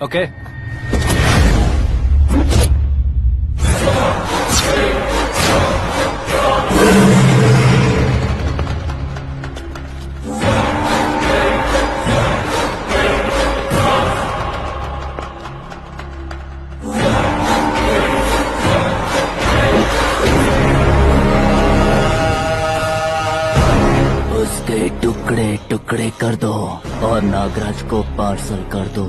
Okay. उसके टुकड़े टुकड़े कर दो और नागराज को पार्सल कर दो।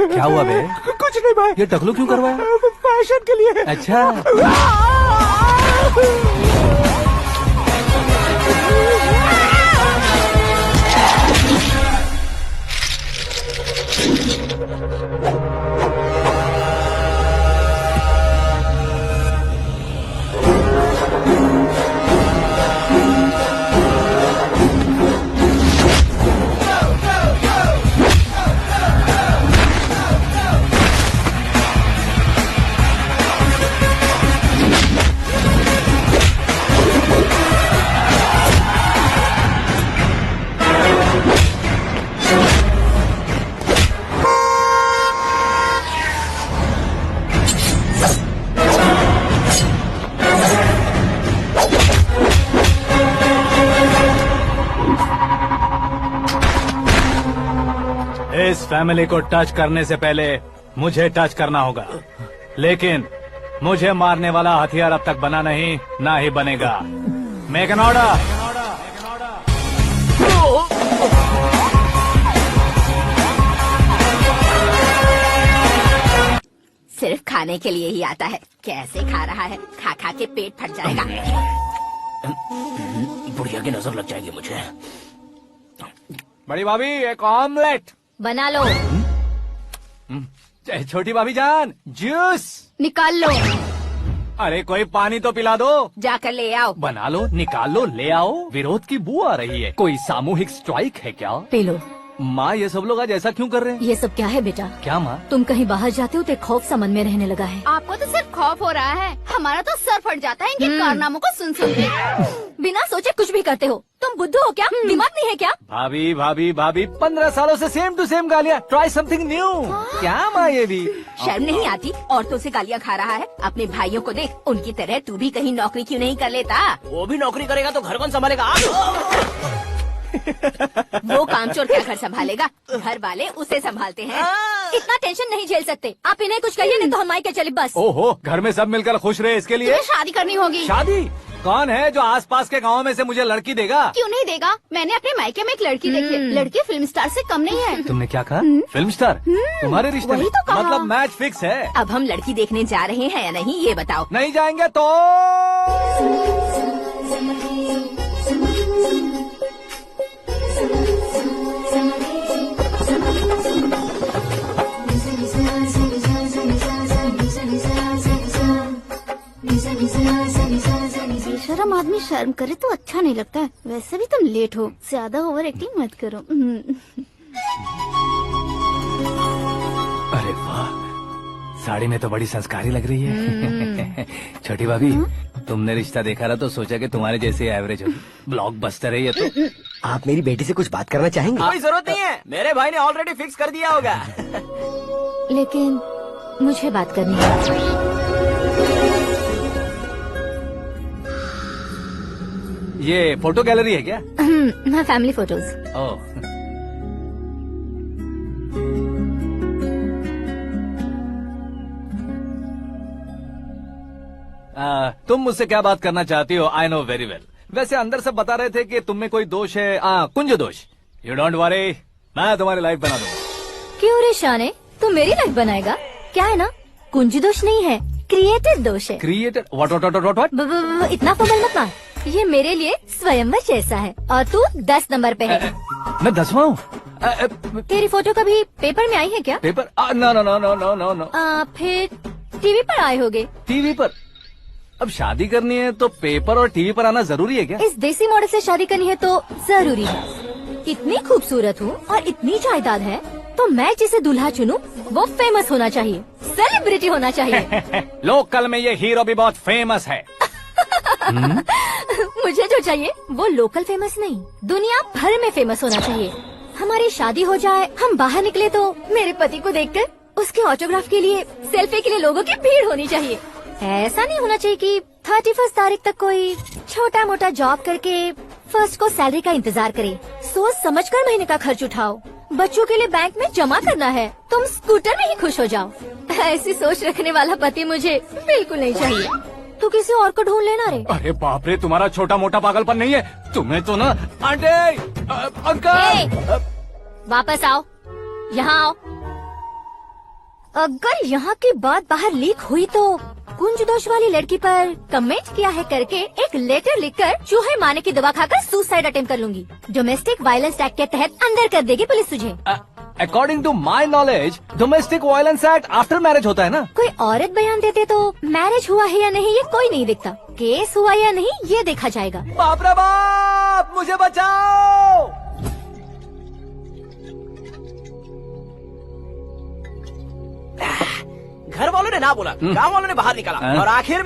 क्या हुआ बे? कुछ नहीं भाई। ये टकलू क्यों करवाया? फैशन के लिए। अच्छा। इस फैमिली को टच करने से पहले मुझे टच करना होगा, लेकिन मुझे मारने वाला हथियार अब तक बना नहीं, ना ही बनेगा। Make an order. सिर्फ खाने के लिए ही आता है। कैसे खा रहा है, खा खा के पेट फट जाएगा। बुढ़िया की नजर लग जाएगी मुझे। बड़ी भाभी एक ऑमलेट बना लो। छोटी भाभी जान जूस निकाल लो। अरे कोई पानी तो पिला दो। जाकर ले आओ। बना लो, निकाल लो, ले आओ। विरोध की बू आ रही है। कोई सामूहिक स्ट्राइक है क्या? P low. माँ ये सब लोग आज ऐसा क्यों कर रहे हैं? ये सब क्या है बेटा? क्या माँ? तुम कहीं बाहर जाते हो तो एक खौफ सा मन में रहने लगा है। आपको तो सिर्फ खौफ हो रहा है, हमारा तो सर फट जाता है इनके कारनामों को सुन सुन के। बिना सोचे कुछ भी करते हो। तुम बुद्धू हो क्या? दिमाग नहीं है क्या? भाभी भाभी भाभी 15 सालों से सेम टू सेम गालियाँ। Try something new. क्या माँ ये भी? शर्म नहीं आती? औरतों से गालियाँ खा रहा है। अपने भाइयों को देख, उनकी तरह तू भी कहीं नौकरी क्यों नहीं कर लेता? वो भी नौकरी करेगा तो घर कौन संभालेगा? वो कामचोर क्या घर संभालेगा? घर वाले उसे संभालते हैं। इतना टेंशन नहीं झेल सकते आप। इन्हें कुछ कहिए नहीं तो हम मायके चले बस। ओहो, घर में सब मिलकर खुश रहे इसके लिए। तुम्हें शादी करनी होगी। शादी? कौन है जो आसपास के गाँव में से मुझे लड़की देगा? क्यों नहीं देगा? मैंने अपने मायके में एक लड़की देखी है। लड़की फिल्म स्टार से कम नहीं है। तुमने क्या कहा? Film star? तुम्हारे रिश्ते में? वही तो कहा। मतलब मैच फिक्स है। अब हम लड़की देखने जा रहे हैं या नहीं, ये बताओ। नहीं जाएंगे तो? बेशरम आदमी शर्म करे तो अच्छा नहीं लगता है। वैसे भी तुम लेट हो, ज्यादा ओवर एक्टिंग मत करो। अरे वाह, साड़ी में तो बड़ी संस्कारी लग रही है। छोटी भाभी, तुमने रिश्ता देखा ना तो सोचा कि तुम्हारे जैसे एवरेज होगी। ब्लॉकबस्टर है ये तो। आप मेरी बेटी से कुछ बात करना चाहेंगे? कोई जरूरत नहीं है, मेरे भाई ने ऑलरेडी फिक्स कर दिया होगा। लेकिन मुझे बात करनी है। ये फोटो गैलरी है क्या? मैं फैमिली फोटोज। ओह, तुम मुझसे क्या बात करना चाहती हो? I know very well. वैसे अंदर सब बता रहे थे कि तुम में कोई दोष है, कुंज दोष। यू डोंट वरी, मैं तुम्हारी लाइफ बना दूंगा। क्यों रे शाने, तू मेरी लाइफ बनाएगा? क्या है ना, कुंज दोष नहीं है, क्रिएटेड दोष है। क्रिएटर? व्हाट? इतना फॉर्मल मत मार। ये मेरे लिए स्वयंवर जैसा है और तू 10 नंबर पे है। मैं 10वां हूँ? तेरी फोटो कभी पेपर में आई है क्या? Paper? No no no no no no no. फिर टीवी पर आए होगे। टीवी पर? अब शादी करनी है तो पेपर और टीवी पर आना जरूरी है क्या? इस देसी मॉडल से शादी करनी है तो जरूरी है। इतनी खूबसूरत हूँ और इतनी जायदाद है तो मैं जिसे दूल्हा चुनूं वो फेमस होना चाहिए, सेलिब्रिटी होना चाहिए। लोकल में ये हीरो भी बहुत फेमस है। मुझे जो चाहिए वो लोकल फेमस नहीं, दुनिया भर में फेमस होना चाहिए। हमारी शादी हो जाए, हम बाहर निकले तो मेरे पति को देखकर उसके ऑटोग्राफ के लिए, सेल्फी के लिए लोगों की भीड़ होनी चाहिए। ऐसा नहीं होना चाहिए कि 31 तारीख तक कोई छोटा मोटा जॉब करके फर्स्ट को सैलरी का इंतजार करे। सोच समझकर महीने का खर्च उठाओ। बच्चों के लिए बैंक में जमा करना है, तुम स्कूटर में ही खुश हो जाओ। ऐसी सोच रखने वाला पति मुझे बिल्कुल नहीं चाहिए। तू किसी और को ढूंढ लेना रे। अरे बाप रे, तुम्हारा छोटा मोटा पागलपन नहीं है। तुम्हें तो ना आंटी, अंकल। वापस आओ, यहाँ आओ। अगर यहाँ की बात बाहर लीक हुई तो कुंज दोष वाली लड़की पर कमेंट किया है करके एक लेटर लिखकर चूहे मारने की दवा खाकर सुसाइड अटेम्प्ट कर लूंगी। डोमेस्टिक वायलेंस एक्ट के तहत अंदर कर देगी पुलिस तुझे। According to my knowledge domestic violence act after marriage होता है ना? कोई औरत बयान देते तो मैरिज हुआ है या नहीं ये कोई नहीं देखता, केस हुआ या नहीं ये देखा जाएगा। बाप रे बाप, मुझे बचाओ। घर वालों ने ना बोला, गांव वालों ने बाहर निकाला और आखिर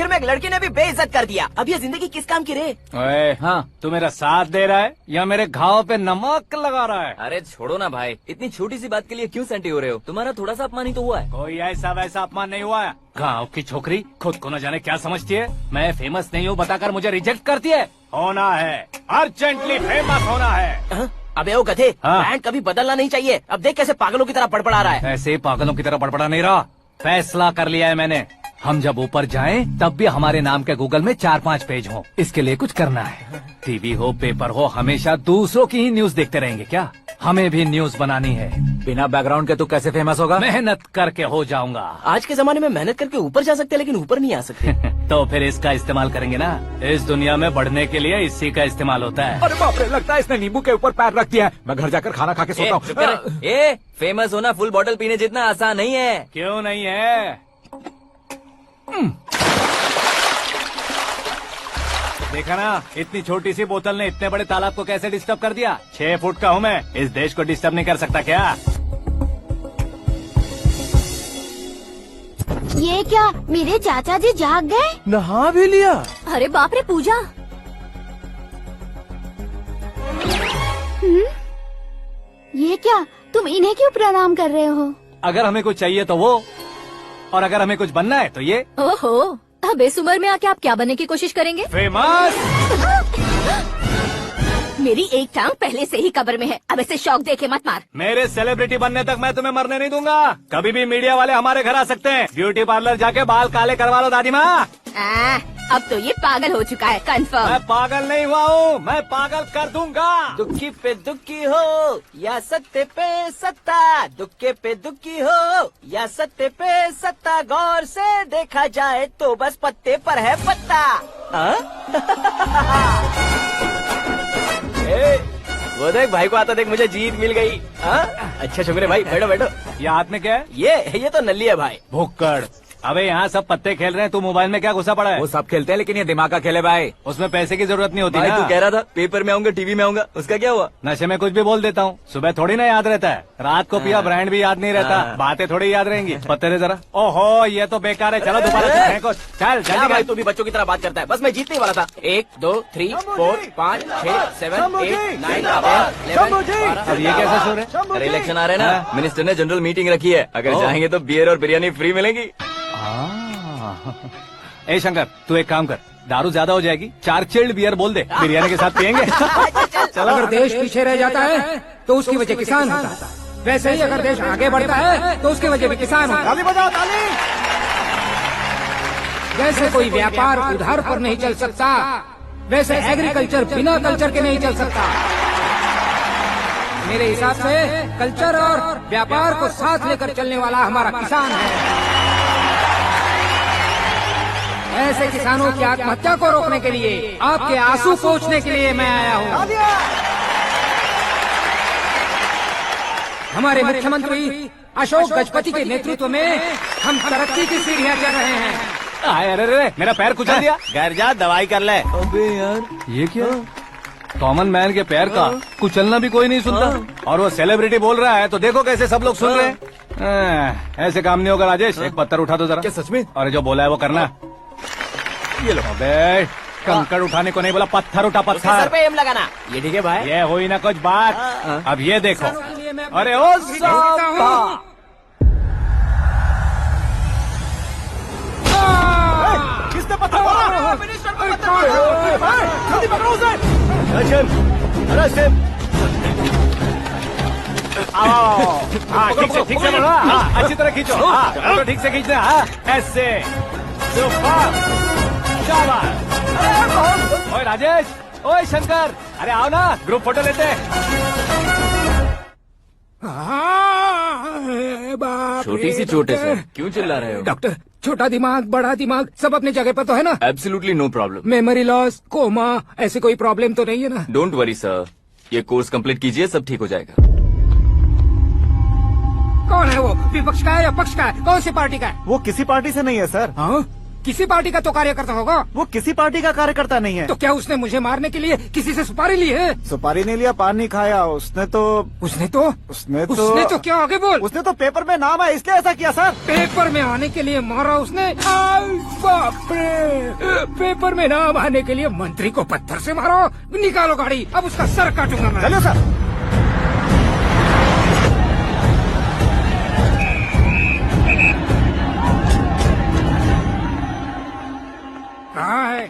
में एक लड़की ने भी बेइज्जत कर दिया। अब ये जिंदगी किस काम की रे? ओए, हाँ, तू मेरा साथ दे रहा है या मेरे घाव पे नमक लगा रहा है? अरे छोड़ो ना भाई, इतनी छोटी सी बात के लिए क्यों सेंटी हो रहे हो? तुम्हारा थोड़ा सा अपमान ही तो हुआ है। कोई ऐसा वैसा अपमान नहीं हुआ है। गाँव की छोकरी खुद को न जाने क्या समझती है। मैं फेमस नहीं हूँ बताकर मुझे रिजेक्ट करती है। होना है, अर्जेंटली फेमस होना है। अबे ओ गधे, हाँ। ब्रांड कभी बदलना नहीं चाहिए। अब देख कैसे पागलों की तरह बड़बड़ा रहा है। ऐसे पागलों की तरह बड़बड़ा नहीं रहा। फैसला कर लिया है मैंने। हम जब ऊपर जाएं तब भी हमारे नाम के गूगल में 4-5 पेज हों। इसके लिए कुछ करना है। टीवी हो, पेपर हो, हमेशा दूसरों की ही न्यूज देखते रहेंगे क्या? हमें भी न्यूज बनानी है। बिना बैकग्राउंड के तू कैसे फेमस होगा? मेहनत करके हो जाऊंगा। आज के जमाने में मेहनत करके ऊपर जा सकते हैं लेकिन ऊपर नहीं आ सकते। तो फिर इसका इस्तेमाल करेंगे ना। इस दुनिया में बढ़ने के लिए इसी का इस्तेमाल होता है। अरे बाप रे, लगता है इसने नींबू के ऊपर पैर रख दिया है। मैं घर जाकर खाना खा के सोता चुप कर। हूँ। फेमस होना फुल बॉटल पीने जितना आसान नहीं है। क्यों नहीं है? देखा ना, इतनी छोटी सी बोतल ने इतने बड़े तालाब को कैसे डिस्टर्ब कर दिया। 6 फुट का हूँ मैं, इस देश को डिस्टर्ब नहीं कर सकता क्या? ये क्या, मेरे चाचा जी जाग गए? नहा भी लिया? अरे बाप रे पूजा। ये क्या, तुम इन्हें क्यों प्रणाम कर रहे हो? अगर हमें कुछ चाहिए तो वो, और अगर हमें कुछ बनना है तो ये। ओहो, अब इस उम्र में आके आप क्या बनने की कोशिश करेंगे? फेमस। मेरी एक टांग पहले से ही कब्र में है, अब ऐसे शौक देके मत मार। मेरे सेलिब्रिटी बनने तक मैं तुम्हें मरने नहीं दूंगा। कभी भी मीडिया वाले हमारे घर आ सकते हैं। ब्यूटी पार्लर जाके बाल काले करवा लो दादी माँ। अब तो ये पागल हो चुका है, कंफर्म। मैं पागल नहीं हुआ हूँ, मैं पागल कर दूंगा। दुखी पे दुखी हो या सत्य पे सत्ता, दुखे पे दुखी हो या सत्य पे सत्ता, गौर से देखा जाए तो बस पत्ते पर है पत्ता। वो देख भाई को आता देख, मुझे जीत मिल गई। अच्छा शुक्र है भाई, बैठो बैठो। ये हाथ में क्या है? ये तो नल्ली है भाई। भुक्कड़, अबे यहाँ सब पत्ते खेल रहे हैं, तू मोबाइल में क्या घुसा पड़ा है? वो सब खेलते हैं लेकिन ये दिमाग का खेल है भाई। उसमें पैसे की जरूरत नहीं होती भाई ना। तू कह रहा था पेपर में आऊंगा, टीवी में आऊंगा, उसका क्या हुआ? नशे में कुछ भी बोल देता हूँ, सुबह थोड़ी ना याद रहता है। रात को पिया ब्रांड भी याद नहीं रहता, बातें थोड़ी याद रहेंगी। पत्ते दे जरा। ओहो ये तो बेकार है, चलो दोबारा से फेंको। चल क्या जल्दी भाई कर। तू भी बच्चों की तरह बात करता है। बस मैं जीतने ही वाला था। 1 2 3 4 5 6 7 8 9 10 अब ये कैसा शोर है? अरे इलेक्शन आ रहे हैं ना, मिनिस्टर ने जनरल मीटिंग रखी है, अगर जाएंगे तो बियर और बिरयानी फ्री मिलेगी। ए शंकर तू एक काम कर, दारू ज्यादा हो जाएगी, 4 चिल्ड बियर बोल दे, बिरयानी के साथ पियेंगे। चलो। अगर देश पीछे रह जाता है तो उसकी वजह किसान होता है, वैसे ही अगर देश आगे बढ़ता है तो उसकी वजह भी किसान होता है। ताली बजाओ ताली। जैसे कोई व्यापार उधार पर नहीं चल सकता, वैसे एग्रीकल्चर बिना कल्चर के नहीं चल सकता। मेरे हिसाब से कल्चर और व्यापार को साथ लेकर चलने वाला हमारा किसान है। ऐसे किसानों की आत्महत्या को रोकने के लिए, आपके आंसू पोंछने के लिए मैं आया हूँ। हमारे मुख्यमंत्री अशोक गजपति के नेतृत्व में हम तरक्की की सीढ़ियाँ चढ़ रहे हैं। अरे अरे मेरा पैर कुचल दिया। घर जा दवाई कर ले। अबे यार ये क्या? कॉमन मैन के पैर का कुचलना भी कोई नहीं सुनता, और वो सेलिब्रिटी बोल रहा है तो देखो कैसे सब लोग सुन रहे हैं। ऐसे काम नहीं होगा राजेश, एक पत्थर उठा दो जरा। क्या सच में? और जो बोला है वो करना। ये लो। अबे कंकड़ उठाने को नहीं बोला, पत्थर उठा उसके सर पत्थर। पे एम लगाना। ये ठीक है भाई। ये हुई ना कुछ बात। अब ये देखो। अरे ओ साहब किसने पत्थर मारा? जल्दी पकड़ो उसे। हाँ ठीक से पकड़ो। हाँ अच्छी तरह खींचो। हाँ तो ठीक से खींचना। हाँ ऐसे सुपर शाबाश। ओए राजेश, ओए शंकर, अरे आओ ना ग्रुप फोटो लेते हैं। छोटी सी चोट है सर, क्यों चिल्ला रहे हो? डॉक्टर, छोटा दिमाग बड़ा दिमाग सब अपनी जगह पर तो है ना? Absolutely no problem. Memory loss, coma, ऐसी कोई प्रॉब्लम तो नहीं है ना? डोंट वरी सर, ये कोर्स कंप्लीट कीजिए, सब ठीक हो जाएगा। कौन है वो? विपक्ष का है या पक्ष का है? कौन सी पार्टी का है? वो किसी पार्टी से नहीं है सर। हाँ? किसी पार्टी का तो कार्यकर्ता होगा। वो किसी पार्टी का कार्यकर्ता नहीं है। तो क्या उसने मुझे मारने के लिए किसी से सुपारी ली है? सुपारी नहीं लिया, पान नहीं खाया। उसने तो क्या आगे बोल? उसने तो पेपर में नाम है इसलिए ऐसा किया सर। पेपर में आने के लिए मारा उसने? आई बाप रे! पेपर में नाम आने के लिए मंत्री को पत्थर से मारो? निकालो गाड़ी, अब उसका सर काटूंगा मैं। चलो सर।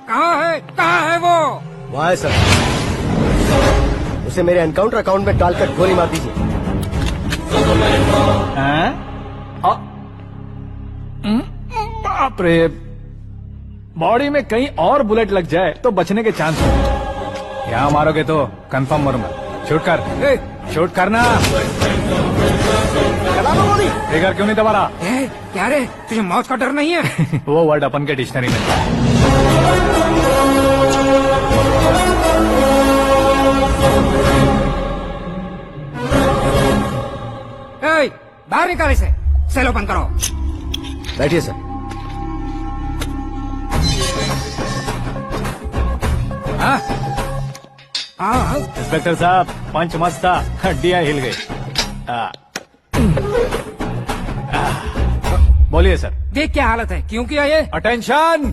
कहाँ है वो? वहाँ है सर। उसे मेरे एनकाउंटर अकाउंट में डालकर गोली मार दीजिए। बाप रे, बॉडी में कहीं और बुलेट लग जाए तो बचने के चांस हैं। यहाँ मारोगे तो कंफर्म मरूंगा। शूट कर, शूट करना। ट्रिगर क्यों नहीं दबा रहा? क्या रे, तुझे मौत का डर नहीं है? वो वर्ड अपन के डिक्शनरी में है। बाहर निकाले से, सेल ओपन करो। बैठिए सर। इंस्पेक्टर साहब, पंच मस्त था, हड्डियां हिल गई। बोलिए सर। देख क्या हालत है, क्यों किया ये? अटेंशन,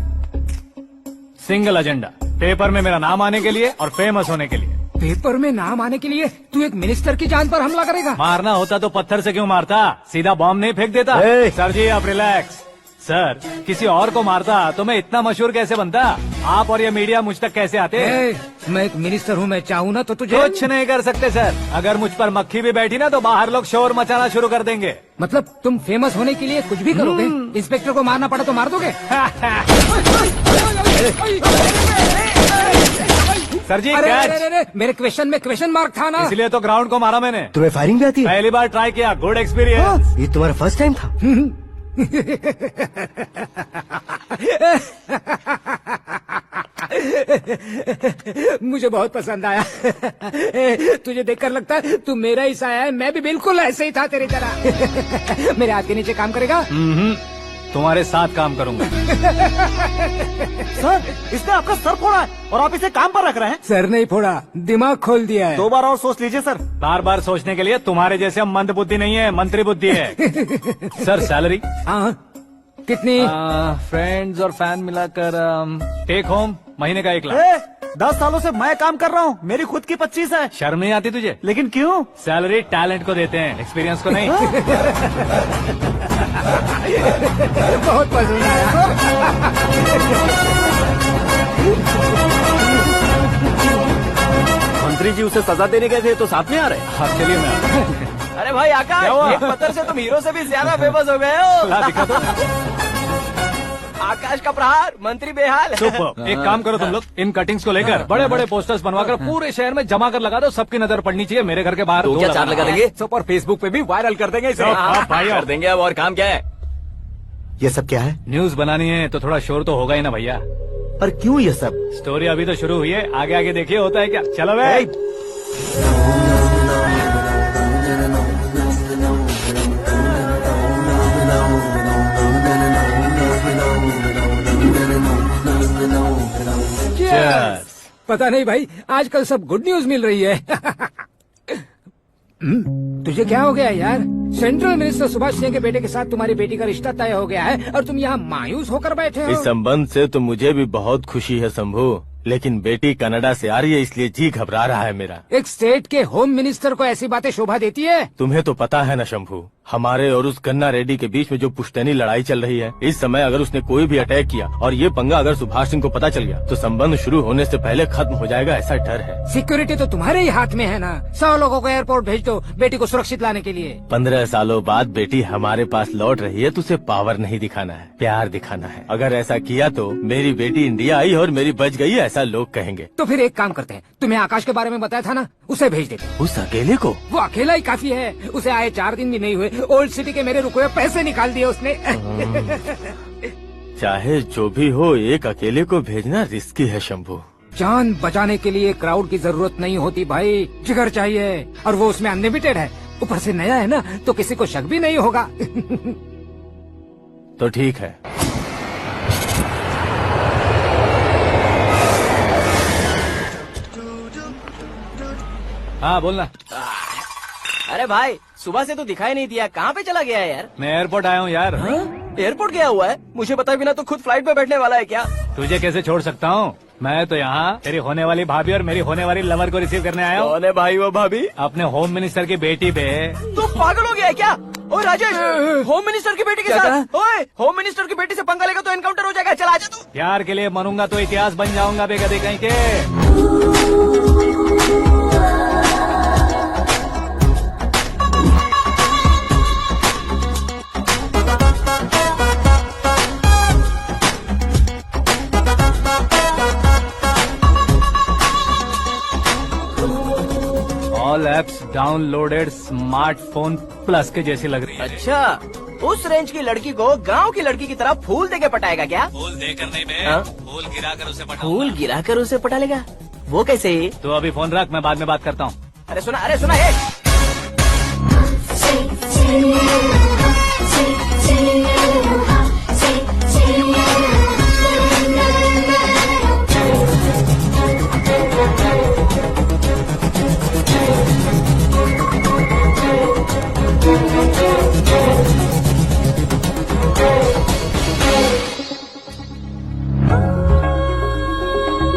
सिंगल एजेंडा, पेपर में मेरा नाम आने के लिए और फेमस होने के लिए। पेपर में नाम आने के लिए तू एक मिनिस्टर की जान पर हमला करेगा? मारना होता तो पत्थर से क्यों मारता, सीधा बॉम्ब नहीं फेंक देता। सर जी आप रिलैक्स। सर किसी और को मारता तो मैं इतना मशहूर कैसे बनता? आप और ये मीडिया मुझ तक कैसे आते? मैं एक मिनिस्टर हूँ, मैं चाहूँ ना तो तुझे कुछ नहीं कर सकते सर। अगर मुझ पर मक्खी भी बैठी ना तो बाहर लोग शोर मचाना शुरू कर देंगे। मतलब तुम फेमस होने के लिए कुछ भी करोगे? इंस्पेक्टर को मारना पड़ा तो मार दोगे? सर जी अरे, मेरे क्वेश्चन में क्वेश्चन मार्क था ना, इसलिए तो ग्राउंड को मारा मैंने। तुम्हें फायरिंग भी आती है? पहली बार ट्राई किया, गुड एक्सपीरियंस। ये तुम्हारा फर्स्ट टाइम था? मुझे बहुत पसंद आया। तुझे देखकर लगता है तू मेरा ही साया है। मैं भी बिल्कुल ऐसे ही था तेरी तरह। मेरे हाथ के नीचे काम करेगा? तुम्हारे साथ काम करूंगा। सर इसने आपका सर फोड़ा है और आप इसे काम पर रख रहे हैं। सर नहीं फोड़ा, दिमाग खोल दिया है। 2 बार और सोच लीजिए सर। बार बार सोचने के लिए तुम्हारे जैसे मंद बुद्धि नहीं है, मंत्री बुद्धि है। सर सैलरी हाँ कितनी? फ्रेंड्स और फैन मिलाकर टेक होम महीने का 1 लाख। 10 सालों से मैं काम कर रहा हूँ, मेरी खुद की 25 है। शर्म नहीं आती तुझे? लेकिन क्यों? सैलरी टैलेंट को देते हैं, एक्सपीरियंस को नहीं। बहुत पसंद आया। मंत्री जी उसे सजा देने गए थे तो साथ में आ रहे हैं। हाँ चलिए मैं आता हूँ। अरे भाई आकाश, एक पत्थर से तुम हीरो से भी ज्यादा फेमस हो गए ला, दिखा हो। दो। आकाश का प्रहार, मंत्री बेहाल। सुपर। एक काम करो तुम लोग, इन कटिंग्स को लेकर बड़े बड़े पोस्टर्स बनवाकर पूरे शहर में जमा कर लगा दो। सबकी नजर पड़नी चाहिए मेरे घर के बाहर। तो क्या 4 लगा देंगे? सुपर फेसबुक पे भी वायरल कर देंगे इसे। हाँ, भाई कर देंगे अब। और काम क्या है? ये सब क्या है? न्यूज बनानी है तो थोड़ा शोर तो होगा ही ना भैया। पर क्यों ये सब? स्टोरी अभी तो शुरू हुई है, आगे आगे देखिए होता है क्या। चलो भाई। Cheers. पता नहीं भाई, आजकल सब गुड न्यूज मिल रही है। तुझे क्या हो गया यार? सेंट्रल मिनिस्टर सुभाष सिंह के बेटे के साथ तुम्हारी बेटी का रिश्ता तय हो गया है और तुम यहाँ मायूस होकर बैठे हो। इस संबंध से तो मुझे भी बहुत खुशी है शंभू, लेकिन बेटी कनाडा से आ रही है इसलिए जी घबरा रहा है मेरा। एक स्टेट के होम मिनिस्टर को ऐसी बातें शोभा देती है? तुम्हें तो पता है ना शंभू, हमारे और उस गन्ना रेड्डी के बीच में जो पुश्तैनी लड़ाई चल रही है। इस समय अगर उसने कोई भी अटैक किया और ये पंगा अगर सुभाष सिंह को पता चल गया तो संबंध शुरू होने से पहले खत्म हो जाएगा, ऐसा डर है। सिक्योरिटी तो तुम्हारे ही हाथ में है ना। 100 लोगों को एयरपोर्ट भेज दो बेटी को सुरक्षित लाने के लिए। 15 सालों बाद बेटी हमारे पास लौट रही है तो उसे पावर नहीं दिखाना है, प्यार दिखाना है। अगर ऐसा किया तो मेरी बेटी इंडिया आई और मेरी बच गई, ऐसा लोग कहेंगे। तो फिर एक काम करते हैं, तुम्हें आकाश के बारे में बताया था ना, उसे भेज देते। उस अकेले को? वो अकेला ही काफी है। उसे आए 4 दिन भी नहीं हुए, ओल्ड सिटी के मेरे रुके हुए पैसे निकाल दिए उसने। चाहे जो भी हो, एक अकेले को भेजना रिस्की है शंभू। जान बचाने के लिए क्राउड की जरूरत नहीं होती भाई, जिगर चाहिए। और वो उसमें अनलिमिटेड है, ऊपर से नया है ना, तो किसी को शक भी नहीं होगा। तो ठीक है। हाँ बोलना। अरे भाई, सुबह से तो दिखाई नहीं दिया, कहाँ पे चला गया है यार? मैं एयरपोर्ट आया हूँ यार। एयरपोर्ट गया हुआ है? मुझे बताए बिना तो खुद फ्लाइट पे बैठने वाला है क्या? तुझे कैसे छोड़ सकता हूँ? मैं तो यहाँ तेरी होने वाली भाभी और मेरी होने वाली लवर को रिसीव करने आया हूँ। कौन है भाई वो भाभी? अपने होम मिनिस्टर की बेटी पे। तो पागल हो गया है क्या? ओए राजेश, होम मिनिस्टर की बेटी के साथ? ओए, होम मिनिस्टर की बेटी से पंगा लेगा तो एनकाउंटर हो जाएगा। चला आजा तू। प्यार के लिए मरूंगा तो इतिहास बन जाऊंगा बेगदे कहीं के। All apps downloaded smartphone plus के जैसी लग रही है। अच्छा, उस रेंज की लड़की को गांव की लड़की की तरह फूल देके पटाएगा क्या? फूल देकर नहीं बे, हाँ? फूल गिराकर उसे पटाऊंगा। फूल गिराकर उसे पटा लेगा? वो कैसे? तो अभी फोन रख, मैं बाद में बात करता हूँ। अरे सुना ये।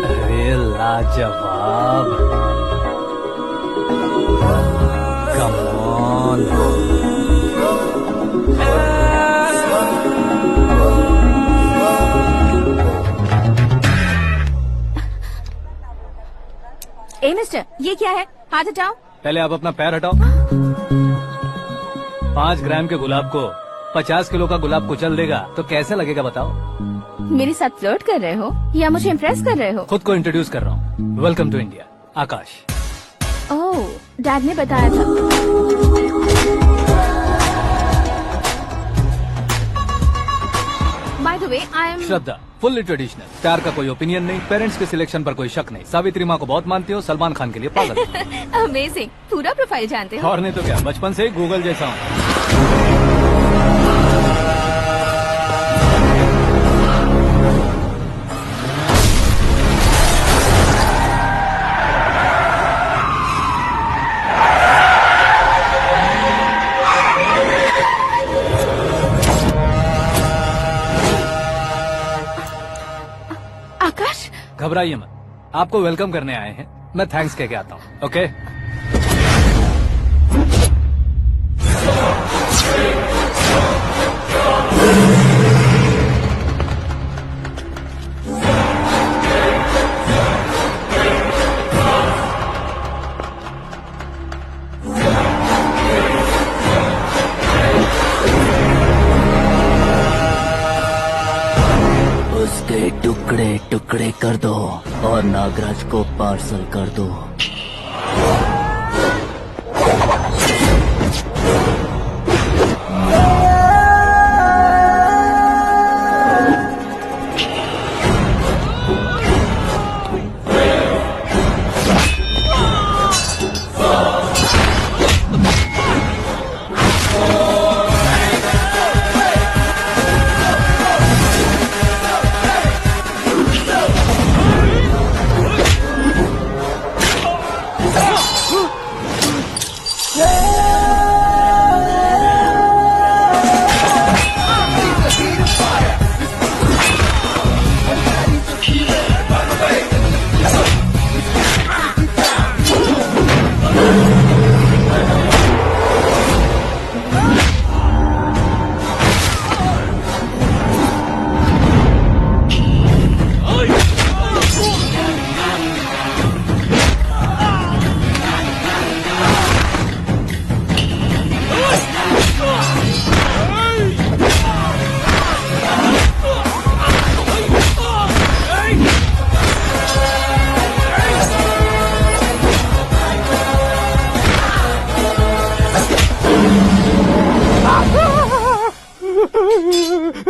अरे लाजवाब, कम ऑन। ए मिस्टर, ये क्या है? हाथ हटाओ। पहले आप अपना पैर हटाओ। 5 ग्राम के गुलाब को 50 किलो का गुलाब कुचल देगा तो कैसे लगेगा बताओ? मेरे साथ फ्लर्ट कर रहे हो या मुझे इम्प्रेस कर रहे हो? खुद को इंट्रोड्यूस कर रहा हूँ। Welcome to India, Akash. Oh, dad ने बताया था। By the way, I am Shraddha, fully traditional. प्यार का कोई ओपिनियन नहीं, पेरेंट्स के सिलेक्शन पर कोई शक नहीं। सावित्री माँ को बहुत मानती हो, सलमान खान के लिए पागल। अमेजिंग, पूरा प्रोफाइल जानते हो। और नहीं तो क्या, बचपन से ही गूगल जैसा हूँ। घबराइए मत, आपको वेलकम करने आए हैं। मैं थैंक्स कह के आता हूँ। ओके उसके टुकड़े टुकड़े कर दो और नागराज को पार्सल कर दो।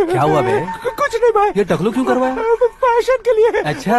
क्या हुआ बे? कुछ नहीं भाई। ये टकलू क्यों करवाया? फैशन के लिए। अच्छा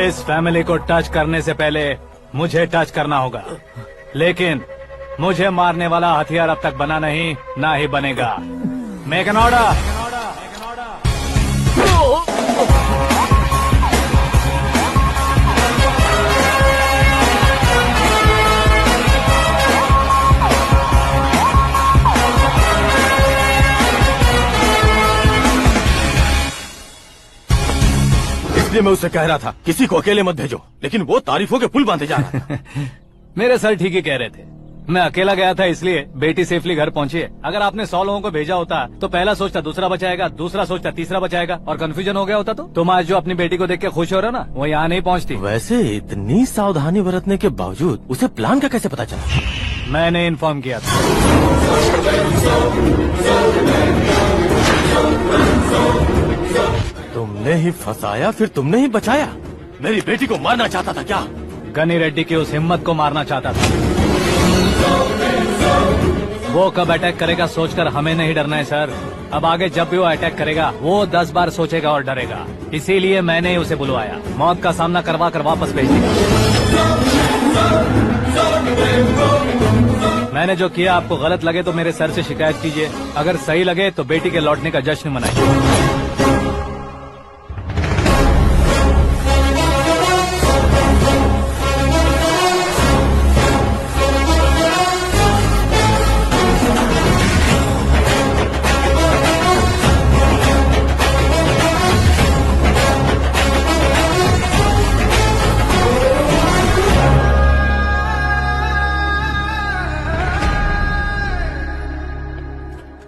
इस फैमिली को टच करने से पहले मुझे टच करना होगा, लेकिन मुझे मारने वाला हथियार अब तक बना नहीं, ना ही बनेगा। Make an order. इसलिए मैं उससे कह रहा था किसी को अकेले मत भेजो, लेकिन वो तारीफों के पुल बांधे जा रहा था। मेरे सर ठीक ही कह रहे थे। मैं अकेला गया था इसलिए बेटी सेफली घर पहुंची है। अगर आपने 100 लोगों को भेजा होता तो पहला सोचता दूसरा बचाएगा, दूसरा सोचता तीसरा बचाएगा, और कंफ्यूजन हो गया होता तो तुम आज जो अपनी बेटी को देख के खुश हो रहे हो ना, वो यहाँ नहीं पहुँचती। वैसे इतनी सावधानी बरतने के बावजूद उसे प्लान का कैसे पता चला? मैंने इन्फॉर्म किया था। तुमने ही फंसाया, फिर तुमने ही बचाया। मेरी बेटी को मारना चाहता था क्या? गनी रेड्डी की उस हिम्मत को मारना चाहता था। वो कब अटैक करेगा सोचकर हमें नहीं डरना है सर। अब आगे जब भी वो अटैक करेगा वो 10 बार सोचेगा और डरेगा। इसीलिए मैंने ही उसे बुलवाया। मौत का सामना करवा कर वापस भेज दिया। मैंने जो किया आपको गलत लगे तो मेरे सर से शिकायत कीजिए, अगर सही लगे तो बेटी के लौटने का जश्न मनाइए।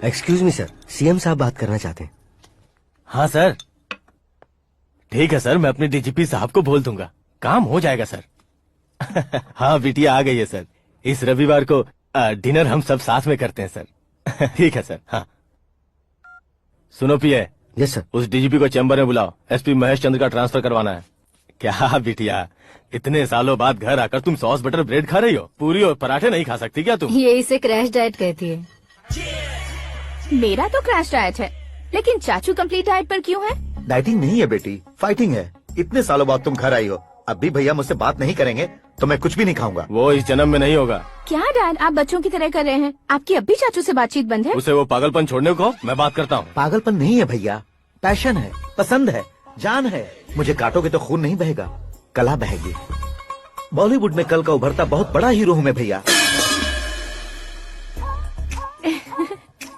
एक्सक्यूज मी सर, सीएम साहब बात करना चाहते हैं। हाँ सर, ठीक है सर, मैं अपने डीजीपी साहब को बोल दूंगा, काम हो जाएगा सर। हाँ बिटिया आ गई है सर। इस रविवार को डिनर हम सब साथ में करते हैं सर। ठीक है सर। हाँ सुनो पिए, यस सर। उस डीजीपी को चैम्बर में बुलाओ, एसपी महेश चंद्र का ट्रांसफर करवाना है। क्या बिटिया, इतने सालों बाद घर आकर तुम सॉस बटर ब्रेड खा रही हो? पूरी और पराठे नहीं खा सकती क्या तुम? ये इसे क्रैश डाइट कहती है। मेरा तो क्रैश डाइट है, लेकिन चाचू कंप्लीट डाइट पर क्यों है? डाइटिंग नहीं है बेटी, फाइटिंग है। इतने सालों बाद तुम घर आई हो, अब भी भैया मुझसे बात नहीं करेंगे तो मैं कुछ भी नहीं खाऊंगा। वो इस जन्म में नहीं होगा। क्या डैड, आप बच्चों की तरह कर रहे हैं? आपकी अब भी चाचू से बातचीत बंद है? उसे वो पागलपन छोड़ने को मैं बात करता हूँ। पागलपन नहीं है भैया, पैशन है, पसंद है, जान है। मुझे काटोगे तो खून नहीं बहेगा, कला बहेगी। बॉलीवुड में कल का उभरता बहुत बड़ा हीरो हूँ मैं भैया।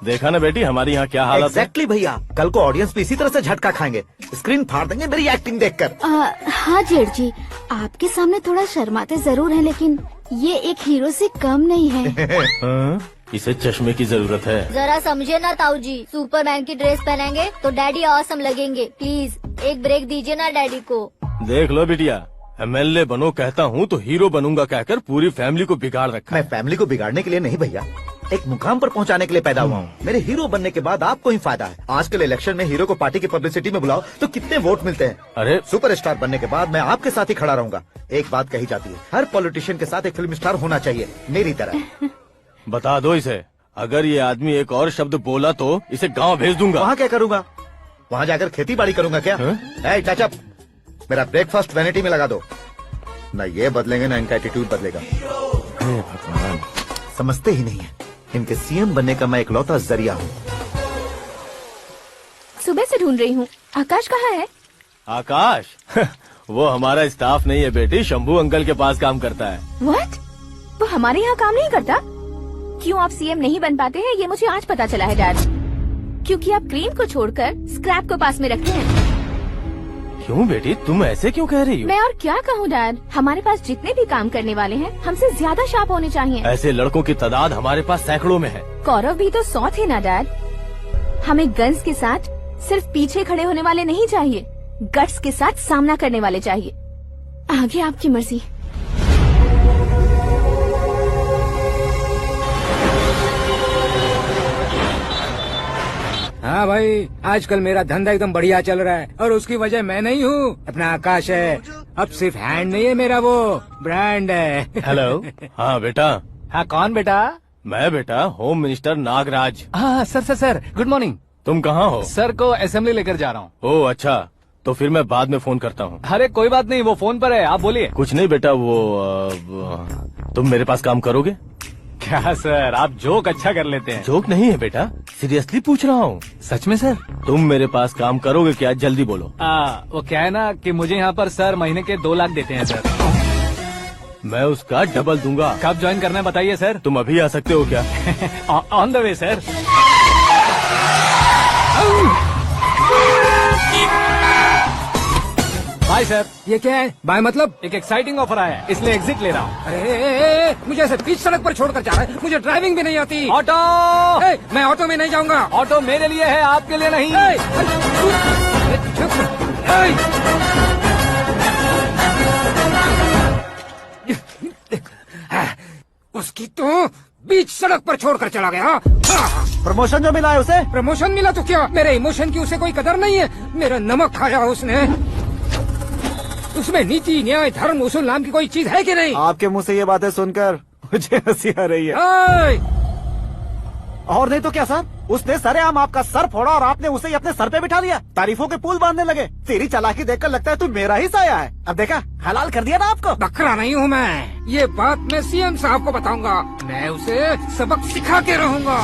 देखा ना बेटी हमारी यहाँ क्या हालत है। एग्जैक्टली भैया, कल को ऑडियंस भी इसी तरह से झटका खाएंगे, स्क्रीन फाड़ देंगे मेरी एक्टिंग देखकर। हाँ जेठ जी, आपके सामने थोड़ा शर्माते जरूर हैं, लेकिन ये एक हीरो से कम नहीं है। हाँ? इसे चश्मे की जरूरत है। जरा समझे ना ताऊ जी, सुपरमैन की ड्रेस पहनेंगे तो डैडी ऑसम लगेंगे। प्लीज एक ब्रेक दीजिए ना डैडी को। देख लो बिटिया, एमएलए बनो कहता हूँ तो हीरो बनूंगा कहकर पूरी फैमिली को बिगाड़ रखा। मैं फैमिली को बिगाड़ने के लिए नहीं भैया, एक मुकाम पर पहुंचाने के लिए पैदा हुआ हूँ। मेरे हीरो बनने के बाद आपको ही फायदा है। आजकल इलेक्शन में हीरो को पार्टी की पब्लिसिटी में बुलाओ तो कितने वोट मिलते हैं। अरे सुपरस्टार बनने के बाद मैं आपके साथ ही खड़ा रहूंगा। एक बात कही जाती है, हर पॉलिटिशियन के साथ एक फिल्म स्टार होना चाहिए, मेरी तरह। बता दो इसे, अगर ये आदमी एक और शब्द बोला तो इसे गांव भेज दूंगा। वहाँ क्या करूँगा? वहाँ जाकर खेती बाड़ी करूँगा क्या? टच अप, मेरा ब्रेकफास्ट वैनिटी में लगा दो। न ये बदलेंगे, न इनका एटीट्यूड बदलेगा। भगवान, समझते ही नहीं है, इनके सीएम बनने का मैं इकलौता जरिया हूँ। सुबह से ढूंढ रही हूँ, आकाश कहाँ है? आकाश? वो हमारा स्टाफ नहीं है बेटी, शंभू अंकल के पास काम करता है। व्हाट? वो हमारे यहाँ काम नहीं करता? क्यों आप सीएम नहीं बन पाते हैं, ये मुझे आज पता चला है डैड। क्योंकि आप क्रीम को छोड़कर स्क्रैप को पास में रखते हैं। क्यों बेटी, तुम ऐसे क्यों कह रही हो? मैं और क्या कहूँ डैड, हमारे पास जितने भी काम करने वाले हैं हमसे ज्यादा शार्प होने चाहिए। ऐसे लड़कों की तादाद हमारे पास सैकड़ों में है। कौरव भी तो 100 थे ना डैड। हमें गन्स के साथ सिर्फ पीछे खड़े होने वाले नहीं चाहिए, गट्स के साथ सामना करने वाले चाहिए। आगे आपकी मर्जी। हाँ भाई, आजकल मेरा धंधा एकदम बढ़िया चल रहा है और उसकी वजह मैं नहीं हूँ, अपना आकाश है। अब सिर्फ हैंड नहीं है मेरा, वो ब्रांड है। हेलो। हाँ बेटा। हाँ कौन बेटा? मैं बेटा होम मिनिस्टर नागराज। हाँ sir sir sir, good morning. तुम कहाँ हो? सर को असेंबली लेकर जा रहा हूँ। ओह अच्छा, तो फिर मैं बाद में फोन करता हूँ। अरे कोई बात नहीं, वो फोन पर है, आप बोलिए। कुछ नहीं बेटा, तुम मेरे पास काम करोगे? क्या सर, आप जोक अच्छा कर लेते हैं। जोक नहीं है बेटा, सीरियसली पूछ रहा हूँ। सच में सर? तुम मेरे पास काम करोगे क्या? जल्दी बोलो। वो क्या है ना कि मुझे यहाँ पर सर महीने के 2 लाख देते हैं सर। मैं उसका डबल दूंगा। कब ज्वाइन करना है बताइए सर। तुम अभी आ सकते हो क्या? On the way sir. Bye sir. ये क्या है? बाय मतलब? एक एक्साइटिंग ऑफर आया है, इसलिए एग्जिट ले रहा हूँ। अरे मुझे ऐसे बीच सड़क पर छोड़कर जा रहा है, मुझे ड्राइविंग भी नहीं आती। ऑटो! मैं ऑटो में नहीं जाऊंगा। ऑटो मेरे लिए है, आपके लिए नहीं। उसकी तो बीच सड़क पर छोड़कर चला गया। प्रमोशन जो मिला है उसे? प्रमोशन मिला तो क्या, मेरे इमोशन की उसे कोई कदर नहीं है। मेरा नमक खाया उसने। उसमें नीति न्याय धर्म उसूल नाम की कोई चीज है कि नहीं? आपके मुंह से ये बातें सुनकर मुझे हंसी आ रही है। और नहीं तो क्या सर, उसने सरेआम आपका सर फोड़ा और आपने उसे ही अपने सर पे बिठा लिया। तारीफों के पुल बांधने लगे। तेरी चालाकी देखकर लगता है तू मेरा ही साया है। अब देखा, हलाल कर दिया ना आपको। बकरा नहीं हूँ मैं, ये बात मैं सीएम साहब को बताऊंगा। मैं उसे सबक सिखा के रहूंगा।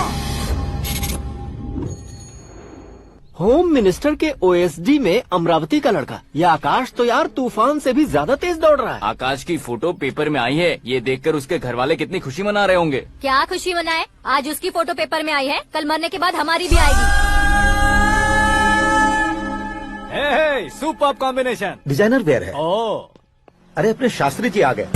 होम मिनिस्टर के ओएसडी में अमरावती का लड़का, ये आकाश तो यार तूफान से भी ज्यादा तेज दौड़ रहा है। आकाश की फोटो पेपर में आई है, ये देखकर उसके घर वाले कितनी खुशी मना रहे होंगे। क्या खुशी मनाए, आज उसकी फोटो पेपर में आई है, कल मरने के बाद हमारी भी आएगी। Superb combination. डिजाइनर वेयर है। ओह, अरे अपने शास्त्री जी आ गए।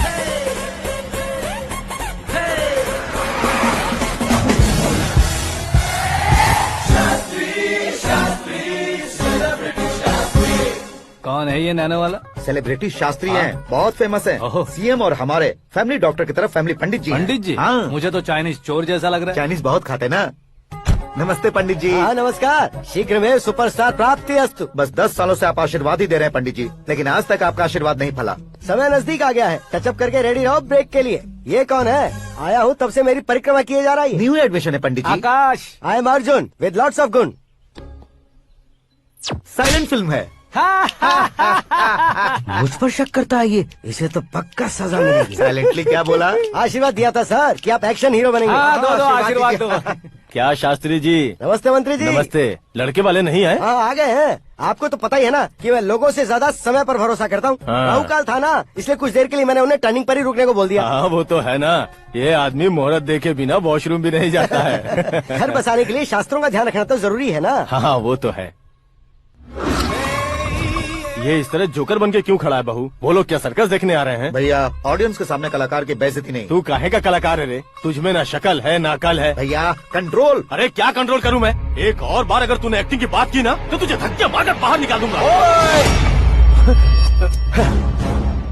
कौन है ये नैनो वाला? सेलिब्रिटी शास्त्री हैं, बहुत फेमस हैं। ओहो। सीएम और हमारे फैमिली डॉक्टर की तरफ फैमिली पंडित जी हैं। पंडित जी, हाँ, मुझे तो चाइनीज चोर जैसा लग रहा है। चाइनीज बहुत खाते ना। नमस्ते पंडित जी। हाँ नमस्कार, शीघ्र में सुपरस्टार प्राप्ति अस्तु। बस 10 सालों से आप आशीर्वाद ही दे रहे हैं पंडित जी, लेकिन आज तक आपका आशीर्वाद नहीं फला। समय नजदीक आ गया है, टचअप करके रेडी रहो ब्रेक के लिए। ये कौन है? आया हूँ तब से मेरी परिक्रमा किए जा रही है। न्यू एडमिशन है Pandit ji. Akash. I am Arjun with lots of गुण। साइलेंट फिल्म है। मुझ पर शक करता है ये, इसे तो पक्का सजा मिलेगी। साइलेंटली क्या बोला? आशीर्वाद दिया था सर कि आप एक्शन हीरो बनेंगे। हाँ, दो आशीर्वाद दो। क्या शास्त्री जी? नमस्ते मंत्री जी। नमस्ते। लड़के वाले नहीं आए? हाँ आ गए हैं। आपको तो पता ही है ना कि मैं लोगों से ज्यादा समय पर भरोसा करता हूँ। हाँ। राहु काल था ना, इसलिए कुछ देर के लिए मैंने उन्हें टर्निंग पर ही रुकने को बोल दिया। हाँ वो तो है ना, ये आदमी मुहूर्त देखे बिना वॉशरूम भी नहीं जाता है। घर बसाने के लिए शास्त्रों का ध्यान रखना तो जरूरी है ना। हाँ वो तो है। ये इस तरह जोकर बन के क्यों खड़ा है बहू? वो लोग क्या सर्कस देखने आ रहे हैं? भैया ऑडियंस के सामने कलाकार की बेइज्जती नहीं। तू काहे का कलाकार है रे? तुझमें ना शक्ल है ना अकल है। भैया कंट्रोल। अरे क्या कंट्रोल करूं मैं? एक और बार अगर तूने एक्टिंग की बात की ना तो तुझे धक्के मारकर बाहर निकाल दूंगा।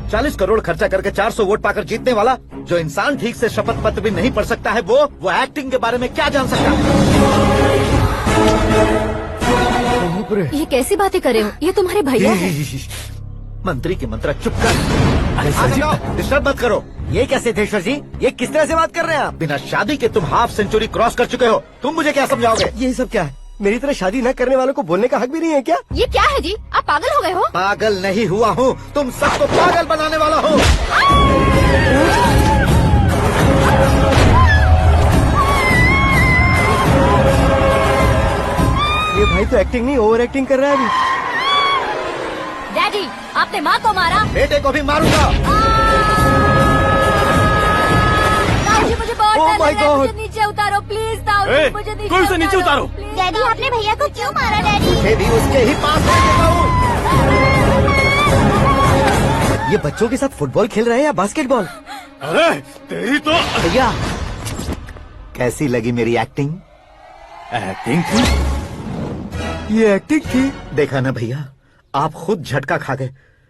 40 करोड़ खर्चा करके 400 वोट पाकर जीतने वाला जो इंसान ठीक से शपथ पत्र भी नहीं पढ़ सकता है, वो एक्टिंग के बारे में क्या जान सकता है? ये कैसी बातें कर रहे हो? ये तुम्हारे भैया हैं। मंत्री की मंत्रा चुप कर। डिस्टर्ब मत करो। ये क्या सिद्धेश्वर जी, ये किस तरह से बात कर रहे हैं आप? बिना शादी के तुम हाफ सेंचुरी क्रॉस कर चुके हो, तुम मुझे क्या समझाओगे? ये सब क्या है? मेरी तरह शादी न करने वालों को बोलने का हक भी नहीं है क्या? ये क्या है जी? आप पागल हो गए हो? पागल नहीं हुआ हूँ, तुम सबको पागल बनाने वाला हो। ये भाई तो एक्टिंग नहीं ओवर एक्टिंग कर रहा है अभी। डैडी, आपने माँ को मारा। बेटे को भी मारूंगा। ताऊजी मुझे बहुत Oh डर my लग रहा है, God. मुझे नीचे उतारो प्लीज। ताऊजी ए, मुझे नीचे कोई उसे नीचे उतारो। प्लीज। डैडी आपने भैया को क्यों मारा डैडी? मुझे भी उसके ही पास भेजना हूँ। ये बच्चों के साथ फुटबॉल खेल रहे हैं या बास्केटबॉल? अरे तेरी तो भैया कैसी लगी मेरी एक्टिंग? एक्टिंग थी। ये एक्टिंग थी। देखा ना भैया, आप खुद झटका खा गए।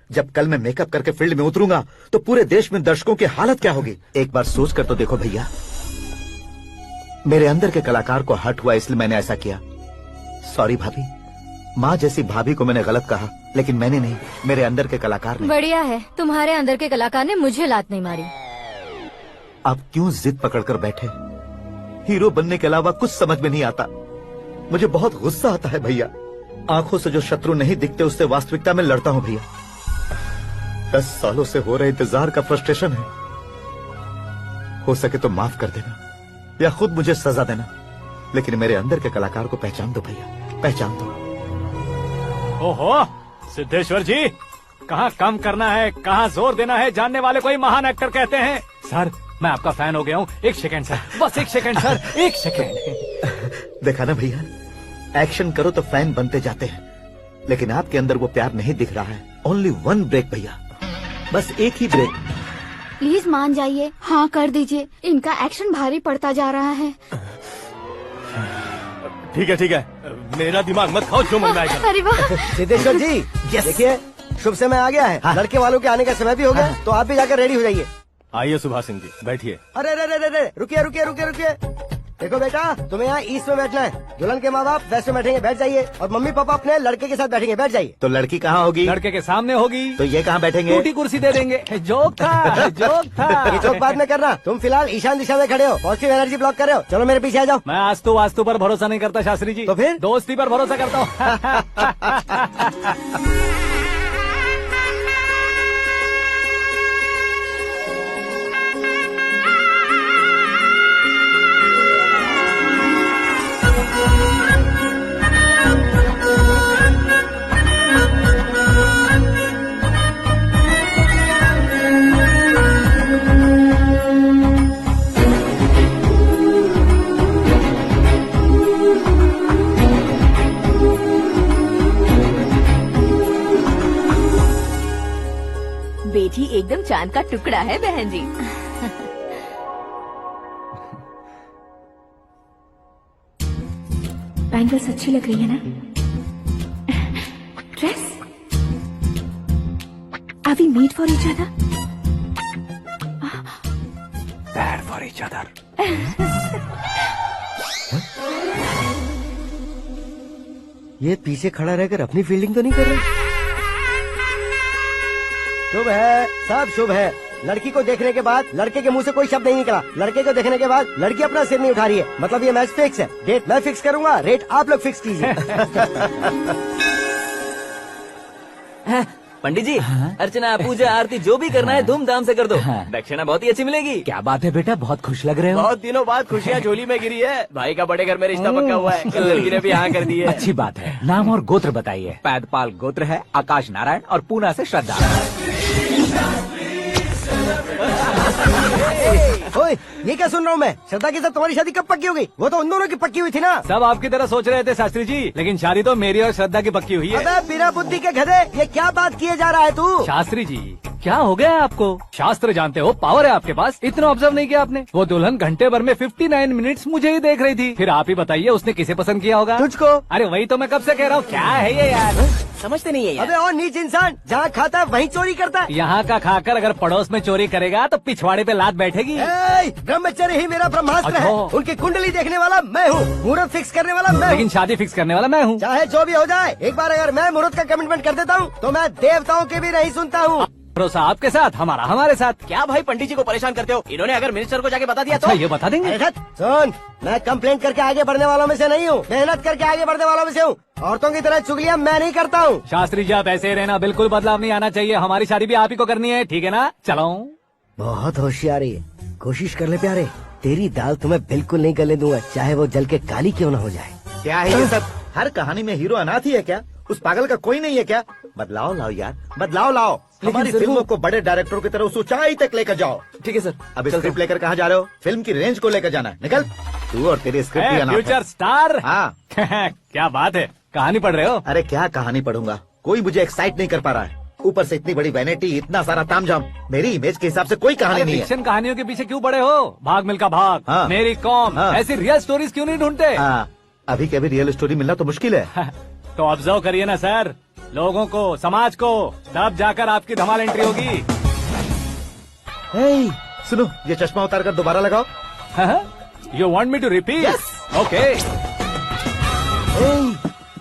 जब कल मैं मेकअप करके फील्ड में उतरूंगा तो पूरे देश में दर्शकों की हालत क्या होगी? एक बार सोच कर तो देखो भैया। मेरे अंदर के कलाकार को हर्ट हुआ इसलिए मैंने ऐसा किया। सॉरी भाभी। माँ जैसी भाभी को मैंने गलत कहा, लेकिन मैंने नहीं, मेरे अंदर के कलाकार ने। बढ़िया है, तुम्हारे अंदर के कलाकार ने मुझे लात नहीं मारी। आप क्यों जिद पकड़कर बैठे? हीरो बनने के अलावा कुछ समझ में नहीं आता। मुझे बहुत गुस्सा आता है भैया। आंखों से जो शत्रु नहीं दिखते उससे वास्तविकता में लड़ता हूँ भैया। 10 सालों से हो रहे इंतजार का फ्रस्ट्रेशन है। हो सके तो माफ कर देना या खुद मुझे सजा देना, लेकिन मेरे अंदर के कलाकार को पहचान दो भैया, पहचान दो। ओहो सिद्धेश्वर जी, कहाँ कम करना है कहाँ जोर देना है, जानने वाले को ही महान एक्टर कहते हैं। सर मैं आपका फैन हो गया हूँ। एक सेकंड सर, बस एक सेकंड सर, एक सेकंड। देखा ना भैया, एक्शन करो तो फैन बनते जाते हैं, लेकिन आपके अंदर वो प्यार नहीं दिख रहा है। ओनली वन ब्रेक भैया, बस एक ही ब्रेक। प्लीज मान जाइए, हाँ कर दीजिए। इनका एक्शन भारी पड़ता जा रहा है। ठीक है, मेरा दिमाग मत खाओ, जो मन में आएगा। अरे वाह। सिद्धेश्वर जी देखिए, शुभ समय आ गया है। लड़के वालों के आने का समय भी हो गया, तो आप भी जाकर रेडी हो जाइए। आइए सुभाष सिंह जी, बैठिए। अरे रुकिए। देखो बेटा, तुम्हें यहाँ ईस्ट में बैठना है। दुल्हन के माँ बाप वेस्ट में बैठेंगे, बैठ जाइए। और मम्मी पापा अपने लड़के के साथ बैठेंगे, बैठ जाइए। तो लड़की कहाँ होगी? लड़के के सामने होगी। तो ये कहाँ बैठेंगे? टूटी कुर्सी दे देंगे। जोक था, जोक था। ये जोक बाद में करना। तुम फिलहाल ईशान दिशा में खड़े हो, पॉजिटिव एनर्जी ब्लॉक कर रहे हो। चलो मेरे पीछे आ जाओ। मैं वास्तु पर भरोसा नहीं करता शास्त्री जी। तो फिर? दोस्ती पर भरोसा करता हूँ। बेटी एकदम चांद का टुकड़ा है बहन जी। बैंगल्स अच्छी लग रही है ना? Dress Are we made for each other? Bad for each other. ये पीछे खड़ा रहकर अपनी फील्डिंग तो नहीं कर रहा? शुभ है, सब शुभ है। लड़की को देखने के बाद लड़के के मुंह से कोई शब्द नहीं निकला। लड़के को देखने के बाद लड़की अपना सिर नहीं उठा रही है। मतलब ये मैच फिक्स है। डेट मैं फिक्स करूंगा, रेट आप लोग फिक्स कीजिए। पंडित जी, अर्चना, पूजा, आरती जो भी करना है धूमधाम से कर दो। दक्षिणा बहुत ही अच्छी मिलेगी। क्या बात है बेटा, बहुत खुश लग रहे हो। बहुत दिनों बाद खुशियाँ झोली में गिरी है। भाई का बड़े घर में रिश्ता पक्का हुआ है। लड़की ने भी हाँ कर दी है। अच्छी बात है। नाम और गोत्र बताइए। पैदपाल गोत्र है, आकाश नारायण और पूना से श्रद्धा। ओए, ये क्या सुन रहा हूँ मैं? श्रद्धा के साथ तुम्हारी शादी कब पक्की हो गई? वो तो उन दोनों की पक्की हुई थी ना। सब आपकी तरह सोच रहे थे शास्त्री जी, लेकिन शादी तो मेरी और श्रद्धा की पक्की हुई है। अबे बिना बुद्धि के गधे, ये क्या बात किए जा रहा है तू? शास्त्री जी, क्या हो गया है आपको? शास्त्र जानते हो, पावर है आपके पास। इतना ऑब्जर्व नहीं किया आपने? वो दुल्हन घंटे भर में 59 मिनट्स मुझे ही देख रही थी। फिर आप ही बताइए उसने किसे पसंद किया होगा? तुझको। अरे वही तो मैं कब से कह रहा हूँ, क्या है ये यार? समझते नहीं है यार। अबे और नीच इंसान, जहाँ खाता है वहीं चोरी करता है। यहाँ का खाकर अगर पड़ोस में चोरी करेगा तो पिछवाड़े पे लात बैठेगी। ब्रह्मचर्य ही मेरा ब्रह्मास्त्र है। अच्छा। उनकी कुंडली देखने वाला मैं हूँ, मुहूर्त फिक्स करने वाला मैं लेकिन हूँ। शादी फिक्स करने वाला मैं हूँ। चाहे जो भी हो जाए, एक बार अगर मैं मुहूर्त का कमिटमेंट कर देता हूँ तो मैं देवताओं के भी नहीं सुनता हूँ। भरोसा आपके साथ, हमारा हमारे साथ। क्या भाई पंडित जी को परेशान करते हो? इन्होंने अगर मिनिस्टर को जाके बता दिया तो? अच्छा, ये बता देंगे? अरे सुन, मैं कंप्लेंट करके आगे बढ़ने वालों में से नहीं हूँ, मेहनत करके आगे बढ़ने वालों में से हूँ। औरतों की तरह चुगलियाँ मैं नहीं करता हूँ। शास्त्री जी, आप ऐसे ही रहना, बिल्कुल बदलाव नहीं आना चाहिए। हमारी शादी भी आप ही को करनी है, ठीक है ना? चलो। बहुत होशियारी है, कोशिश कर ले प्यारे। तेरी दाल तुम्हें बिल्कुल नहीं गले दूंगा, चाहे वो जल के काली क्यों न हो जाए। क्या है ये सब? हर कहानी में हीरो अनाथ ही है क्या? उस पागल का कोई नहीं है क्या? बदलाव लाओ यार, बदलाव लाओ। हमारी फिल्मों को बड़े डायरेक्टरों की तरह उस ऊंचाई तक लेकर जाओ। ठीक है सर। अब स्क्रिप्ट लेकर कहाँ जा रहे हो? फिल्म की रेंज को लेकर जाना है। निकल तू और तेरे स्क्रिप्ट ही अनाथ है। Future star. हाँ। क्या बात है, कहानी पढ़ रहे हो? अरे क्या कहानी पढ़ूंगा, कोई मुझे एक्साइट नहीं कर पा रहा है। ऊपर से इतनी बड़ी वैनिटी, इतना सारा तामझाम। मेरी इमेज के हिसाब से कोई कहानी नहीं है। फिक्शन कहानियों के पीछे क्यों पड़े हो? भाग मिल्खा भाग, हाँ। मेरी कॉम, हाँ। ऐसी रियल स्टोरीज क्यों नहीं ढूंढते? हाँ, अभी के अभी रियल स्टोरी मिलना तो मुश्किल है। तो ऑब्जर्व करिए ना सर, लोगों को, समाज को, तब जाकर आपकी धमाल एंट्री होगी। सुनो, ये चश्मा उतार कर दोबारा लगाओ। You want me to repeat? Okay.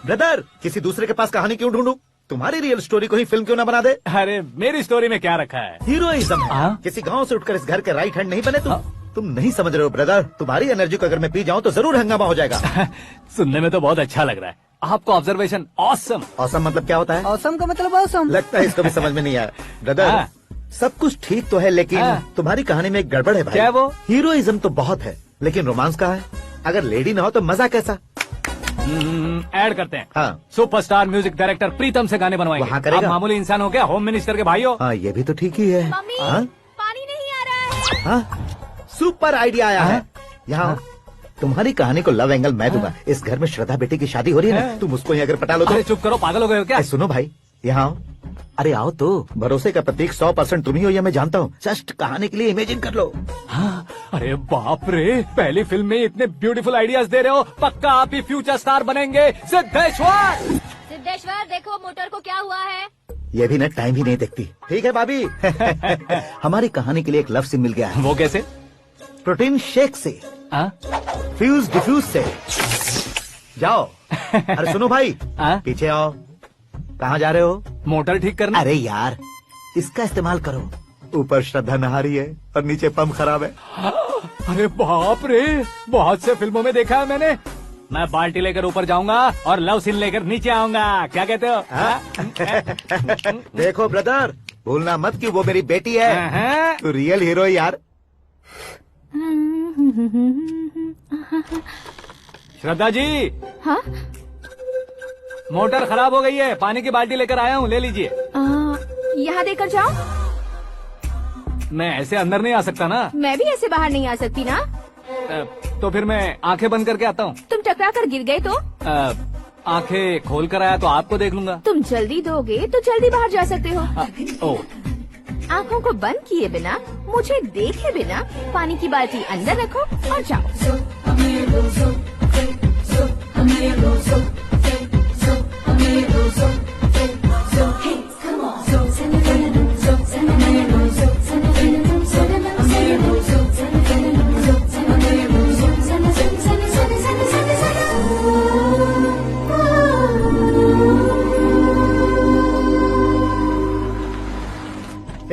Brother, किसी दूसरे के पास कहानी क्यों ढूंढूं? तुम्हारी रियल स्टोरी को ही फिल्म क्यों ना बना दे? अरे मेरी स्टोरी में क्या रखा है? हीरोइज्म है। हाँ? किसी गांव से उठकर इस घर के राइट हैंड नहीं बने तुम? तुम नहीं समझ रहे हो ब्रदर, तुम्हारी एनर्जी को अगर मैं पी जाऊं तो जरूर हंगामा हो जाएगा। सुनने में तो बहुत अच्छा लग रहा है। आपका ऑब्जर्वेशन ऑसम। ऑसम मतलब क्या होता है? औसम का मतलब औसम। लगता है इसको भी समझ में नहीं आया। ब्रदर, हाँ। सब कुछ ठीक तो है, लेकिन हाँ। तुम्हारी कहानी में एक गड़बड़ है भाई। क्या वो? हीरोइज्म तो बहुत है, लेकिन रोमांस कहाँ है? अगर लेडी ना हो तो मजा कैसा? ऐड करते हैं। हाँ। सुपरस्टार म्यूजिक डायरेक्टर प्रीतम से गाने बनवाएंगे। वहाँ करेगा? आप मामूली इंसान हो क्या, होम मिनिस्टर के भाई हो? हाँ, ये भी तो ठीक ही है। मम्मी, हाँ? पानी नहीं आ रहा है। हाँ? सुपर आइडिया आया है। यहाँ तुम्हारी कहानी को लव एंगल मैं दूंगा। इस घर में श्रद्धा बेटी की शादी हो रही है ना, तुम उसको ही अगर पटा लो तो। अरे चुप करो, पागल हो गए हो क्या? सुनो भाई, यहाँ आओ। अरे आओ तो, भरोसे का प्रतीक 100% तुम ही हो, यह मैं जानता हूँ। जस्ट कहानी के लिए इमेजिन कर लो। हाँ, अरे बाप रे, पहली फिल्म में इतने ब्यूटीफुल आइडियाज दे रहे हो। पक्का आप ही फ्यूचर स्टार बनेंगे। सिद्धेश्वर, सिद्धेश्वर देखो मोटर को क्या हुआ है। ये भी ना टाइम ही नहीं देखती। ठीक है भाभी। हमारी कहानी के लिए एक लव सीन मिल गया है। वो कैसे? प्रोटीन शेक से, फ्यूज डिफ्यूज से। जाओ। अरे सुनो भाई, पीछे आओ। कहाँ जा रहे हो? मोटर ठीक करना। अरे यार, इसका इस्तेमाल करो। ऊपर श्रद्धा नहा रही है और नीचे पंप खराब है। अरे बाप रे, बहुत से फिल्मों में देखा है मैंने। मैं बाल्टी लेकर ऊपर जाऊंगा और लव सीन लेकर नीचे आऊंगा। क्या कहते हो? देखो ब्रदर, भूलना मत कि वो मेरी बेटी है। तू रियल हीरो यार। श्रद्धा जी। हाँ? मोटर खराब हो गई है, पानी की बाल्टी लेकर आया हूँ, ले लीजिए। यहाँ देकर जाओ। मैं ऐसे अंदर नहीं आ सकता ना। मैं भी ऐसे बाहर नहीं आ सकती ना। तो फिर मैं आंखें बंद करके आता हूँ। तुम टकरा कर गिर गए तो? आंखें खोल कर आया तो आपको देख लूंगा। तुम जल्दी दोगे तो जल्दी बाहर जा सकते हो। ओ, आँखों को बंद किए बिना, मुझे देखे बिना पानी की बाल्टी अंदर रखो और जाओ।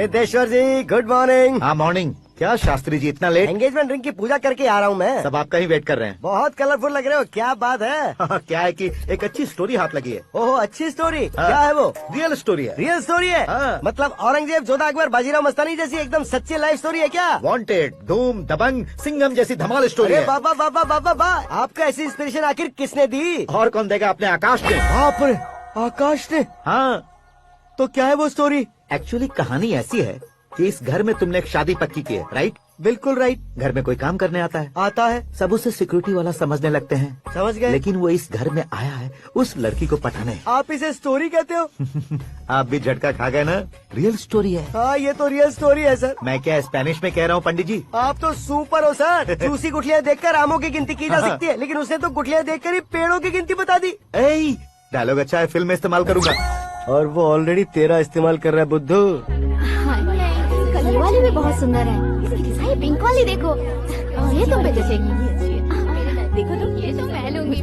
सिद्धेश्वर जी गुड मॉर्निंग। हाँ मॉर्निंग। क्या शास्त्री जी इतना लेट? एंगेजमेंट रिंग की पूजा करके आ रहा हूँ मैं। सब आपका ही वेट कर रहे हैं। बहुत कलरफुल लग रहे हो, क्या बात है? क्या है कि एक अच्छी स्टोरी हाथ लगी है। ओहो अच्छी स्टोरी। क्या है वो? रियल स्टोरी है। रियल स्टोरी है? हाँ। मतलब औरंगजेब, जोधा अकबर, बाजीराव मस्तानी जैसी एकदम सच्ची लाइफ स्टोरी है क्या? वांटेड, धूम, दबंग, सिंघम जैसी धमाल स्टोरी है। बाबा बाबा बाबा बा, आपका ऐसी इंस्पिरेशन आखिर किसने दी? और कौन देगा? अपने आकाश ने। बाप रे, आकाश ने? हाँ। तो क्या है वो स्टोरी? एक्चुअली कहानी ऐसी है कि इस घर में तुमने एक शादी पक्की की है, राइट? बिल्कुल राइट। घर में कोई काम करने आता है? आता है। सब उसे सिक्योरिटी वाला समझने लगते हैं। समझ गए। लेकिन वो इस घर में आया है उस लड़की को पटाने। आप इसे स्टोरी कहते हो? आप भी झटका खा गए ना? रियल स्टोरी है। हाँ ये तो रियल स्टोरी है सर। मैं क्या स्पेनिश में कह रहा हूँ पंडित जी? आप तो सुपर हो सर। चूसी गुठलियाँ देखकर आमों की गिनती की जा सकती है, लेकिन उसने तो गुठलियाँ देखकर ही पेड़ों की गिनती बता दी। डायलॉग अच्छा है, फिल्म में इस्तेमाल करूंगा। और वो ऑलरेडी तेरा इस्तेमाल कर रहा है बुद्धू। कल ये वाली भी बहुत सुंदर है। ये पिंक वाली देखो, ये तुम पे जचेगी। देखो तो ये तो मैं लूंगी।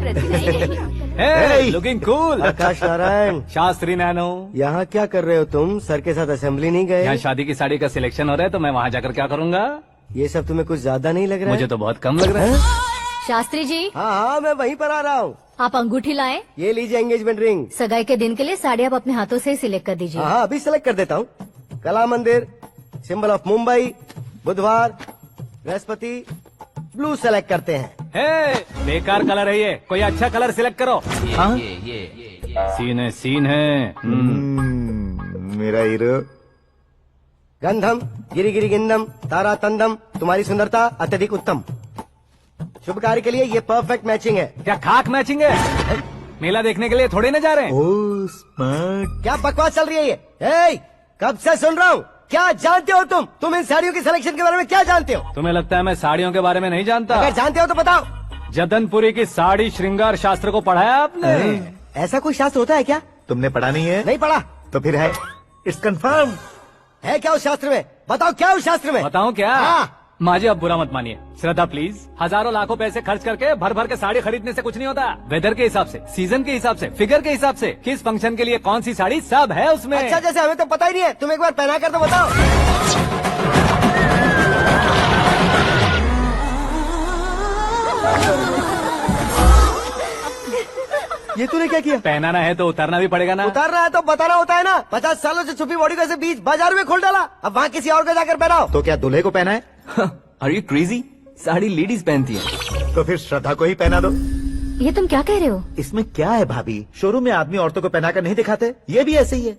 Looking cool. Akash Narayan. Shastri nano. यहाँ क्या कर रहे हो तुम? सर के साथ असेंबली नहीं गए? यहाँ शादी की साड़ी का सिलेक्शन हो रहा है तो मैं वहाँ जाकर क्या करूँगा? ये सब तुम्हें कुछ ज्यादा नहीं लग रहा है? मुझे तो बहुत कम लग रहा है। शास्त्री जी। हाँ हाँ मैं वहीं पर आ रहा हूँ। आप अंगूठी लाएं। ये लीजिए एंगेजमेंट रिंग। सगाई के दिन के लिए साड़ी आप अपने हाथों से ही सिलेक्ट कर दीजिए। हाँ अभी सिलेक्ट कर देता हूँ। कला मंदिर, सिंबल ऑफ मुंबई, बुधवार, बृहस्पति, ब्लू सेलेक्ट करते हैं। बेकार कलर है ये, कोई अच्छा कलर सिलेक्ट करो। सीन है। मेरा हीरो। गंधम, गिरी गिरी गिंदम, तारा तंदम, तुम्हारी सुंदरता अत्यधिक उत्तम। शुभ कार्य के लिए ये परफेक्ट मैचिंग है। क्या खाक मैचिंग है? मेला देखने के लिए थोड़ी ना जा रहे हैं। Oh smart. क्या बकवास चल रही है ये? ए, कब से सुन रहा हूँ। क्या जानते हो तुम इन साड़ियों की सिलेक्शन के बारे में क्या जानते हो? तुम्हें लगता है मैं साड़ियों के बारे में नहीं जानता? अगर जानते हो तो बताओ। जदनपुरी की साड़ी श्रृंगार शास्त्र को पढ़ा है आपने? ऐसा कोई शास्त्र होता है क्या? तुमने पढ़ा नहीं है? नहीं पढ़ा। तो फिर है, इट्स कंफर्म। है क्या उस शास्त्र में? बताओ क्या उस शास्त्र में? बताऊं क्या? हाँ। माजी अब बुरा मत मानिए, श्रद्धा प्लीज। हजारों लाखों पैसे खर्च करके भर भर के साड़ी खरीदने से कुछ नहीं होता। वेदर के हिसाब से, सीजन के हिसाब से, फिगर के हिसाब से, किस फंक्शन के लिए कौन सी साड़ी, सब है उसमें। अच्छा जैसे हमें तो पता ही नहीं है, तुम एक बार पहना कर तो बताओ। ये तूने क्या किया? पहनाना है तो उतारना भी पड़ेगा ना। उतारना है तो बताना होता है ना। 50 सालों से छुपी बॉडी को ऐसे बीच बाजार में खोल डाला, अब वहाँ किसी और को जाकर पहनाओ। तो क्या दूल्हे को पहना है? Are you crazy? Sari ladies पहनती है। तो फिर श्रद्धा को ही पहना दो। ये तुम क्या कह रहे हो? इसमें क्या है भाभी? शोरूम में आदमी औरतों को पहनाकर नहीं दिखाते? ये भी ऐसे ही है।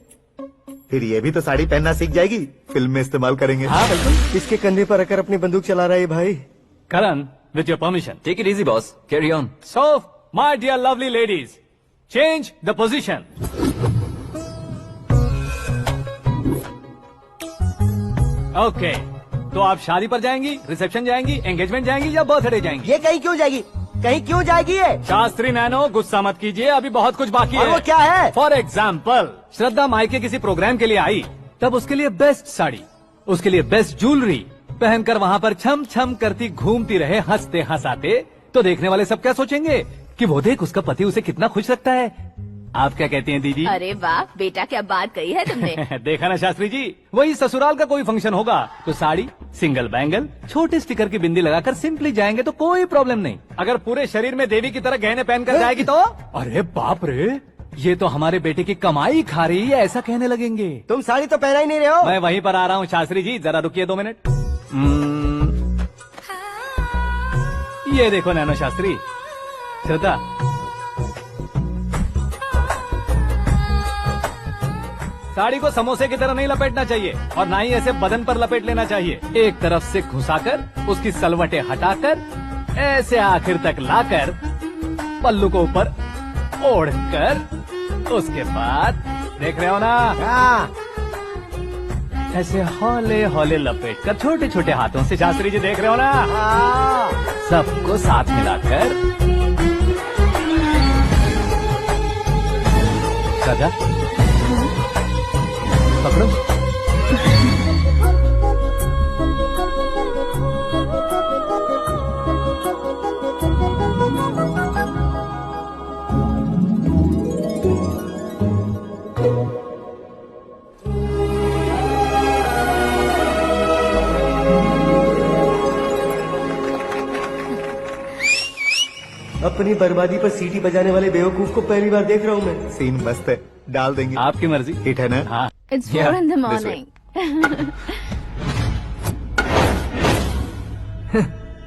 फिर ये भी तो साड़ी पहनना सीख जाएगी, फिल्म में इस्तेमाल करेंगे। हाँ बिल्कुल। इसके कंधे पर रखकर अपनी बंदूक चला रहा है भाई। Karan, with your permission. Take it easy boss, carry on. So my dear lovely ladies, change the position. Okay, तो आप शादी पर जाएंगी, रिसेप्शन जाएंगी, एंगेजमेंट जाएंगी या बर्थडे जाएंगी? ये कहीं क्यों जाएगी? कहीं क्यों जाएगी ये? शास्त्री नैनो गुस्सा मत कीजिए, अभी बहुत कुछ बाकी और है। वो क्या है? फॉर एग्जाम्पल, श्रद्धा मायके किसी प्रोग्राम के लिए आई, तब उसके लिए बेस्ट साड़ी, उसके लिए बेस्ट ज्वेलरी पहनकर वहाँ पर छम छम करती घूमती रहे हंसते हंसाते, तो देखने वाले सब क्या सोचेंगे कि वो देख उसका पति उसे कितना खुश रखता है। आप क्या कहती हैं दीदी? अरे वाह बेटा, क्या बात कही है तुमने। देखा ना शास्त्री जी, वही ससुराल का कोई फंक्शन होगा तो साड़ी, सिंगल बैंगल, छोटे स्टिकर की बिंदी लगाकर सिंपली जाएंगे तो कोई प्रॉब्लम नहीं। अगर पूरे शरीर में देवी की तरह गहने पहनकर जाएगी तो अरे बाप रे, ये तो हमारे बेटे की कमाई खा रही है, ऐसा कहने लगेंगे। तुम साड़ी तो पहना ही नहीं रहे हो। मैं वहीं पर आ रहा हूँ शास्त्री जी, जरा रुकिए 2 मिनट। ये देखो नैनो शास्त्री, श्रद्धा, साड़ी को समोसे की तरह नहीं लपेटना चाहिए और ना ही ऐसे बदन पर लपेट लेना चाहिए। एक तरफ से घुसाकर उसकी सलवटें हटाकर ऐसे आखिर तक लाकर पल्लू को ऊपर ओढ़कर, उसके बाद देख रहे हो ना, ऐसे हौले हौले लपेट कर छोटे छोटे हाथों से, शास्त्री जी देख रहे हो ना, सबको साथ मिलाकर सजा पकड़ो। अपनी बर्बादी पर सीटी बजाने वाले बेवकूफ को पहली बार देख रहा हूँ मैं। सीन मस्त है, डाल देंगे। आपकी मर्जी। हिट है ना? हाँ। It's 4 in the morning.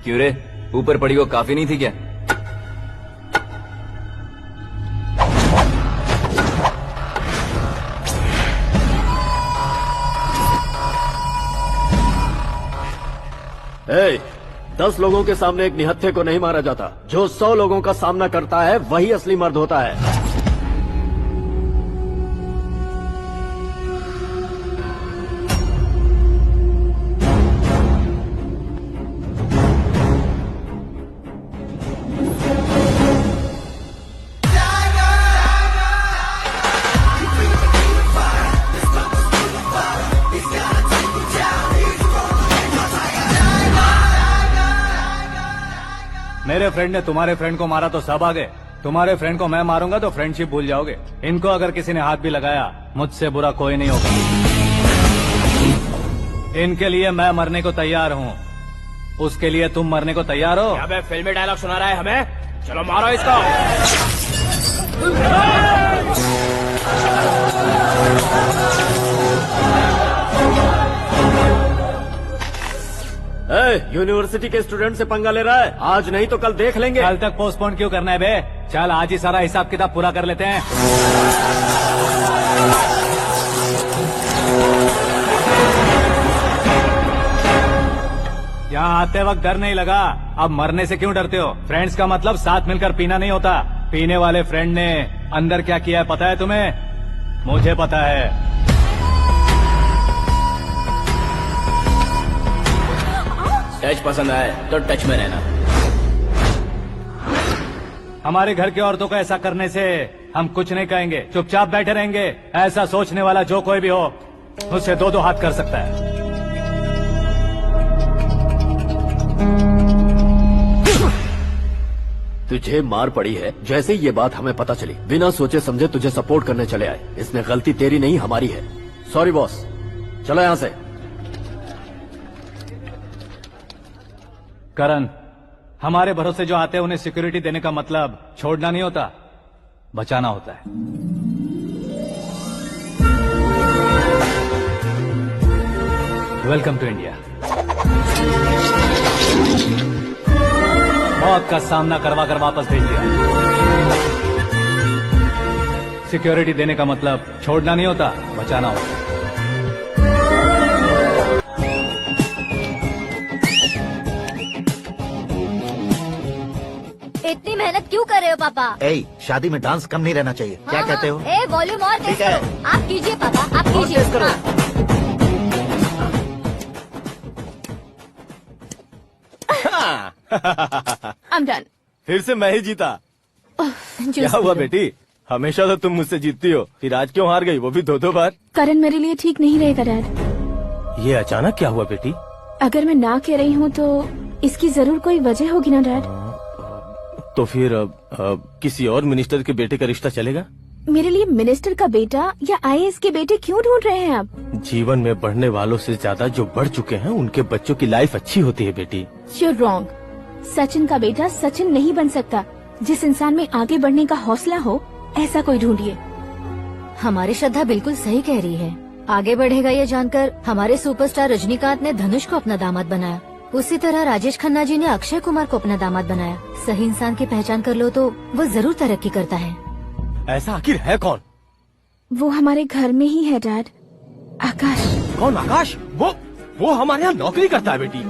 क्यों रे, ऊपर पड़ी वो काफी नहीं थी क्या? ए, 10 लोगों के सामने एक निहत्थे को नहीं मारा जाता। जो 100 लोगों का सामना करता है वही असली मर्द होता है। मेरे फ्रेंड ने तुम्हारे फ्रेंड को मारा तो सब आ गए। तुम्हारे फ्रेंड को मैं मारूंगा तो फ्रेंडशिप भूल जाओगे। इनको अगर किसी ने हाथ भी लगाया, मुझसे बुरा कोई नहीं होगा। इनके लिए मैं मरने को तैयार हूँ। उसके लिए तुम मरने को तैयार हो? अबे फिल्मी डायलॉग सुना रहा है हमें? चलो मारो इसको। यूनिवर्सिटी के स्टूडेंट से पंगा ले रहा है। आज नहीं तो कल देख लेंगे। कल तक पोस्टपोन क्यों करना है बे? चल आज ही सारा हिसाब किताब पूरा कर लेते हैं। यहाँ आते वक्त डर नहीं लगा, अब मरने से क्यों डरते हो? फ्रेंड्स का मतलब साथ मिलकर पीना नहीं होता। पीने वाले फ्रेंड ने अंदर क्या किया है पता है तुम्हें? मुझे पता है। टच पसंद आए तो टच में रहना। हमारे घर की औरतों को ऐसा करने से हम कुछ नहीं कहेंगे, चुपचाप बैठे रहेंगे। ऐसा सोचने वाला जो कोई भी हो, उससे 2-2 हाथ कर सकता है। तुझे मार पड़ी है। जैसे ही ये बात हमें पता चली, बिना सोचे समझे तुझे सपोर्ट करने चले आए। इसमें गलती तेरी नहीं हमारी है। सॉरी बॉस, चलो यहाँ से। करण, हमारे भरोसे जो आते हैं उन्हें सिक्योरिटी देने का मतलब छोड़ना नहीं होता, बचाना होता है। Welcome to India. मौत का सामना करवा कर वापस भेज दिया। सिक्योरिटी देने का मतलब छोड़ना नहीं होता, बचाना होता है। इतनी मेहनत क्यों कर रहे हो पापा? ए, शादी में डांस कम नहीं रहना चाहिए। क्या कहते हो? ए, वॉल्यूम और तेज करो। आप कीजिए पापा, आप कीजिए। I'm done. फिर से मैं ही जीता। क्या हुआ बेटी? हमेशा तो तुम मुझसे जीतती हो, फिर आज क्यों हार गई, वो भी 2-2 बार? करण मेरे लिए ठीक नहीं रहेगा डैड। ये अचानक क्या हुआ बेटी? अगर मैं ना कह रही हूँ तो इसकी जरूर कोई वजह होगी ना डैड। तो फिर किसी और मिनिस्टर के बेटे का रिश्ता चलेगा? मेरे लिए मिनिस्टर का बेटा या IAS के बेटे क्यों ढूंढ रहे हैं आप? जीवन में बढ़ने वालों से ज्यादा जो बढ़ चुके हैं उनके बच्चों की लाइफ अच्छी होती है बेटी। You're wrong. सचिन का बेटा सचिन नहीं बन सकता। जिस इंसान में आगे बढ़ने का हौसला हो, ऐसा कोई ढूंढिए। हमारी श्रद्धा बिल्कुल सही कह रही है। आगे बढ़ेगा ये जानकर हमारे सुपरस्टार रजनीकांत ने धनुष को अपना दामाद बनाया। उसी तरह राजेश खन्ना जी ने अक्षय कुमार को अपना दामाद बनाया। सही इंसान की पहचान कर लो तो वो जरूर तरक्की करता है। ऐसा आखिर है कौन? वो हमारे घर में ही है डैड, आकाश। कौन आकाश? वो हमारे यहाँ नौकरी करता है बेटी।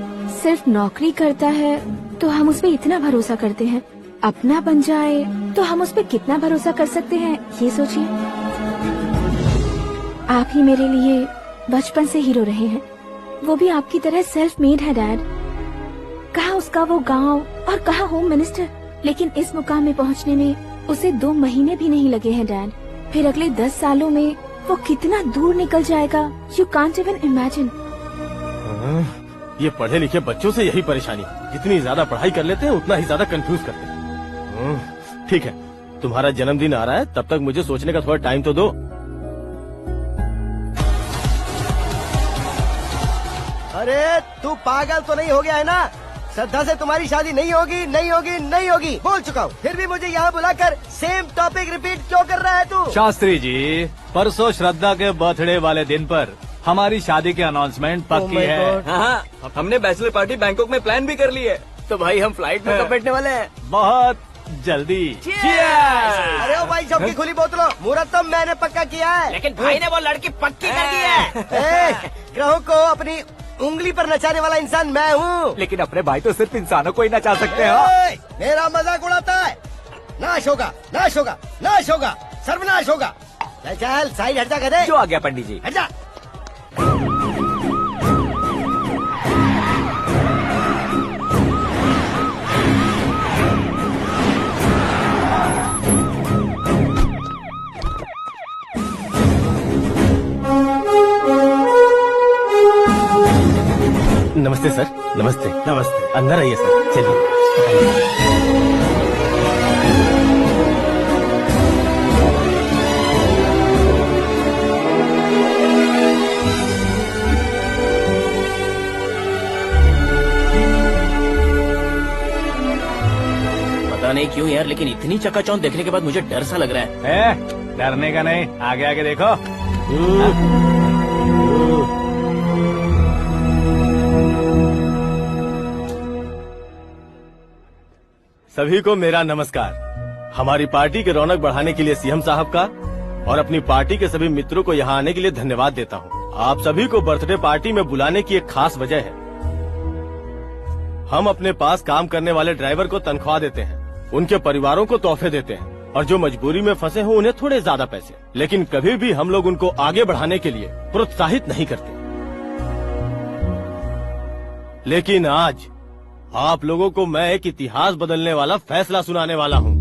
सिर्फ नौकरी करता है तो हम उस पर इतना भरोसा करते हैं, अपना बन जाए तो हम उस पर कितना भरोसा कर सकते हैं, ये सोचिए। आप ही मेरे लिए बचपन से हीरो रहे हैं, वो भी आपकी तरह सेल्फ मेड है डैड। कहाँ उसका वो गांव और कहाँ होम मिनिस्टर, लेकिन इस मुकाम में पहुँचने में उसे 2 महीने भी नहीं लगे हैं डैड। फिर अगले 10 सालों में वो कितना दूर निकल जाएगा, यू कांट इवन इमेजिन। ये पढ़े लिखे बच्चों से यही परेशानी, जितनी ज्यादा पढ़ाई कर लेते हैं उतना ही ज्यादा कंफ्यूज करते हैं। ठीक है, तुम्हारा जन्मदिन आ रहा है, तब तक मुझे सोचने का थोड़ा टाइम तो दो। अरे तू पागल तो नहीं हो गया है ना? श्रद्धा से तुम्हारी शादी नहीं होगी, नहीं होगी, नहीं होगी, बोल चुका हूँ। फिर भी मुझे यहाँ बुलाकर सेम टॉपिक रिपीट क्यों कर रहा है तू? शास्त्री जी, परसों श्रद्धा के बर्थडे वाले दिन पर हमारी शादी की अनाउंसमेंट पक्की है। हाँ, हमने बैचलर पार्टी बैंकॉक में प्लान भी कर ली है। तो भाई हम फ्लाइट में कब बैठने वाले हैं? बहुत जल्दी। अरे ओ भाई, सबकी खुली बोतलों, मुहूर्त तो मैंने पक्का किया है। लेकिन भाई ने वो लड़की पक्की कर दी है। ग्रहों को अपनी उंगली पर नचाने वाला इंसान मैं हूँ। लेकिन अपने भाई तो सिर्फ इंसानों को ही नचा सकते हैं। मेरा मजाक उड़ाता है। नाश होगा, नाश होगा, नाश होगा, सर्वनाश होगा। चल चल, साइड हट जा गधे। जो आ गया पंडित जी। हट जा। नमस्ते सर। नमस्ते। नमस्ते। अंदर आइए सर, चलिए। पता नहीं क्यों यार, लेकिन इतनी चकाचौंध देखने के बाद मुझे डर सा लग रहा है। डरने का नहीं, आगे आगे देखो। सभी को मेरा नमस्कार। हमारी पार्टी की रौनक बढ़ाने के लिए सीएम साहब का और अपनी पार्टी के सभी मित्रों को यहाँ आने के लिए धन्यवाद देता हूँ। आप सभी को बर्थडे पार्टी में बुलाने की एक खास वजह है। हम अपने पास काम करने वाले ड्राइवर को तनख्वाह देते हैं, उनके परिवारों को तोहफे देते हैं और जो मजबूरी में फंसे हो उन्हें थोड़े ज्यादा पैसे। लेकिन कभी भी हम लोग उनको आगे बढ़ाने के लिए प्रोत्साहित नहीं करते। लेकिन आज आप लोगों को मैं एक इतिहास बदलने वाला फैसला सुनाने वाला हूँ।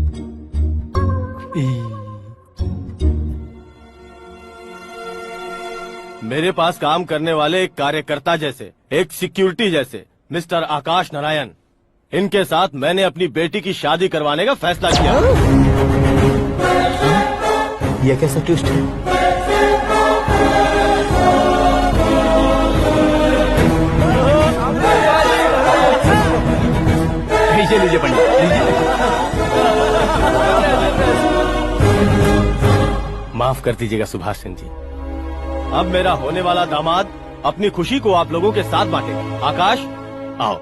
मेरे पास काम करने वाले एक कार्यकर्ता जैसे, एक सिक्योरिटी जैसे मिस्टर आकाश नारायण, इनके साथ मैंने अपनी बेटी की शादी करवाने का फैसला किया। यह कैसा ट्विस्ट है? लीजिए पंडित, माफ कर दीजिएगा सुभाष सिंह जी। अब मेरा होने वाला दामाद अपनी खुशी को आप लोगों के साथ बांटेगा। आकाश, आओ।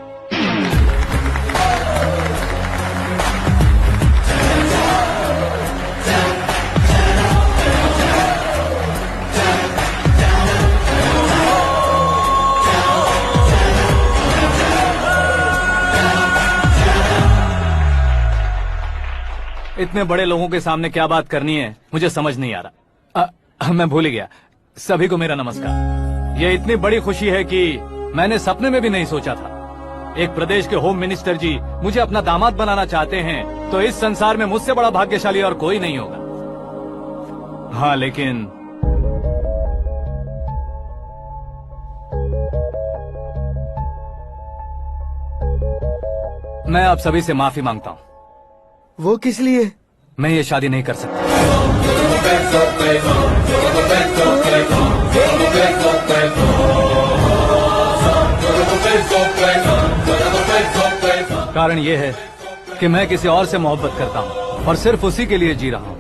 इतने बड़े लोगों के सामने क्या बात करनी है मुझे समझ नहीं आ रहा। मैं भूल ही गया। सभी को मेरा नमस्कार। ये इतनी बड़ी खुशी है कि मैंने सपने में भी नहीं सोचा था। एक प्रदेश के होम मिनिस्टर जी मुझे अपना दामाद बनाना चाहते हैं तो इस संसार में मुझसे बड़ा भाग्यशाली और कोई नहीं होगा। हाँ, लेकिन मैं आप सभी से माफी मांगता हूँ। वो किस लिए? मैं ये शादी नहीं कर सकता। कारण ये है कि मैं किसी और से मोहब्बत करता हूँ और सिर्फ उसी के लिए जी रहा हूँ।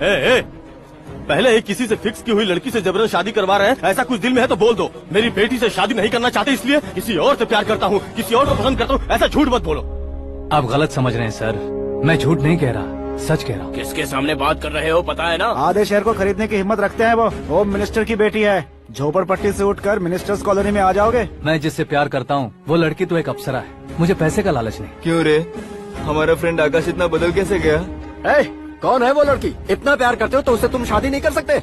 पहले ही किसी से फिक्स की हुई लड़की से जबरन शादी करवा रहे हैं। ऐसा कुछ दिल में है तो बोल दो। मेरी बेटी से शादी नहीं करना चाहते इसलिए किसी और से प्यार करता हूँ, किसी और को पसंद करता हूँ, ऐसा झूठ मत बोलो। आप गलत समझ रहे हैं सर। मैं झूठ नहीं कह रहा, सच कह रहा हूँ। किसके सामने बात कर रहे हो पता है ना? आधे शहर को खरीदने की हिम्मत रखते हैं वो। होम मिनिस्टर की बेटी है। झोपड़पट्टी से उठकर मिनिस्टर्स कॉलोनी में आ जाओगे। मैं जिससे प्यार करता हूँ वो लड़की तो एक अप्सरा है। मुझे पैसे का लालच नहीं। क्यों रे, हमारा फ्रेंड आकाश इतना बदल कैसे गया? कौन है वो लड़की? इतना प्यार करते हो तो उससे तुम शादी नहीं कर सकते?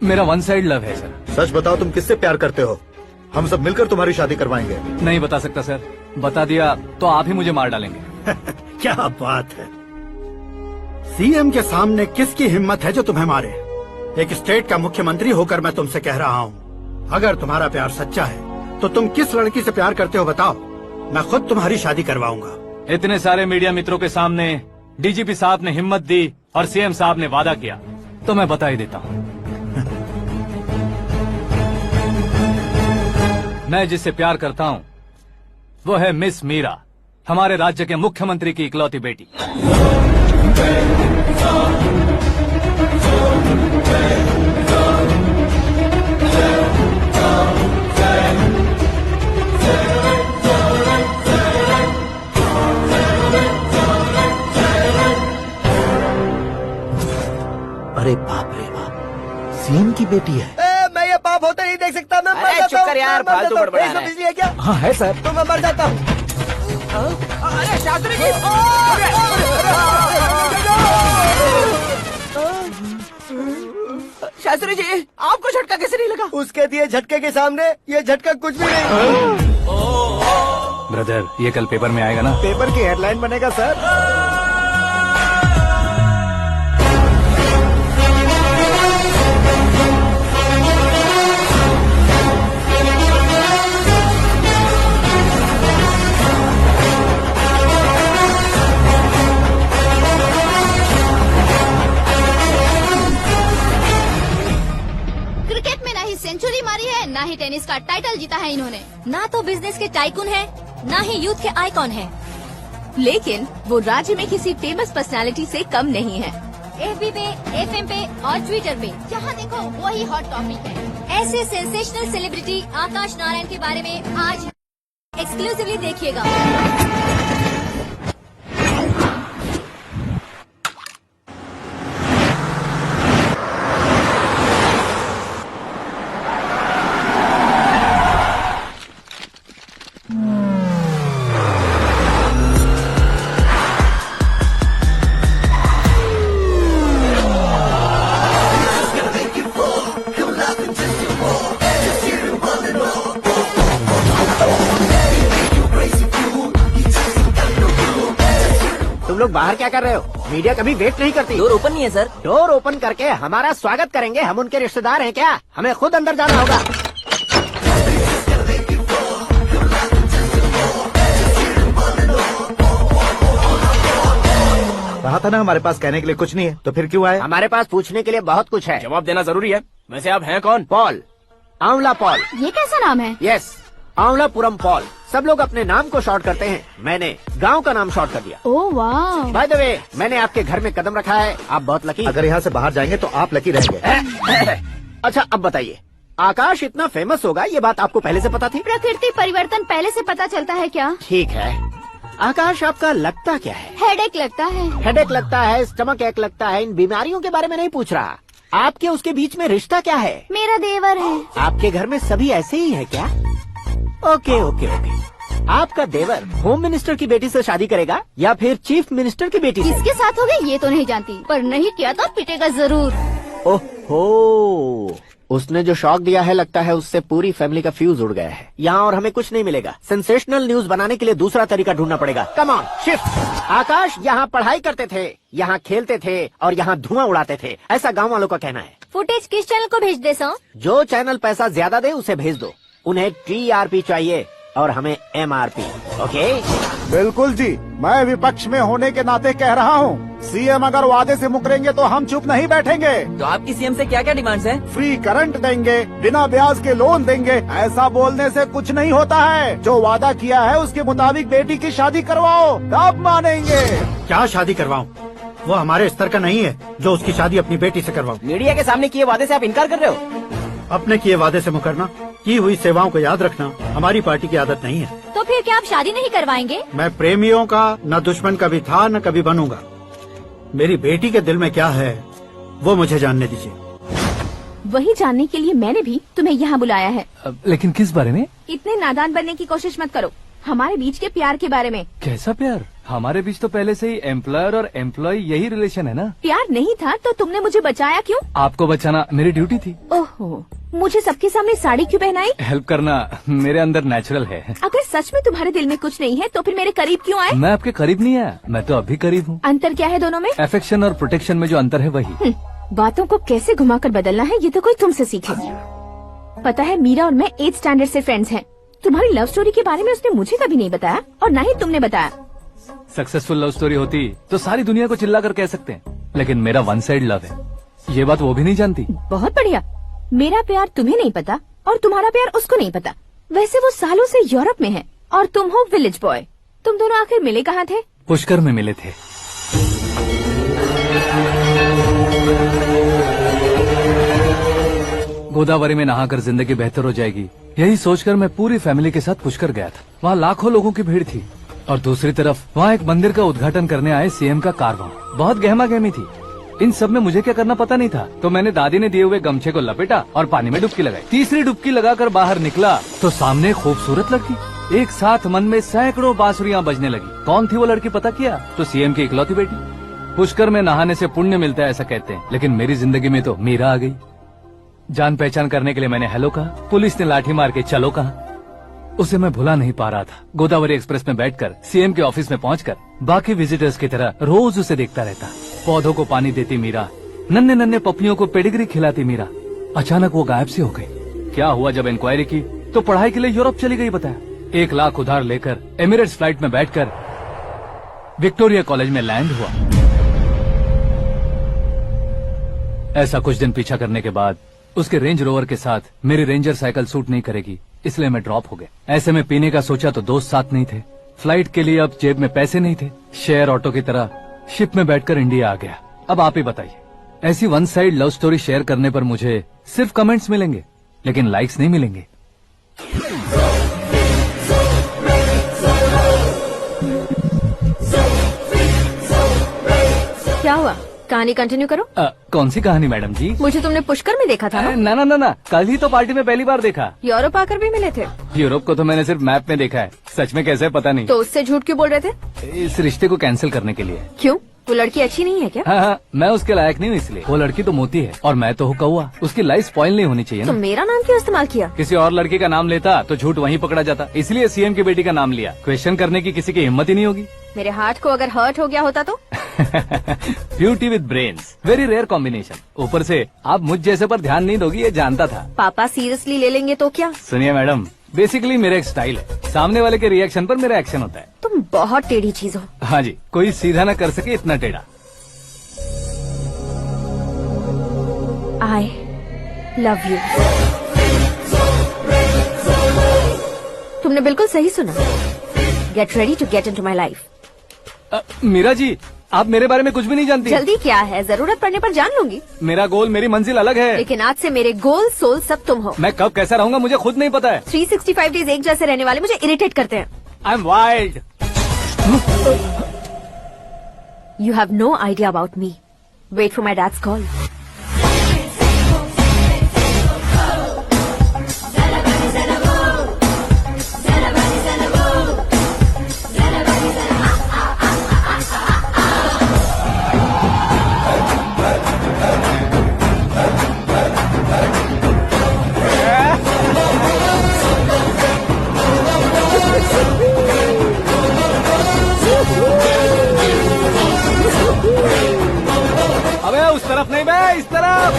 मेरा वन साइड लव है सर। सच बताओ, तुम किससे प्यार करते हो? हम सब मिलकर तुम्हारी शादी करवाएंगे। नहीं बता सकता सर। बता दिया तो आप ही मुझे मार डालेंगे। क्या बात है, सीएम के सामने किसकी हिम्मत है जो तुम्हें मारे? एक स्टेट का मुख्यमंत्री होकर मैं तुमसे कह रहा हूँ, अगर तुम्हारा प्यार सच्चा है तो तुम किस लड़की से प्यार करते हो बताओ, मैं खुद तुम्हारी शादी करवाऊंगा। इतने सारे मीडिया मित्रों के सामने डीजीपी साहब ने हिम्मत दी और सीएम साहब ने वादा किया तो मैं बता ही देता हूँ। मैं जिससे प्यार करता हूँ वो है मिस मीरा, हमारे राज्य के मुख्यमंत्री की इकलौती बेटी। अरे बाप रे बाप, सीएम की बेटी है। मैं ये पाप होते नहीं देख सकता। मैं मर जाता चुप कर यार, मैं मर फालतू जाता हूँ। बड़बड़ा इसमें रहा है। बिजली है क्या? हाँ है सर। तो मैं मर जाता हूँ। अरे शास्त्री जी, शास्त्री जी, आपको झटका कैसे नहीं लगा? उसके दिए झटके के सामने ये झटका कुछ भी नहीं। ब्रदर, ये कल पेपर में आएगा ना? पेपर की हेडलाइन बनेगा सर। क्रिकेट में ना ही सेंचुरी मारी है, ना ही टेनिस का टाइटल जीता है इन्होंने। ना तो बिजनेस के टाइकून है, ना ही यूथ के आइकॉन है। लेकिन वो राज्य में किसी फेमस पर्सनालिटी से कम नहीं है। FB पे, FM पे और ट्विटर पे जहाँ देखो वही हॉट टॉपिक है। ऐसे सेंसेशनल सेलिब्रिटी आकाश नारायण के बारे में आज एक्सक्लूसिवली देखिएगा। तुम लोग बाहर क्या कर रहे हो? मीडिया कभी वेट नहीं करती। डोर ओपन नहीं है सर। डोर ओपन करके हमारा स्वागत करेंगे। हम उनके रिश्तेदार हैं क्या? हमें खुद अंदर जाना होगा। कहा था ना हमारे पास कहने के लिए कुछ नहीं है, तो फिर क्यों आए? हमारे पास पूछने के लिए बहुत कुछ है। जवाब देना जरूरी है। वैसे आप हैं कौन? पॉल, आंवला पॉल। ये कैसा नाम है? Yes, Anwalapuram Paul. सब लोग अपने नाम को शॉर्ट करते हैं, मैंने गांव का नाम शॉर्ट कर दिया। ओह वाह। बाय द वे, मैंने आपके घर में कदम रखा है। आप बहुत लकी। अगर यहाँ से बाहर जाएंगे तो आप लकी रहेंगे। अच्छा अब बताइए, आकाश इतना फेमस होगा ये बात आपको पहले से पता थी? प्रकृति परिवर्तन पहले से पता चलता है क्या? ठीक है, आकाश आपका लगता क्या है? हेडेक लगता है। हेडेक लगता है, स्टमक एक लगता है। इन बीमारियों के बारे में नहीं पूछ रहा। आपके उसके बीच में रिश्ता क्या है? मेरा देवर है। आपके घर में सभी ऐसे ही है क्या? Okay okay okay. आपका देवर होम मिनिस्टर की बेटी से शादी करेगा या फिर चीफ मिनिस्टर की बेटी से? किसके साथ होगा ये तो नहीं जानती, पर नहीं किया तो पिटेगा जरूर। ओहो, उसने जो शॉक दिया है लगता है उससे पूरी फैमिली का फ्यूज उड़ गया है। यहाँ और हमें कुछ नहीं मिलेगा। सेंसेशनल न्यूज बनाने के लिए दूसरा तरीका ढूंढना पड़ेगा। Come on shift. आकाश यहाँ पढ़ाई करते थे, यहाँ खेलते थे और यहाँ धुआं उड़ाते थे, ऐसा गाँव वालों का कहना है। फुटेज किस चैनल को भेज दे सो? जो चैनल पैसा ज्यादा दे उसे भेज दो। उन्हें TRP चाहिए और हमें MRP। ओके? बिल्कुल जी, मैं विपक्ष में होने के नाते कह रहा हूँ, सीएम अगर वादे से मुकरेंगे तो हम चुप नहीं बैठेंगे। तो आपकी सीएम से क्या क्या डिमांड्स हैं? फ्री करंट देंगे, बिना ब्याज के लोन देंगे। ऐसा बोलने से कुछ नहीं होता है। जो वादा किया है उसके मुताबिक बेटी की शादी करवाओ, तब मानेंगे। क्या शादी करवाऊं? वो हमारे स्तर का नहीं है जो उसकी शादी अपनी बेटी से करवाऊं। मीडिया के सामने किए वादे से आप इनकार कर रहे हो? अपने किए वादे से मुकरना, की हुई सेवाओं को याद रखना हमारी पार्टी की आदत नहीं है। तो फिर क्या आप शादी नहीं करवाएंगे? मैं प्रेमियों का न दुश्मन कभी था न कभी बनूंगा। मेरी बेटी के दिल में क्या है वो मुझे जानने दीजिए। वही जानने के लिए मैंने भी तुम्हें यहाँ बुलाया है। लेकिन किस बारे में? इतने नादान बनने की कोशिश मत करो। हमारे बीच के प्यार के बारे में। कैसा प्यार? हमारे बीच तो पहले से ही एम्प्लॉयर और एम्प्लॉय यही रिलेशन है ना। प्यार नहीं था तो तुमने मुझे बचाया क्यों? आपको बचाना मेरी ड्यूटी थी। ओहो, मुझे सबके सामने साड़ी क्यों पहनाई? हेल्प करना मेरे अंदर नेचुरल है। अगर सच में तुम्हारे दिल में कुछ नहीं है तो फिर मेरे करीब क्यों आए? मैं आपके करीब नहीं आया, मैं तो अभी करीब हूँ। अंतर क्या है दोनों में? अफेक्शन और प्रोटेक्शन में जो अंतर है वही। बातों को कैसे घुमाकर बदलना है ये तो कोई तुमसे सीखे। पता है, मीरा और मैं 8th स्टैंडर्ड से फ्रेंड्स हैं। तुम्हारी लव स्टोरी के बारे में उसने मुझे कभी नहीं बताया और न ही तुमने बताया। सक्सेसफुल लव स्टोरी होती तो सारी दुनिया को चिल्ला कर कह सकते हैं, लेकिन मेरा वन साइड लव है, ये बात वो भी नहीं जानती। बहुत बढ़िया। मेरा प्यार तुम्हें नहीं पता और तुम्हारा प्यार उसको नहीं पता। वैसे वो सालों से यूरोप में है और तुम हो विलेज बॉय। तुम दोनों आखिर मिले कहाँ थे? पुष्कर में मिले थे। गोदावरी में नहाकर जिंदगी बेहतर हो जाएगी, यही सोचकर मैं पूरी फैमिली के साथ पुष्कर गया था। वहाँ लाखों लोगों की भीड़ थी और दूसरी तरफ वहाँ एक मंदिर का उद्घाटन करने आए सीएम का कारवां। बहुत गहमा गहमी थी। इन सब में मुझे क्या करना पता नहीं था, तो मैंने दादी ने दिए हुए गमछे को लपेटा और पानी में डुबकी लगाई। तीसरी डुबकी लगाकर बाहर निकला तो सामने खूबसूरत लड़की। एक साथ मन में सैकड़ों बांसुरियां बजने लगी। कौन थी वो लड़की पता किया तो सीएम की इकलौती बेटी। पुष्कर में नहाने से पुण्य मिलता है ऐसा कहते हैं, लेकिन मेरी जिंदगी में तो मीरा आ गई। जान पहचान करने के लिए मैंने हेलो कहा, पुलिस ने लाठी मार के चलो कहा। उसे मैं भुला नहीं पा रहा था। गोदावरी एक्सप्रेस में बैठकर सीएम के ऑफिस में पहुंचकर बाकी विजिटर्स की तरह रोज उसे देखता रहता। पौधों को पानी देती मीरा, नन्हे नन्हे पपियों को पेडिग्री खिलाती मीरा। अचानक वो गायब सी हो गई। क्या हुआ जब इंक्वायरी की तो पढ़ाई के लिए यूरोप चली गई बताया। 1 लाख उधार लेकर एमिरेट्स फ्लाइट में बैठकर विक्टोरिया कॉलेज में लैंड हुआ। ऐसा कुछ दिन पीछा करने के बाद उसके रेंज रोवर के साथ मेरी रेंजर साइकिल सूट नहीं करेगी, इसलिए मैं ड्रॉप हो गया। ऐसे में पीने का सोचा तो दोस्त साथ नहीं थे। फ्लाइट के लिए अब जेब में पैसे नहीं थे। शेयर ऑटो की तरह शिप में बैठकर इंडिया आ गया। अब आप ही बताइए, ऐसी one side love story share करने पर मुझे सिर्फ कमेंट्स मिलेंगे लेकिन लाइक्स नहीं मिलेंगे। क्या हुआ? कहानी कंटिन्यू करो। कौन सी कहानी मैडम जी? मुझे तुमने पुष्कर में देखा था ना? ना ना ना, कल ही तो पार्टी में पहली बार देखा। यूरोप आकर भी मिले थे? यूरोप को तो मैंने सिर्फ मैप में देखा है, सच में कैसे पता नहीं। तो उससे झूठ क्यों बोल रहे थे? इस रिश्ते को कैंसिल करने के लिए। क्यों? वो लड़की अच्छी नहीं है क्या? हाँ, मैं उसके लायक नहीं हूँ इसलिए। वो लड़की तो मोती है और मैं तो हूँ कौवा। उसकी लाइफ स्पॉइल नहीं होनी चाहिए तो ना। मेरा नाम क्यों इस्तेमाल किया? किसी और लड़की का नाम लेता तो झूठ वहीं पकड़ा जाता, इसलिए सीएम की बेटी का नाम लिया। क्वेश्चन करने की किसी की हिम्मत ही नहीं होगी। मेरे हार्ट को अगर हर्ट हो गया होता तो? Beauty with brains, very rare combination. ऊपर से आप मुझ जैसे पर ध्यान नहीं दोगी ये जानता था। पापा सीरियसली ले लेंगे तो क्या? सुनिए मैडम, बेसिकली मेरा एक स्टाइल है, सामने वाले के रिएक्शन पर मेरा एक्शन होता है। तुम बहुत टेढ़ी चीज हो। हाँ जी, कोई सीधा न कर सके इतना टेढ़ा। I love you। तुमने बिल्कुल सही सुना। Get ready to get into my life। Meera ji, आप मेरे बारे में कुछ भी नहीं जानती। जल्दी क्या है, जरूरत पड़ने पर जान लूंगी। मेरा गोल, मेरी मंजिल अलग है। लेकिन आज से मेरे गोल सोल सब तुम हो। मैं कब कैसा रहूंगा मुझे खुद नहीं पता है। 365 डेज एक जैसे रहने वाले मुझे इरिटेट करते हैं। I am wild. You have no idea about me। Wait for my dad's call। अबे उस तरफ नहीं बे, इस तरफ।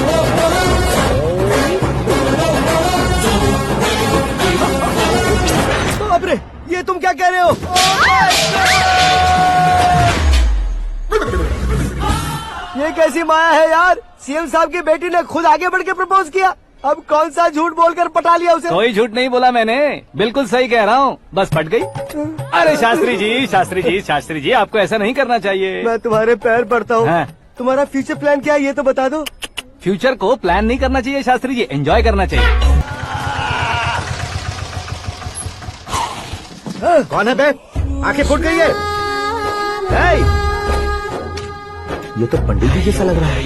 बाप रे, ये तुम क्या कह रहे हो? ये कैसी माया है यार? सीएम साहब की बेटी ने खुद आगे बढ़ के प्रपोज किया। अब कौन सा झूठ बोलकर पटा लिया उसे? कोई झूठ नहीं बोला मैंने, बिल्कुल सही कह रहा हूँ, बस पट गई। अरे शास्त्री जी, शास्त्री जी, शास्त्री जी, आपको ऐसा नहीं करना चाहिए। मैं तुम्हारे पैर पड़ता हूँ। हाँ। तुम्हारा फ्यूचर प्लान क्या है ये तो बता दो। फ्यूचर को प्लान नहीं करना चाहिए शास्त्री जी, एंजॉय करना चाहिए। कौन है बे? आंखें फूट गई है। ये तो पंडित जी जैसा लग रहा है।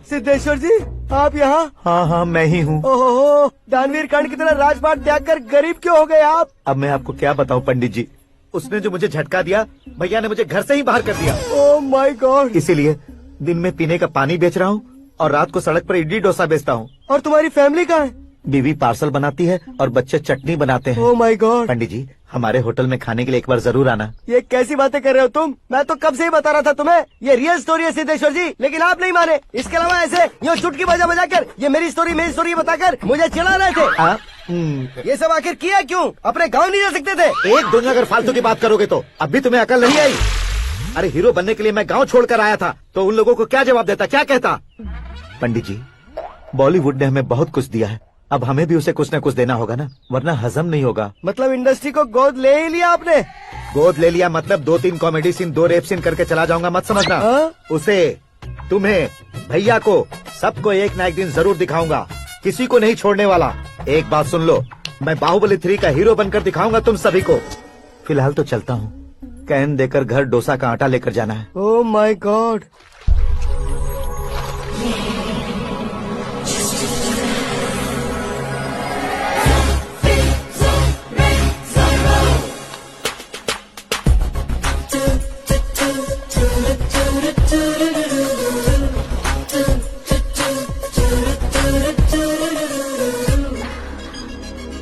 सिद्धेश्वर जी, आप यहाँ? हाँ हाँ, मैं ही हूँ। ओहो, दानवीर कर्ण की तरह राजपाट त्याग कर गरीब क्यों हो गए आप? अब मैं आपको क्या बताऊँ पंडित जी, उसने जो मुझे झटका दिया, भैया ने मुझे घर से ही बाहर कर दिया। ओह माय गॉड। इसीलिए दिन में पीने का पानी बेच रहा हूँ और रात को सड़क पर इडली डोसा बेचता हूँ। और तुम्हारी फैमिली कहाँ है? बीवी पार्सल बनाती है और बच्चे चटनी बनाते हैं। ओह माय गॉड। पंडित जी, हमारे होटल में खाने के लिए एक बार जरूर आना। ये कैसी बातें कर रहे हो तुम? मैं तो कब से ही बता रहा था तुम्हें, ये रियल स्टोरी है सिद्धेश्वर जी, लेकिन आप नहीं माने। इसके अलावा ऐसे यूँ चुटकी बजा बजा कर ये मेरी स्टोरी बताकर मुझे चिढ़ा रहे थे। ये सब आखिर किया क्यों? अपने गाँव नहीं जा सकते थे? एक दिन अगर फालतू की बात करोगे तो अब भी तुम्हें अकल नहीं आई। अरे हीरो बनने के लिए मैं गाँव छोड़कर आया था तो उन लोगों को क्या जवाब देता, क्या कहता? पंडित जी, बॉलीवुड ने हमें बहुत कुछ दिया है अब हमें भी उसे कुछ न कुछ देना होगा ना, वरना हजम नहीं होगा। मतलब इंडस्ट्री को गोद ले ही लिया आपने? गोद ले लिया मतलब 2-3 कॉमेडी सीन 2 रेप सीन करके चला जाऊंगा मत समझना। उसे, तुम्हें, भैया को, सबको एक ना एक दिन जरूर दिखाऊंगा, किसी को नहीं छोड़ने वाला। एक बात सुन लो, मैं बाहुबली 3 का हीरो बनकर दिखाऊंगा तुम सभी को। फिलहाल तो चलता हूँ, कैन देकर घर डोसा का आटा लेकर जाना है। Oh my God.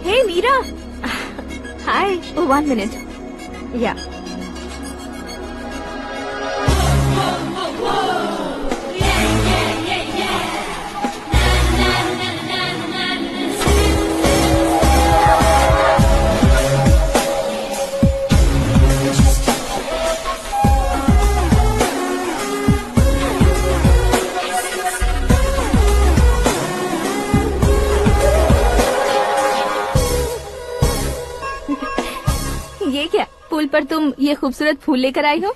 Hey Meera, hi. 1 minute. या ये क्या, पुल पर तुम ये खूबसूरत फूल लेकर आई हो?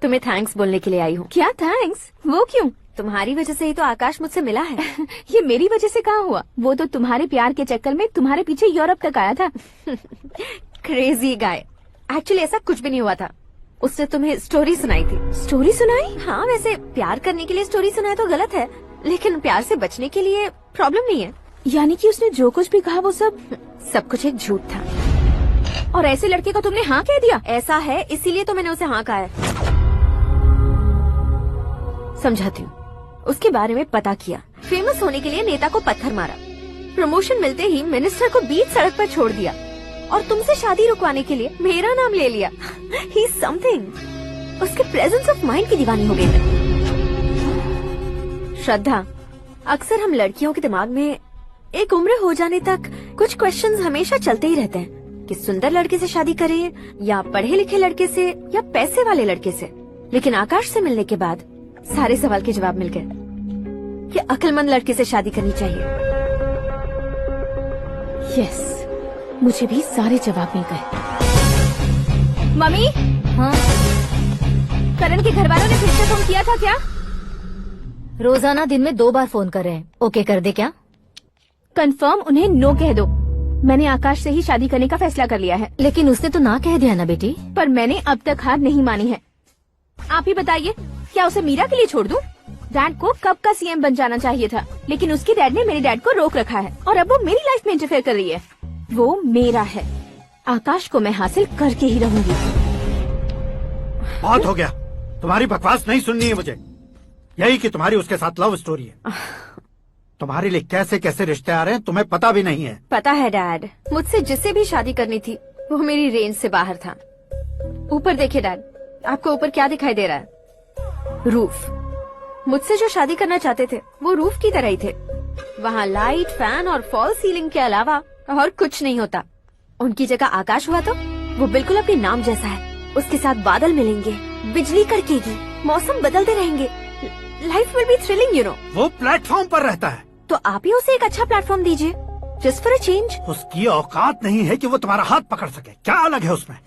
तुम्हें थैंक्स बोलने के लिए आई हूँ। क्या थैंक्स? वो क्यों? तुम्हारी वजह से ही तो आकाश मुझसे मिला है। ये मेरी वजह से कहाँ हुआ? वो तो तुम्हारे प्यार के चक्कर में तुम्हारे पीछे यूरोप तक आया था। Crazy guy. एक्चुअली ऐसा कुछ भी नहीं हुआ था। उसने तुम्हें स्टोरी सुनाई थी। स्टोरी सुनाई? हाँ, वैसे प्यार करने के लिए स्टोरी सुनाए तो गलत है, लेकिन प्यार से बचने के लिए प्रॉब्लम नहीं है। यानी कि उसने जो कुछ भी कहा वो सब कुछ एक झूठ था। और ऐसे लड़के को तुमने हाँ कह दिया? ऐसा है, इसीलिए तो मैंने उसे हाँ कहा है। समझाती हूँ। उसके बारे में पता किया, फेमस होने के लिए नेता को पत्थर मारा, प्रमोशन मिलते ही मिनिस्टर को बीच सड़क पर छोड़ दिया, और तुमसे शादी रुकवाने के लिए मेरा नाम ले लिया। He is something. उसके प्रेजेंस ऑफ माइंड की दीवानी हो गई मैं। श्रद्धा, अक्सर हम लड़कियों के दिमाग में एक उम्र हो जाने तक कुछ क्वेश्चंस हमेशा चलते ही रहते हैं कि सुंदर लड़के से शादी करें या पढ़े लिखे लड़के से या पैसे वाले लड़के से। लेकिन आकाश से मिलने के बाद सारे सवाल के जवाब मिल गए कि अक्लमंद लड़के से शादी करनी चाहिए। यस, मुझे भी सारे जवाब मिल गए। मम्मी, हाँ? करण के घर वालों ने फिर से फोन किया था क्या? रोजाना दिन में 2 बार फोन कर रहे हैं। ओके कर दे क्या? कंफर्म उन्हें नो कह दो। मैंने आकाश से ही शादी करने का फैसला कर लिया है। लेकिन उसने तो ना कह दिया ना बेटी। पर मैंने अब तक हार नहीं मानी है। आप ही बताइए, क्या उसे मीरा के लिए छोड़ दूं? डैड को कब का सीएम बन जाना चाहिए था, लेकिन उसके डैड ने मेरे डैड को रोक रखा है और अब वो मेरी लाइफ में इंटरफेयर कर रही है। वो मेरा है, आकाश को मैं हासिल करके ही रहूंगी। बहुत हो गया, तुम्हारी बकवास नहीं सुननी है मुझे। यही कि तुम्हारी उसके साथ लव स्टोरी है। तुम्हारे लिए कैसे कैसे रिश्ते आ रहे हैं तुम्हें पता भी नहीं है। पता है डैड, मुझसे जिससे भी शादी करनी थी वो मेरी रेंज से बाहर था। ऊपर देखिए डैड, आपको ऊपर क्या दिखाई दे रहा है? रूफ। मुझसे जो शादी करना चाहते थे वो रूफ की तरह ही थे। वहाँ लाइट, फैन और फॉल सीलिंग के अलावा और कुछ नहीं होता। उनकी जगह आकाश हुआ तो वो बिल्कुल अपने नाम जैसा है। उसके साथ बादल मिलेंगे, बिजली कड़केगी, मौसम बदलते रहेंगे, life will be thrilling you know. वो प्लेटफॉर्म पर रहता है तो आप ही उसे एक अच्छा प्लेटफॉर्म दीजिए, जस्ट फॉर अ चेंज। उसकी औकात नहीं है कि वो तुम्हारा हाथ पकड़ सके। क्या अलग है उसमें?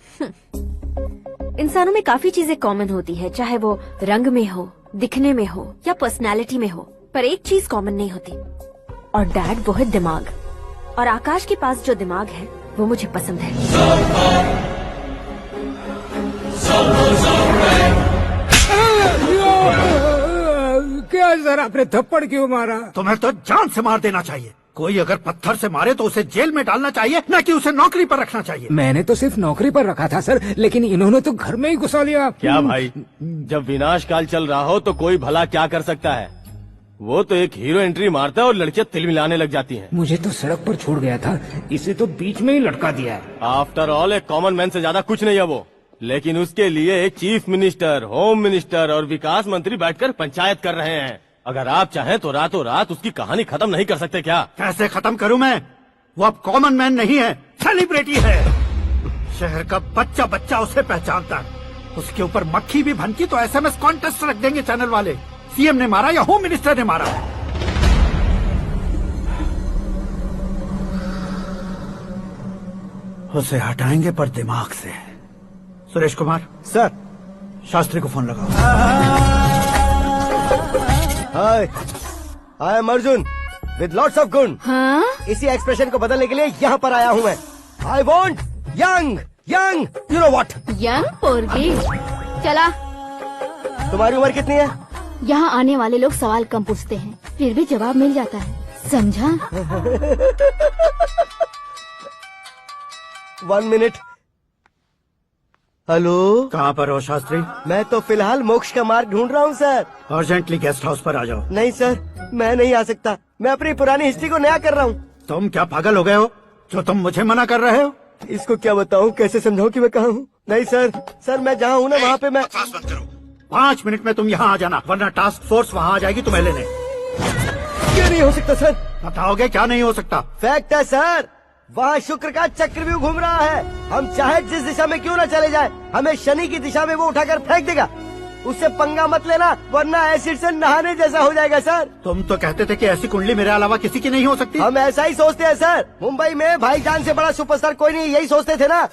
इंसानों में काफी चीजें कॉमन होती है, चाहे वो रंग में हो, दिखने में हो या पर्सनालिटी में हो, पर एक चीज कॉमन नहीं होती, और डैड वो है दिमाग। और आकाश के पास जो दिमाग है वो मुझे पसंद है। क्या सर, आपने थप्पड़ क्यों मारा? तुम्हें तो जान से मार देना चाहिए। कोई अगर पत्थर से मारे तो उसे जेल में डालना चाहिए, न कि उसे नौकरी पर रखना चाहिए। मैंने तो सिर्फ नौकरी पर रखा था सर, लेकिन इन्होंने तो घर में ही घुसा लिया। क्या भाई, जब विनाश काल चल रहा हो तो कोई भला क्या कर सकता है? वो तो एक हीरो एंट्री मारता है और लड़कियां तिल मिलाने लग जाती हैं। मुझे तो सड़क पर छोड़ गया था, इसे तो बीच में ही लटका दिया है। आफ्टर ऑल एक कॉमन मैन से ज्यादा कुछ नहीं है वो, लेकिन उसके लिए एक चीफ मिनिस्टर, होम मिनिस्टर और विकास मंत्री बैठकर पंचायत कर रहे हैं। अगर आप चाहें तो रातों रात उसकी कहानी खत्म नहीं कर सकते क्या? कैसे खत्म करूं मैं? वो अब कॉमन मैन नहीं है, सेलिब्रिटी है। शहर का बच्चा बच्चा उसे पहचानता है। उसके ऊपर मक्खी भी भनकी तो एसएमएस कॉन्टेस्ट रख देंगे चैनल वाले। सीएम ने मारा या होम मिनिस्टर ने मारा। उसे हटाएंगे पर दिमाग से। सुरेश कुमार सर, शास्त्री को फोन लगाओ। Hi, I am Arjun with lots of गुण। हाँ? इसी एक्सप्रेशन को बदलने के लिए यहाँ पर आया हूँ मैं। I want young young, you know what. Young पोरगी। चला। तुम्हारी उम्र कितनी है? यहाँ आने वाले लोग सवाल कम पूछते हैं, फिर भी जवाब मिल जाता है, समझा? 1 मिनट। हेलो, कहाँ पर हो शास्त्री? मैं तो फिलहाल मोक्ष का मार्ग ढूंढ रहा हूँ सर। अर्जेंटली गेस्ट हाउस पर आ जाओ। नहीं सर, मैं नहीं आ सकता। मैं अपनी पुरानी हिस्ट्री को नया कर रहा हूँ। तुम क्या पागल हो गए हो जो तुम मुझे मना कर रहे हो? इसको क्या बताऊँ, कैसे समझाऊँ कि मैं कहाँ हूँ? नहीं सर, सर मैं जहाँ हूँ ना वहाँ पे मैं। 5 मिनट में तुम यहाँ आ जाना, वरना टास्क फोर्स वहाँ आ जाएगी तुम्हें लेने। क्या नहीं हो सकता सर? बताओगे क्या नहीं हो सकता? फैक्ट है सर, वहाँ शुक्र का चक्रव्यूह घूम रहा है। हम चाहे जिस दिशा में क्यों न चले जाए, हमें शनि की दिशा में वो उठाकर फेंक देगा। उससे पंगा मत लेना, वरना एसिड से नहाने जैसा हो जाएगा सर। तुम तो कहते थे कि ऐसी कुंडली मेरे अलावा किसी की नहीं हो सकती। हम ऐसा ही सोचते हैं सर। मुंबई में भाईजान से बड़ा सुपरस्टार कोई नहीं, यही सोचते थे ना।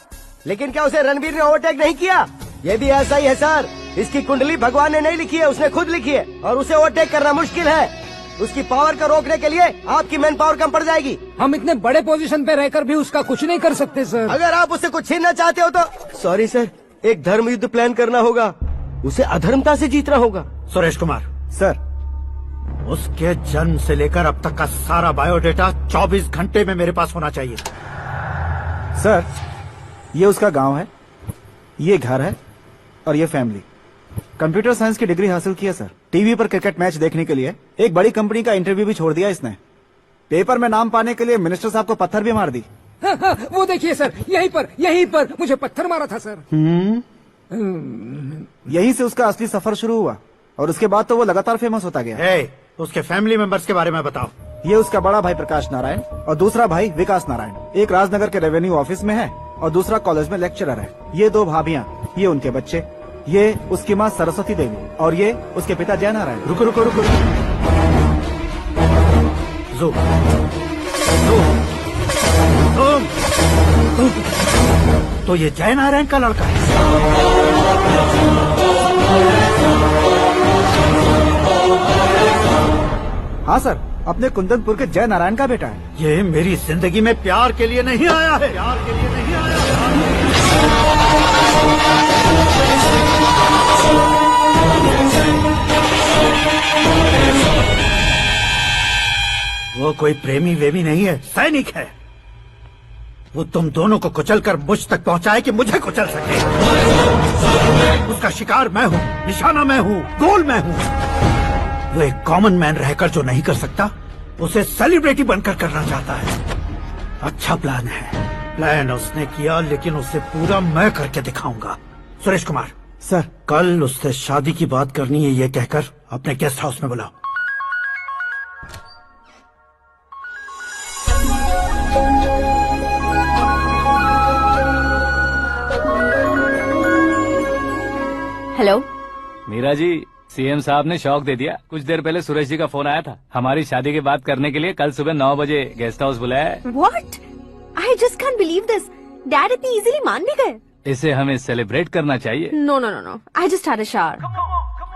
लेकिन क्या उसे रणवीर ने ओवरटेक नहीं किया? ये भी ऐसा ही है सर। इसकी कुंडली भगवान ने नहीं लिखी है, उसने खुद लिखी है, और उसे ओवरटेक करना मुश्किल है। उसकी पावर को रोकने के लिए आपकी मैन पावर कम पड़ जाएगी। हम इतने बड़े पोजीशन पे रहकर भी उसका कुछ नहीं कर सकते सर। अगर आप उससे कुछ छीनना चाहते हो तो सॉरी सर, एक धर्म युद्ध प्लान करना होगा। उसे अधर्मता से जीतना होगा। सुरेश कुमार सर, उसके जन्म से लेकर अब तक का सारा बायोडेटा 24 घंटे में मेरे पास होना चाहिए। सर, ये उसका गांव है, ये घर है और ये फैमिली। कंप्यूटर साइंस की डिग्री हासिल की है सर। टीवी पर क्रिकेट मैच देखने के लिए एक बड़ी कंपनी का इंटरव्यू भी छोड़ दिया इसने। पेपर में नाम पाने के लिए मिनिस्टर साहब को पत्थर भी मार दी। वो देखिए सर, यहीं पर मुझे पत्थर मारा था सर। यहीं से उसका असली सफर शुरू हुआ और उसके बाद तो वो लगातार फेमस होता गया। उसके फैमिली मेंबर्स के बारे में बताओ। ये उसका बड़ा भाई प्रकाश नारायण और दूसरा भाई विकास नारायण। एक राजनगर के रेवेन्यू ऑफिस में है और दूसरा कॉलेज में लेक्चरर है। ये 2 भाभियां, ये उनके बच्चे, ये उसकी माँ सरस्वती देवी और ये उसके पिता जय नारायण। रुको रुको रुको, तो ये जय नारायण का लड़का है। हाँ सर, अपने कुंदनपुर के जय नारायण का बेटा है। ये मेरी जिंदगी में प्यार के लिए नहीं आया है, प्यार के लिए नहीं आया है। वो कोई प्रेमी वेमी नहीं है, सैनिक है। वो तुम दोनों को कुचलकर मुझ तक पहुंचाए कि मुझे कुचल सके। उसका शिकार मैं हूँ, निशाना मैं हूँ, गोल मैं हूँ। वो एक कॉमन मैन रहकर जो नहीं कर सकता, उसे सेलिब्रिटी बनकर करना चाहता है। अच्छा प्लान है। प्लान उसने किया, लेकिन उसे पूरा मैं करके दिखाऊंगा। सुरेश कुमार सर, कल उससे शादी की बात करनी है, ये कहकर अपने गेस्ट हाउस में बुलाओ। हेलो मीरा जी, सीएम साहब ने शौक दे दिया। कुछ देर पहले सुरेश जी का फोन आया था, हमारी शादी की बात करने के लिए कल सुबह 9 बजे गेस्ट हाउस बुलाया है। What? I just can't believe this. Dad इतनी इजीली मान भी गए। इसे हमें सेलिब्रेट करना चाहिए। No no no no. I just had a shower.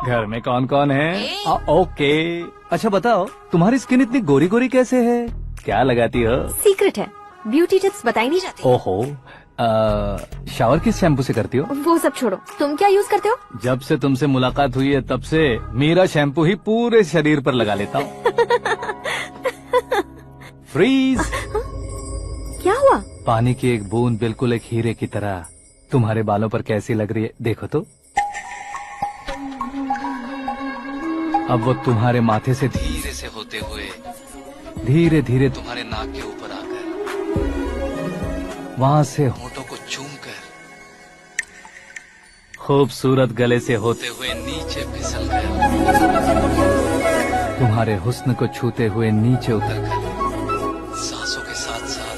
घर में कौन कौन है? ओके। अच्छा बताओ, तुम्हारी स्किन इतनी गोरी गोरी कैसे है? क्या लगाती हो? सीक्रेट है, ब्यूटी टिप्स बताई नहीं जाती। ओहो, शावर किस शैम्पू से करती हो? वो सब छोड़ो, तुम क्या यूज करते हो? जब से तुमसे मुलाकात हुई है तब से मीरा शैम्पू ही पूरे शरीर पर लगा लेता हूँ। फ्रीज। क्या हुआ? पानी की एक बूंद बिल्कुल एक हीरे की तरह तुम्हारे बालों पर कैसी लग रही है, देखो तो। अब वो तुम्हारे माथे से धीरे से होते हुए धीरे धीरे तुम्हारे नाक के ऊपर आकर वहां से होठों को चूमकर खूबसूरत गले से होते हुए नीचे फिसलकर तुम्हारे हुस्न को छूते हुए नीचे उतरकर सांसों के साथ साथ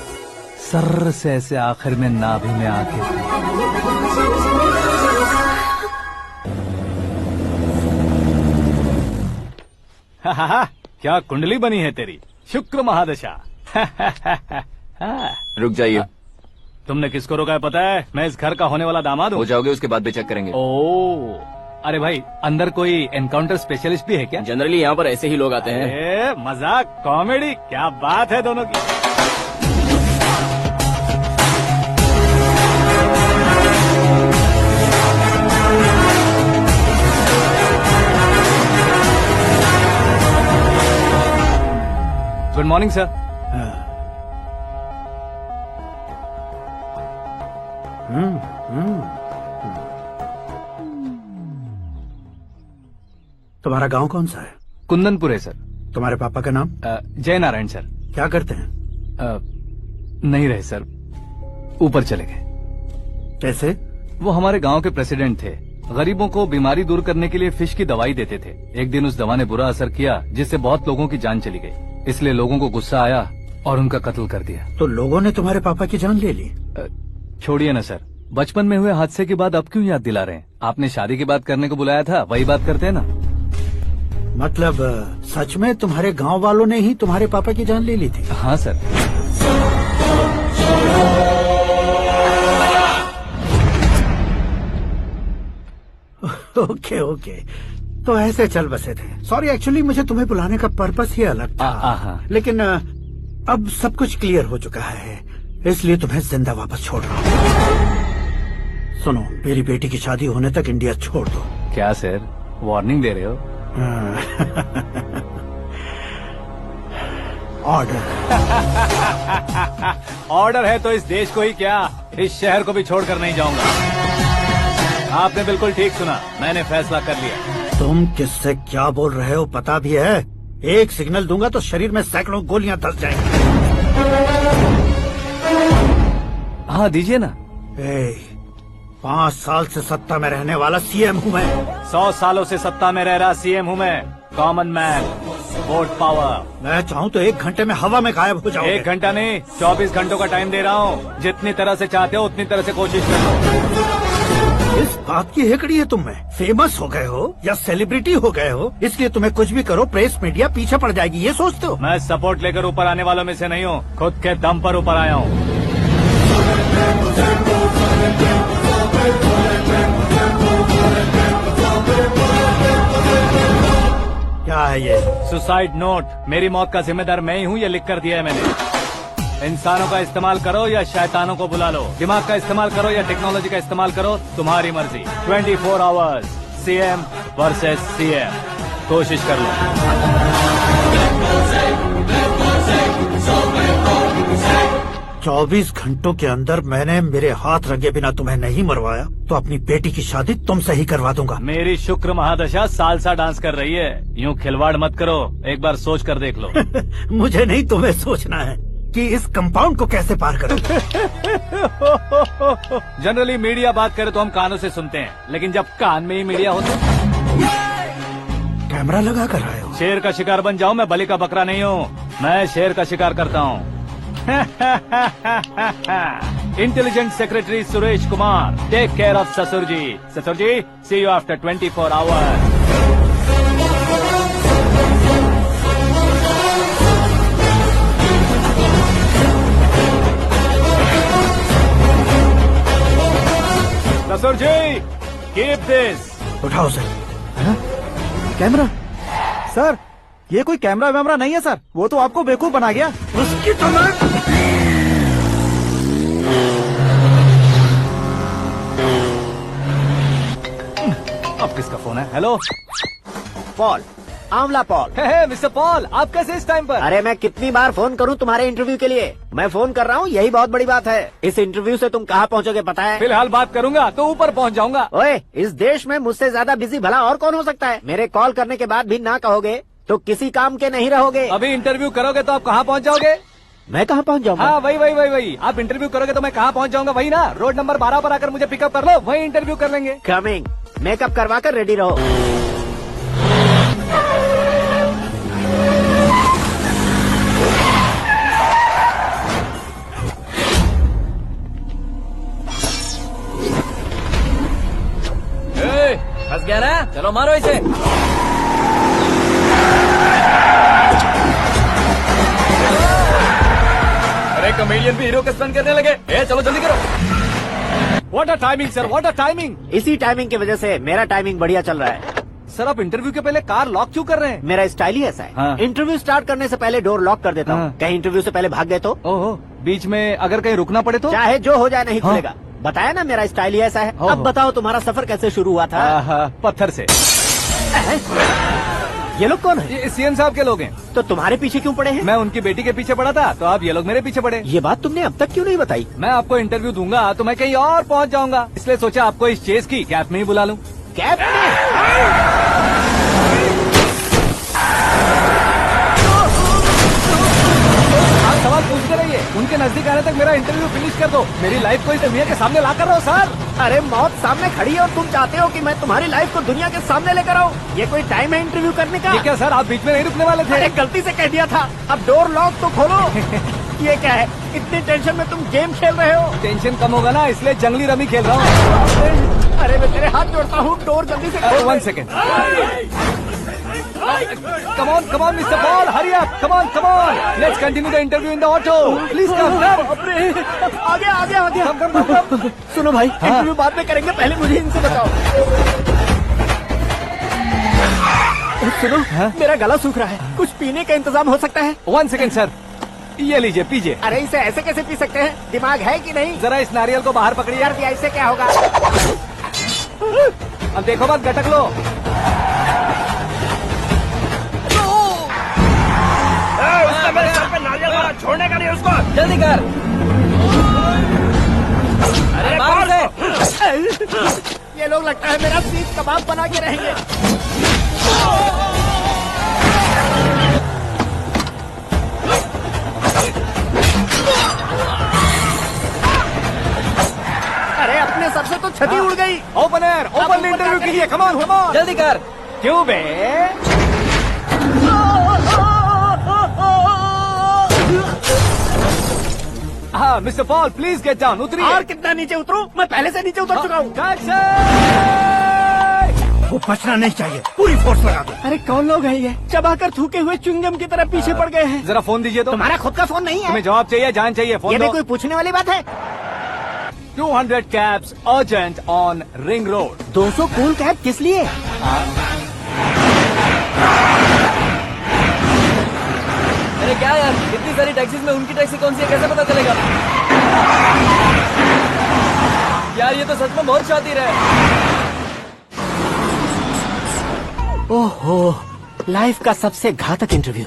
सर्र से ऐसे आखिर में नाभि में आके क्या कुंडली बनी है तेरी, शुक्र महादशा। रुक जाइए। तुमने किसको रोका है पता है? मैं इस घर का होने वाला दामाद हूँ। हो जाओगे उसके बाद भी चेक करेंगे। ओ, अरे भाई अंदर कोई एनकाउंटर स्पेशलिस्ट भी है क्या? जनरली यहाँ पर ऐसे ही लोग आते हैं। ए, मजाक कॉमेडी क्या बात है दोनों की। Good morning sir. तुम्हारा गांव कौन सा है? कुंदनपुर है सर। तुम्हारे पापा का नाम? जय नारायण सर। क्या करते हैं? नहीं रहे सर, ऊपर चले गए। कैसे? वो हमारे गांव के प्रेसिडेंट थे। गरीबों को बीमारी दूर करने के लिए फिश की दवाई देते थे। एक दिन उस दवा ने बुरा असर किया जिससे बहुत लोगों की जान चली गई। इसलिए लोगों को गुस्सा आया और उनका कत्ल कर दिया। तो लोगों ने तुम्हारे पापा की जान ले ली? छोड़िए ना सर, बचपन में हुए हादसे के बाद अब क्यों याद दिला रहे हैं? आपने शादी की बात करने को बुलाया था, वही बात करते हैं ना। मतलब सच में तुम्हारे गांव वालों ने ही तुम्हारे पापा की जान ले ली थी? हाँ सर। ओके ओके, तो ऐसे चल बसे थे। सॉरी, एक्चुअली मुझे तुम्हें बुलाने का पर्पस ही अलग था। लेकिन अब सब कुछ क्लियर हो चुका है, इसलिए तुम्हें जिंदा वापस छोड़ रहा हूँ। सुनो, मेरी बेटी की शादी होने तक इंडिया छोड़ दो। क्या सर, वार्निंग दे रहे हो? ऑर्डर। ऑर्डर है तो इस देश को ही क्या, इस शहर को भी छोड़कर नहीं जाऊंगा। आपने बिल्कुल ठीक सुना, मैंने फैसला कर लिया। तुम किससे क्या बोल रहे हो पता भी है? एक सिग्नल दूंगा तो शरीर में सैकड़ों गोलियां धस जाएंगी। हाँ दीजिए ना। 5 साल से सत्ता में रहने वाला सीएम हूँ मैं। 100 सालों से सत्ता में रह रहा सीएम हूँ मैं। Common man, vote power. मैं चाहूँ तो 1 घंटे में हवा में गायब हो जाऊँ। 1 घंटा नहीं, 24 घंटों का टाइम दे रहा हूँ। जितनी तरह से चाहते हो उतनी तरह से कोशिश करो। इस बात की हेकड़ी है तुम में। फेमस हो गए हो या सेलिब्रिटी हो गए हो, इसलिए तुम्हें कुछ भी करो प्रेस मीडिया पीछे पड़ जाएगी, ये सोचते हो? मैं सपोर्ट लेकर ऊपर आने वालों में से नहीं हूँ, खुद के दम पर ऊपर आया हूँ। क्या है ये? Suicide note. मेरी मौत का जिम्मेदार मैं ही हूँ, ये लिख कर दिया है मैंने। इंसानों का इस्तेमाल करो या शैतानों को बुला लो, दिमाग का इस्तेमाल करो या टेक्नोलॉजी का इस्तेमाल करो, तुम्हारी मर्जी। 24 आवर्स, सीएम वर्सेस सीएम, कोशिश कर लो। 24 घंटों के अंदर मैंने मेरे हाथ रंगे बिना तुम्हें नहीं मरवाया तो अपनी बेटी की शादी तुमसे ही करवा दूंगा। मेरी शुक्र महादशा सालसा डांस कर रही है, यूँ खिलवाड़ मत करो, एक बार सोच कर देख लो। मुझे नहीं, तुम्हें सोचना है कि इस कंपाउंड को कैसे पार करूं। जनरली मीडिया बात करे तो हम कानों से सुनते हैं, लेकिन जब कान में ही मीडिया हो तो कैमरा लगा कर आए हो। शेर का शिकार बन जाऊं, मैं बलि का बकरा नहीं हूँ, मैं शेर का शिकार करता हूँ। Intelligent secretary Suresh Kumar, take care of ससुर जी। ससुर ji, see you after 24 hours. ससुर जी, कीप दिस। उठाओ सर। कैमरा? सर, ये कोई कैमरा वैमरा नहीं है सर, वो तो आपको बेवकूफ बना गया। उसकी तो मैं... अब किसका फोन है? हेलो पॉल, आंवला पॉल। मिस्टर पॉल, आप कैसे इस टाइम पर? अरे मैं कितनी बार फोन करूं तुम्हारे इंटरव्यू के लिए? मैं फोन कर रहा हूं, यही बहुत बड़ी बात है। इस इंटरव्यू से तुम कहां पहुंचोगे पता है? फिलहाल बात करूंगा तो ऊपर पहुंच जाऊंगा। ओए, इस देश में मुझसे ज्यादा बिजी भला और कौन हो सकता है? मेरे कॉल करने के बाद भी ना कहोगे तो किसी काम के नहीं रहोगे। अभी इंटरव्यू करोगे तो आप कहाँ पहुँच जाओगे? मैं कहाँ पहुँच जाऊंगा? हाँ वही। आप इंटरव्यू करोगे तो मैं कहाँ पहुँच जाऊंगा? वही ना, रोड नंबर 12 पर आकर मुझे पिकअप कर लो, वही इंटरव्यू कर लेंगे। कमिंग। मेकअप करवा कर रेडी रहो। फंस गया ना, चलो मारो इसे। अरे कॉमेडियन भी हीरो के स्टंट करने लगे। चलो जल्दी करो। What a timing sir, what a timing. इसी टाइमिंग की वजह से मेरा टाइमिंग बढ़िया चल रहा है। सर आप इंटरव्यू के पहले कार लॉक क्यों कर रहे हैं? मेरा स्टाइल ही ऐसा है। हाँ। इंटरव्यू स्टार्ट करने से पहले डोर लॉक कर देता हूँ। हाँ। कहीं इंटरव्यू से पहले भाग गए तो? ओहो, बीच में अगर कहीं रुकना पड़े तो? चाहे जो हो जाए नहीं हाँ। खुलेगा। बताया ना मेरा स्टाइल ही ऐसा है। ओहो। अब बताओ तुम्हारा सफर कैसे शुरू हुआ था? पत्थर से। ये लोग कौन है? ये सीएम साहब के लोग हैं। तो तुम्हारे पीछे क्यों पड़े हैं? मैं उनकी बेटी के पीछे पड़ा था, तो अब ये लोग मेरे पीछे पड़े। ये बात तुमने अब तक क्यों नहीं बताई? मैं आपको इंटरव्यू दूंगा तो मैं कहीं और पहुंच जाऊंगा, इसलिए सोचा आपको इस चेस की कैब में ही बुला लूं। कैब में? आप सवाल पूछते रहिए, उनके नजदीक आने तक मेरा इंटरव्यू फिनिश कर दो। मेरी लाइफ को इस दुनिया के सामने ला कर रहो सर। अरे मौत सामने खड़ी है और तुम चाहते हो कि मैं तुम्हारी लाइफ को दुनिया के सामने लेकर आऊं? ये कोई टाइम है इंटरव्यू करने का? ये क्या सर, आप बीच में नहीं रुकने वाले थे? अरे गलती से कह दिया था। अब डोर लॉक तो खोलो। ये क्या है? इतनी टेंशन में तुम गेम खेल रहे हो? टेंशन कम होगा ना, इसलिए जंगली रमी खेल रहा हूँ। अरे मैं तेरे हाथ जोड़ता हूँ, डोर जल्दी से खोलो। 1 second. Come on, Mr. Paul, hurry up! Come on. Let's continue the interview in the auto. Please come. आगे। Come. सुनो भाई, इंटरव्यू बाद में करेंगे, पहले मुझे इनसे बताओ। सुनो, मेरा गला सूख रहा है, कुछ पीने का इंतजाम हो सकता है? 1 सेकेंड सर, ये लीजिए पीजिए। अरे इसे ऐसे कैसे पी सकते हैं? दिमाग है कि नहीं? जरा इस नारियल को बाहर पकड़िए। कर दिया, इससे क्या होगा? अब देखो मत, गटक लो। मेरे सर पे नारियल मारा, छोड़ने का नहीं उसको। जल्दी कर। अरे बाहर से। ये लोग लगता है मेरा सीख कबाब बना के रहेंगे। अरे अपने सर से तो छती उड़ गई। ओपन एयर, ओपन इंटरव्यू कीजिए। Come on. जल्दी कर। क्यों बे? हाँ mister Paul, please get down. उतरिए। और कितना नीचे उतरूं? मैं पहले से नीचे उतर चुका हूँ। वो बचना नहीं चाहिए, पूरी फोर्स लगा दो। अरे कौन लोग हैं ये? चबाकर थूके हुए च्युइंगम की तरह पीछे पड़ गए हैं। जरा फोन दीजिए तो। तुम्हारा खुद का फोन नहीं है? तुम्हें जवाब चाहिए, जान चाहिए, फोन ये भी दो। कोई पूछने वाली बात है? 200 cabs urgent on Ring Road. 200 cool cab किस लिए? अरे क्या यार, इतनी सारी टैक्सीज में उनकी टैक्सी कौन सी है, कैसे पता चलेगा? यार ये तो सच में बहुत शातिर है। ओहो, लाइफ का सबसे घातक इंटरव्यू।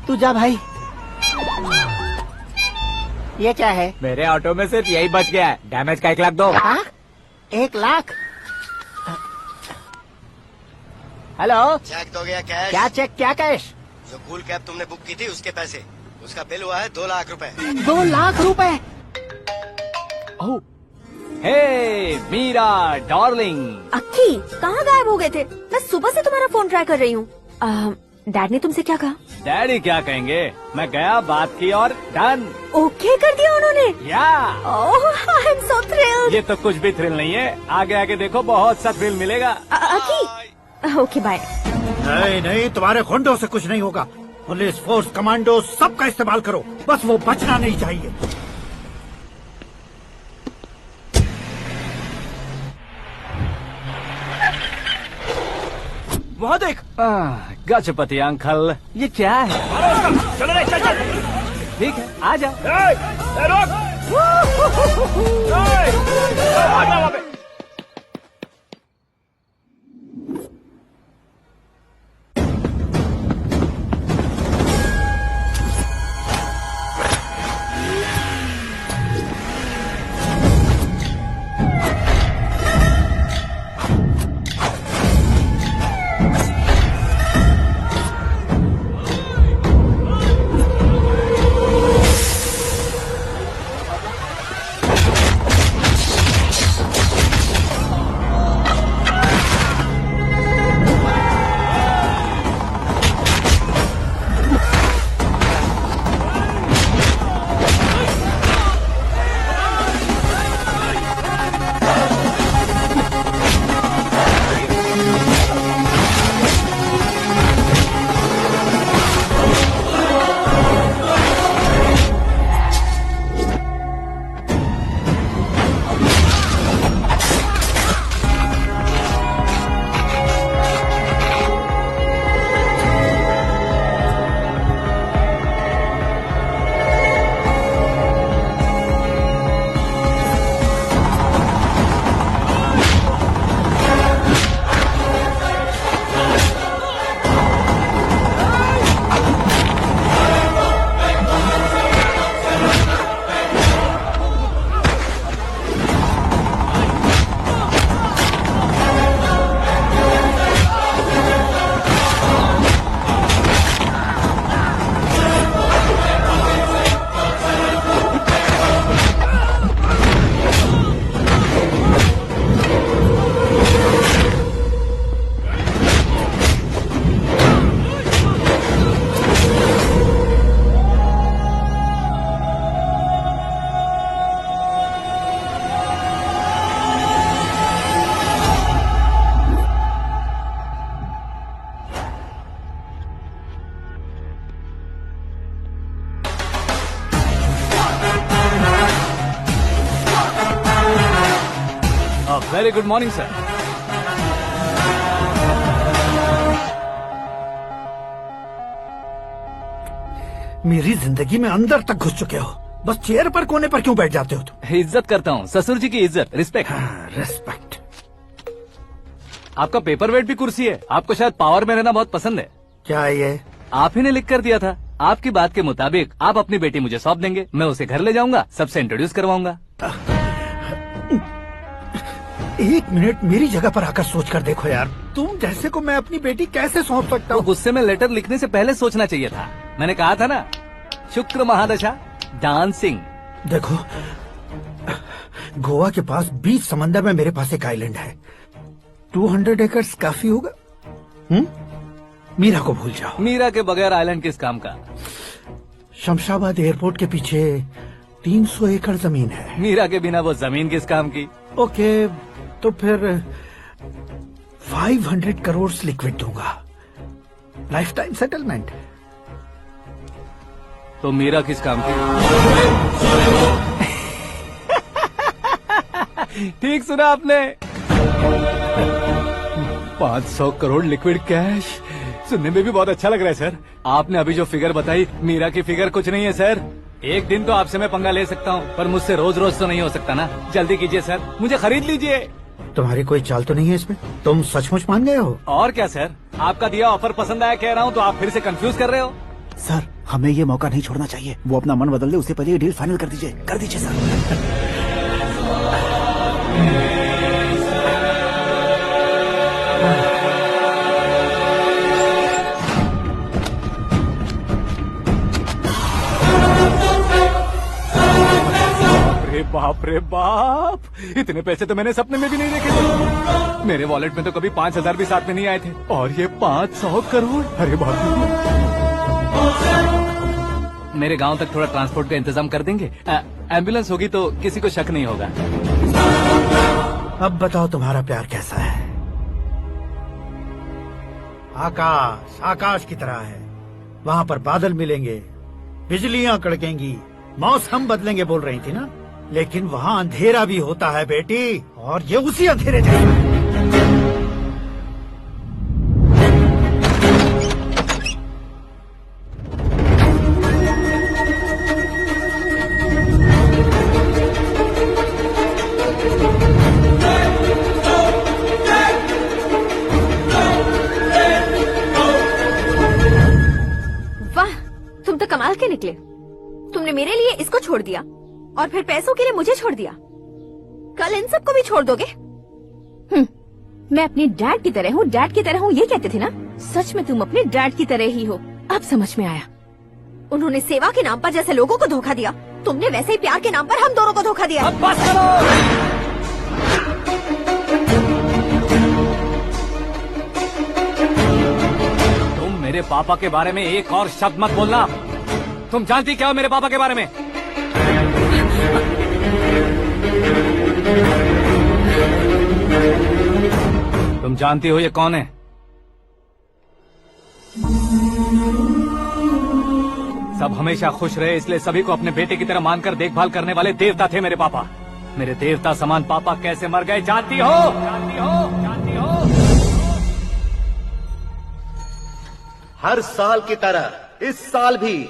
तू जा भाई। ये क्या है? मेरे ऑटो में सिर्फ यही बच गया है, डैमेज का 1 लाख दो। 1 लाख? हेलो, चेक दोगे या कैश? क्या चेक, क्या कैश? जो कूल कैब तुमने बुक की थी उसके पैसे, उसका बिल हुआ है 2 लाख रुपए। 2 लाख रुपए? हे मीरा डार्लिंग। अक्की, कहाँ गायब हो गए थे? मैं सुबह से तुम्हारा फोन ट्राई कर रही हूँ। डैड ने तुमसे क्या कहा? डैडी क्या कहेंगे, मैं गया, बात की और डन। ओके कर दिया उन्होंने? या। ओह, आई एम सो थ्रिल्ड। ये तो कुछ भी थ्रिल नहीं है, आगे आगे देखो बहुत सा थ्रिल मिलेगा। अक्की, ओके बाय। नहीं, तुम्हारे गुंडों से कुछ नहीं होगा। पुलिस फोर्स, कमांडो, सबका इस्तेमाल करो, बस वो बचना नहीं चाहिए। वहाँ देख। गजपति अंकल, ये क्या है? चलो रे, चल। ठीक है, आ जा। रोक। वहाँ पे। Very good morning sir. मेरी जिंदगी में अंदर तक घुस चुके हो, बस चेयर पर कोने पर क्यों बैठ जाते हो तुम? इज्जत करता हूँ, ससुर जी की इज्जत, रिस्पेक्ट। रेस्पेक्ट। आपका पेपर वेट भी कुर्सी है। आपको शायद पावर में रहना बहुत पसंद है। क्या है ये? आप ही ने लिख कर दिया था। आपकी बात के मुताबिक आप अपनी बेटी मुझे सौंप देंगे, मैं उसे घर ले जाऊंगा, सबसे इंट्रोड्यूस करवाऊंगा। एक मिनट मेरी जगह पर आकर सोच कर देखो यार, तुम जैसे को मैं अपनी बेटी कैसे सौंप सकता हूँ? गुस्से में लेटर लिखने से पहले सोचना चाहिए था। मैंने कहा था ना, शुक्र महादशा डांसिंग। देखो, गोवा के पास बीच समंदर में मेरे पास एक आइलैंड है। 200 एकर्स काफी होगा। मीरा को भूल जाओ। मीरा के बगैर आइलैंड किस काम का? शमशाबाद एयरपोर्ट के पीछे 300 एकड़ जमीन है। मीरा के बिना वो जमीन किस काम की? ओके, तो फिर 500 करोड़ लिक्विड दूंगा, लाइफ टाइम सेटलमेंट। तो मीरा किस काम की? ठीक सुना आपने। 500 करोड़ लिक्विड कैश सुनने में भी बहुत अच्छा लग रहा है सर। आपने अभी जो फिगर बताई, मीरा की फिगर कुछ नहीं है सर। एक दिन तो आपसे मैं पंगा ले सकता हूँ, पर मुझसे रोज रोज तो नहीं हो सकता ना। जल्दी कीजिए सर, मुझे खरीद लीजिए। तुम्हारी कोई चाल तो नहीं है इसमें? तुम सचमुच मान गए हो? और क्या सर, आपका दिया ऑफर पसंद आया कह रहा हूँ, तो आप फिर से कंफ्यूज कर रहे हो। सर, हमें ये मौका नहीं छोड़ना चाहिए। वो अपना मन बदल दे, उससे पहले ये डील फाइनल कर दीजिए। कर दीजिए सर। बाप रे बाप, इतने पैसे तो मैंने सपने में भी नहीं देखे थे। मेरे वॉलेट में तो कभी 5000 भी साथ में नहीं आए थे, और ये 500 करोड़। अरे बाप रे। मेरे गांव तक थोड़ा ट्रांसपोर्ट का इंतजाम कर देंगे? एम्बुलेंस होगी तो किसी को शक नहीं होगा। अब बताओ तुम्हारा प्यार कैसा है? आकाश आकाश की तरह है, वहाँ पर बादल मिलेंगे, बिजलियाँ कड़केंगी, मौसम बदलेंगे बोल रही थी ना। लेकिन वहाँ अंधेरा भी होता है बेटी, और ये उसी अंधेरे जैसा है। वाह, तुम तो कमाल के निकले। तुमने मेरे लिए इसको छोड़ दिया और फिर पैसों के लिए मुझे छोड़ दिया। कल इन सबको भी छोड़ दोगे? मैं अपने डैड की तरह हूँ, डैड की तरह हूँ, ये कहते थे ना। सच में तुम अपने डैड की तरह ही हो। अब समझ में आया। उन्होंने सेवा के नाम पर जैसे लोगों को धोखा दिया, तुमने वैसे ही प्यार के नाम पर हम दोनों को धोखा दिया। अब बस करो। तुम मेरे पापा के बारे में एक और शब्द मत बोलना। तुम जानती क्या हो मेरे पापा के बारे में? तुम जानती हो ये कौन है? सब हमेशा खुश रहे, इसलिए सभी को अपने बेटे की तरह मानकर देखभाल करने वाले देवता थे मेरे पापा। मेरे देवता समान पापा कैसे मर गए जानती हो? जानती हो? जानती हो? हर साल की तरह इस साल भी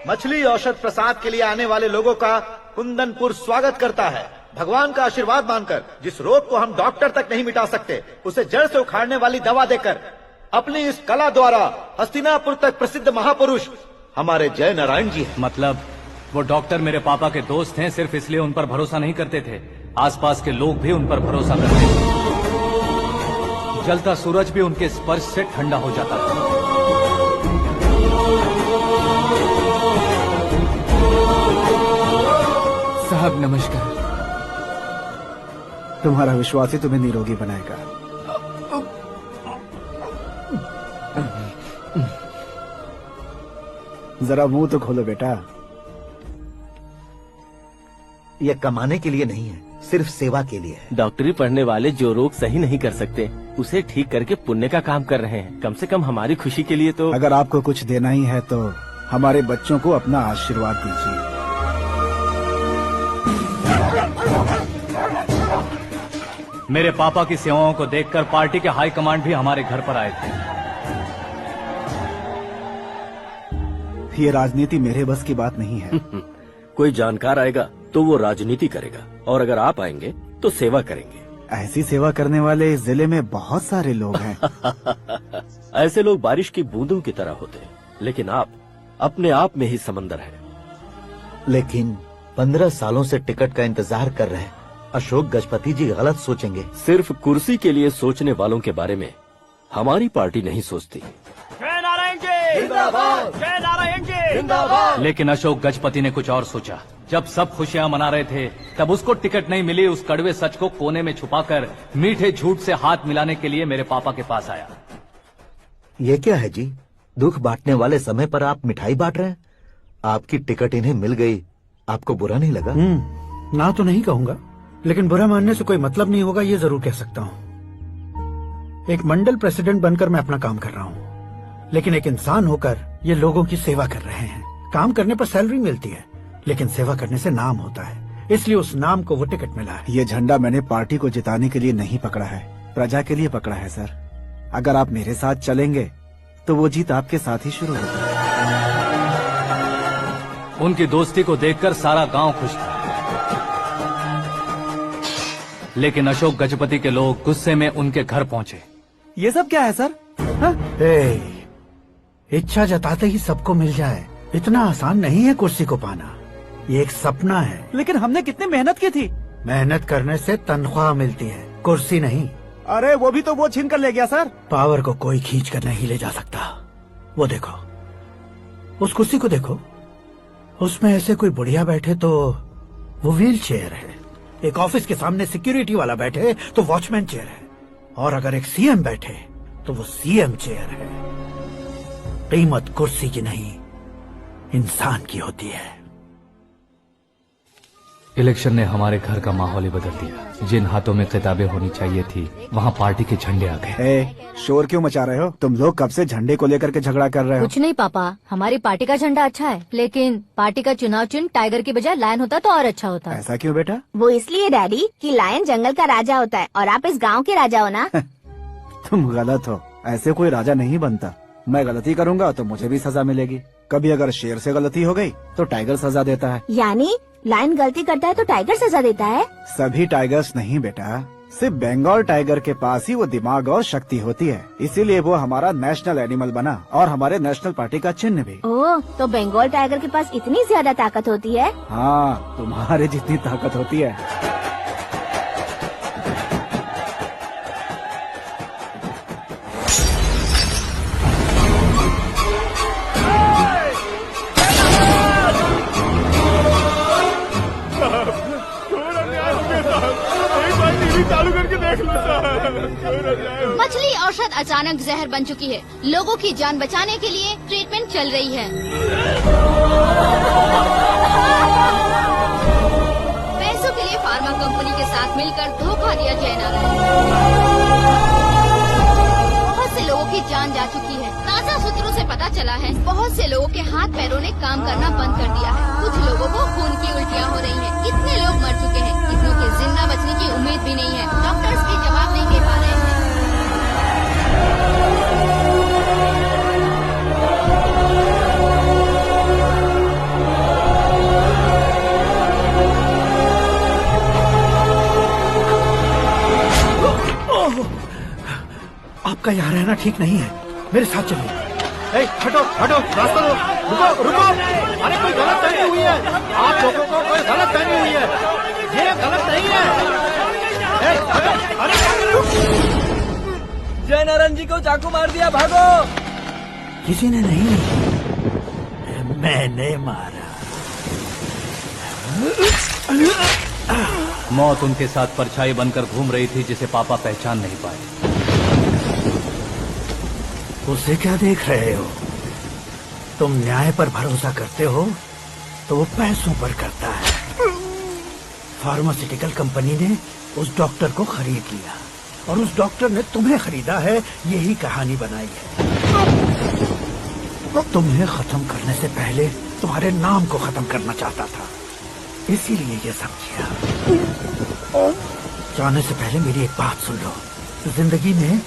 मछली औषध प्रसाद के लिए आने वाले लोगों का कुंदनपुर स्वागत करता है। भगवान का आशीर्वाद मानकर जिस रोग को हम डॉक्टर तक नहीं मिटा सकते, उसे जड़ से उखाड़ने वाली दवा देकर अपनी इस कला द्वारा हस्तिनापुर तक प्रसिद्ध महापुरुष हमारे जय नारायण जी हैं। मतलब वो डॉक्टर मेरे पापा के दोस्त हैं, सिर्फ इसलिए उन पर भरोसा नहीं करते थे। आसपास के लोग भी उन पर भरोसा करते थे। जलता सूरज भी उनके स्पर्श से ठंडा हो जाता था। साहब नमस्कार। तुम्हारा विश्वास ही तुम्हें निरोगी बनाएगा। जरा मुंह तो खोलो बेटा। यह कमाने के लिए नहीं है, सिर्फ सेवा के लिए है। डॉक्टरी पढ़ने वाले जो रोग सही नहीं कर सकते, उसे ठीक करके पुण्य का काम कर रहे हैं। कम से कम हमारी खुशी के लिए तो। अगर आपको कुछ देना ही है तो हमारे बच्चों को अपना आशीर्वाद दीजिए। मेरे पापा की सेवाओं को देखकर पार्टी के हाई कमांड भी हमारे घर पर आए थे। ये राजनीति मेरे बस की बात नहीं है। कोई जानकार आएगा तो वो राजनीति करेगा, और अगर आप आएंगे तो सेवा करेंगे। ऐसी सेवा करने वाले इस जिले में बहुत सारे लोग हैं। ऐसे लोग बारिश की बूंदों की तरह होते हैं, लेकिन आप अपने आप में ही समंदर हैं। लेकिन 15 सालों से टिकट का इंतजार कर रहे हैं। अशोक गजपति जी गलत सोचेंगे। सिर्फ कुर्सी के लिए सोचने वालों के बारे में हमारी पार्टी नहीं सोचती। जय नारायण जी जिंदाबाद, जय नारायण जी जिंदाबाद। लेकिन अशोक गजपति ने कुछ और सोचा। जब सब खुशियां मना रहे थे तब उसको टिकट नहीं मिली। उस कड़वे सच को कोने में छुपाकर मीठे झूठ से हाथ मिलाने के लिए मेरे पापा के पास आया। ये क्या है जी? दुख बांटने वाले समय पर आप मिठाई बांट रहे हैं। आपकी टिकट इन्हें मिल गई, आपको बुरा नहीं लगा? ना तो नहीं कहूंगा, लेकिन बुरा मानने से कोई मतलब नहीं होगा, ये जरूर कह सकता हूँ। एक मंडल प्रेसिडेंट बनकर मैं अपना काम कर रहा हूँ, लेकिन एक इंसान होकर ये लोगों की सेवा कर रहे हैं। काम करने पर सैलरी मिलती है, लेकिन सेवा करने से नाम होता है, इसलिए उस नाम को वो टिकट मिला है। ये झंडा मैंने पार्टी को जिताने के लिए नहीं पकड़ा है, प्रजा के लिए पकड़ा है सर। अगर आप मेरे साथ चलेंगे तो वो जीत आपके साथ ही शुरू होगी। उनकी दोस्ती को देखकर सारा गांव खुश था, लेकिन अशोक गजपति के लोग गुस्से में उनके घर पहुंचे। ये सब क्या है सर? इच्छा जताते ही सबको मिल जाए, इतना आसान नहीं है कुर्सी को पाना। ये एक सपना है। लेकिन हमने कितनी मेहनत की थी। मेहनत करने से तनख्वाह मिलती है, कुर्सी नहीं। अरे वो भी तो वो छीन कर ले गया सर। पावर को कोई खींच कर नहीं ले जा सकता। वो देखो, उस कुर्सी को देखो, उसमें ऐसे कोई बुढ़िया बैठे तो वो व्हील चेयर है। एक ऑफिस के सामने सिक्योरिटी वाला बैठे तो वॉचमैन चेयर है, और अगर एक सीएम बैठे तो वो सीएम चेयर है। कीमत कुर्सी की नहीं, इंसान की होती है। इलेक्शन ने हमारे घर का माहौल ही बदल दिया। जिन हाथों में किताबें होनी चाहिए थी, वहाँ पार्टी के झंडे आ गए। शोर क्यों मचा रहे हो? तुम लोग कब से झंडे को लेकर के झगड़ा कर रहे हो? कुछ नहीं पापा, हमारी पार्टी का झंडा अच्छा है, लेकिन पार्टी का चुनाव चिन्ह टाइगर की बजाय लायन होता तो और अच्छा होता। ऐसा क्यों बेटा? वो इसलिए डैडी कि लायन जंगल का राजा होता है और आप इस गांव के राजा हो ना। तुम गलत हो, ऐसे कोई राजा नहीं बनता। मैं गलती करूंगा तो मुझे भी सजा मिलेगी। कभी अगर शेर से गलती हो गई तो टाइगर सजा देता है। यानी लायन गलती करता है तो टाइगर सजा देता है? सभी टाइगर्स नहीं बेटा, सिर्फ बंगाल टाइगर के पास ही वो दिमाग और शक्ति होती है, इसीलिए वो हमारा नेशनल एनिमल बना और हमारे नेशनल पार्टी का चिन्ह भी। ओह, तो बंगाल टाइगर के पास इतनी ज्यादा ताकत होती है? हाँ, तुम्हारे जितनी ताकत होती है। चालू करके देख लो। मछली औषध अचानक जहर बन चुकी है। लोगों की जान बचाने के लिए ट्रीटमेंट चल रही है। पैसों के लिए फार्मा कंपनी के साथ मिलकर धोखा दिया जय नारायण। बहुत से लोगों की जान जा चुकी है। ताज़ा सूत्रों से पता चला है बहुत से लोगों के हाथ पैरों ने काम करना बंद कर दिया है। कुछ लोगों को खून की उल्टियाँ हो रही हैं। कितने लोग मर चुके हैं, कितनों के जिंदा बचने की उम्मीद भी नहीं है। डॉक्टर्स भी जवाब नहीं दे पा रहे हैं। आपका यहाँ रहना ठीक नहीं है, मेरे साथ चलिए। हटो हटो, रास्ता दो। रुको रुको, अरे कोई गलत फहमी हुई है। आप लोगों को कोई गलत फहमी हुई है, ये गलत नहीं है। अरे जय नारायण जी को चाकू मार दिया, भागो। किसी ने नहीं, मैंने मारा। मौत उनके साथ परछाई बनकर घूम रही थी, जिसे पापा पहचान नहीं पाए। उसे क्या देख रहे हो? तुम न्याय पर भरोसा करते हो तो वो पैसों पर करता है। फार्मास्यूटिकल कंपनी ने उस डॉक्टर को खरीद लिया और उस डॉक्टर ने तुम्हें खरीदा है, यही कहानी बनाई है। तुम्हें खत्म करने से पहले तुम्हारे नाम को खत्म करना चाहता था, इसीलिए ये सब किया। जाने से पहले मेरी एक बात सुन लो। जिंदगी में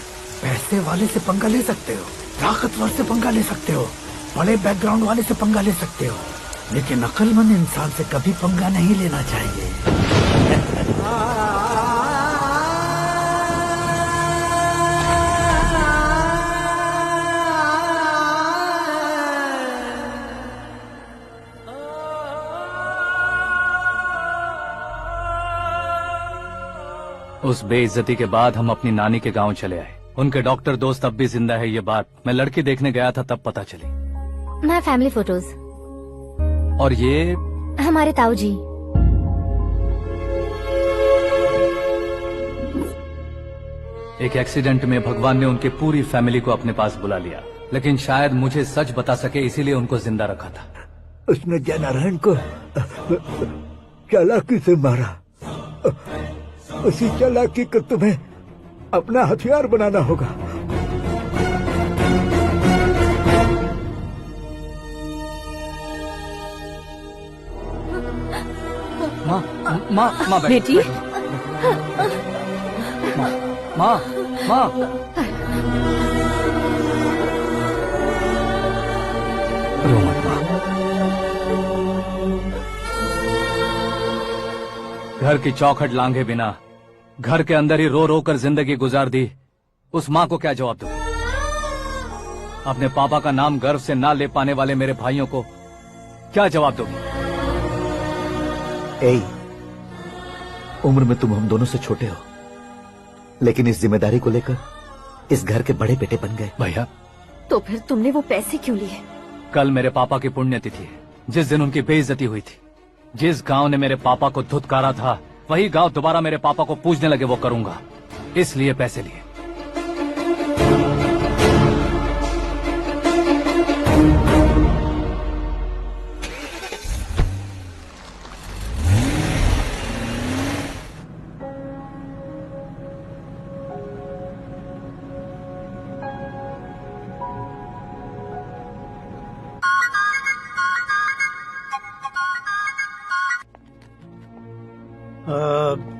पैसे वाले से पंगा ले सकते हो, ताकतवर से पंगा ले सकते हो, बड़े बैकग्राउंड वाले से पंगा ले सकते हो, लेकिन अक्लमंद इंसान से कभी पंगा नहीं लेना चाहिए। उस बेइज्जती के बाद हम अपनी नानी के गांव चले आए। उनके डॉक्टर दोस्त अब भी जिंदा है, ये बात मैं लड़की देखने गया था तब पता चली। मैं फैमिली फोटोज। और ये हमारे ताऊ जी। एक एक्सीडेंट में भगवान ने उनकी पूरी फैमिली को अपने पास बुला लिया, लेकिन शायद मुझे सच बता सके इसीलिए उनको जिंदा रखा था। उसने जयनारायण को चालाकी से मारा। उसी चालाकी को तुम्हें अपना हथियार बनाना होगा। माँ बेटी। माँ रो मत माँ। घर की चौखट लांघे बिना घर के अंदर ही रो रो कर जिंदगी गुजार दी, उस माँ को क्या जवाब दूं? अपने पापा का नाम गर्व से ना ले पाने वाले मेरे भाइयों को क्या जवाब दोगी? उम्र में तुम हम दोनों से छोटे हो, लेकिन इस जिम्मेदारी को लेकर इस घर के बड़े बेटे बन गए। भैया, तो फिर तुमने वो पैसे क्यों लिए? कल मेरे पापा की पुण्यतिथि है, जिस दिन उनकी बेइज्जती हुई थी। जिस गांव ने मेरे पापा को धुतकारा था, वही गांव दोबारा मेरे पापा को पूजने लगे, वो करूंगा, इसलिए पैसे लिए।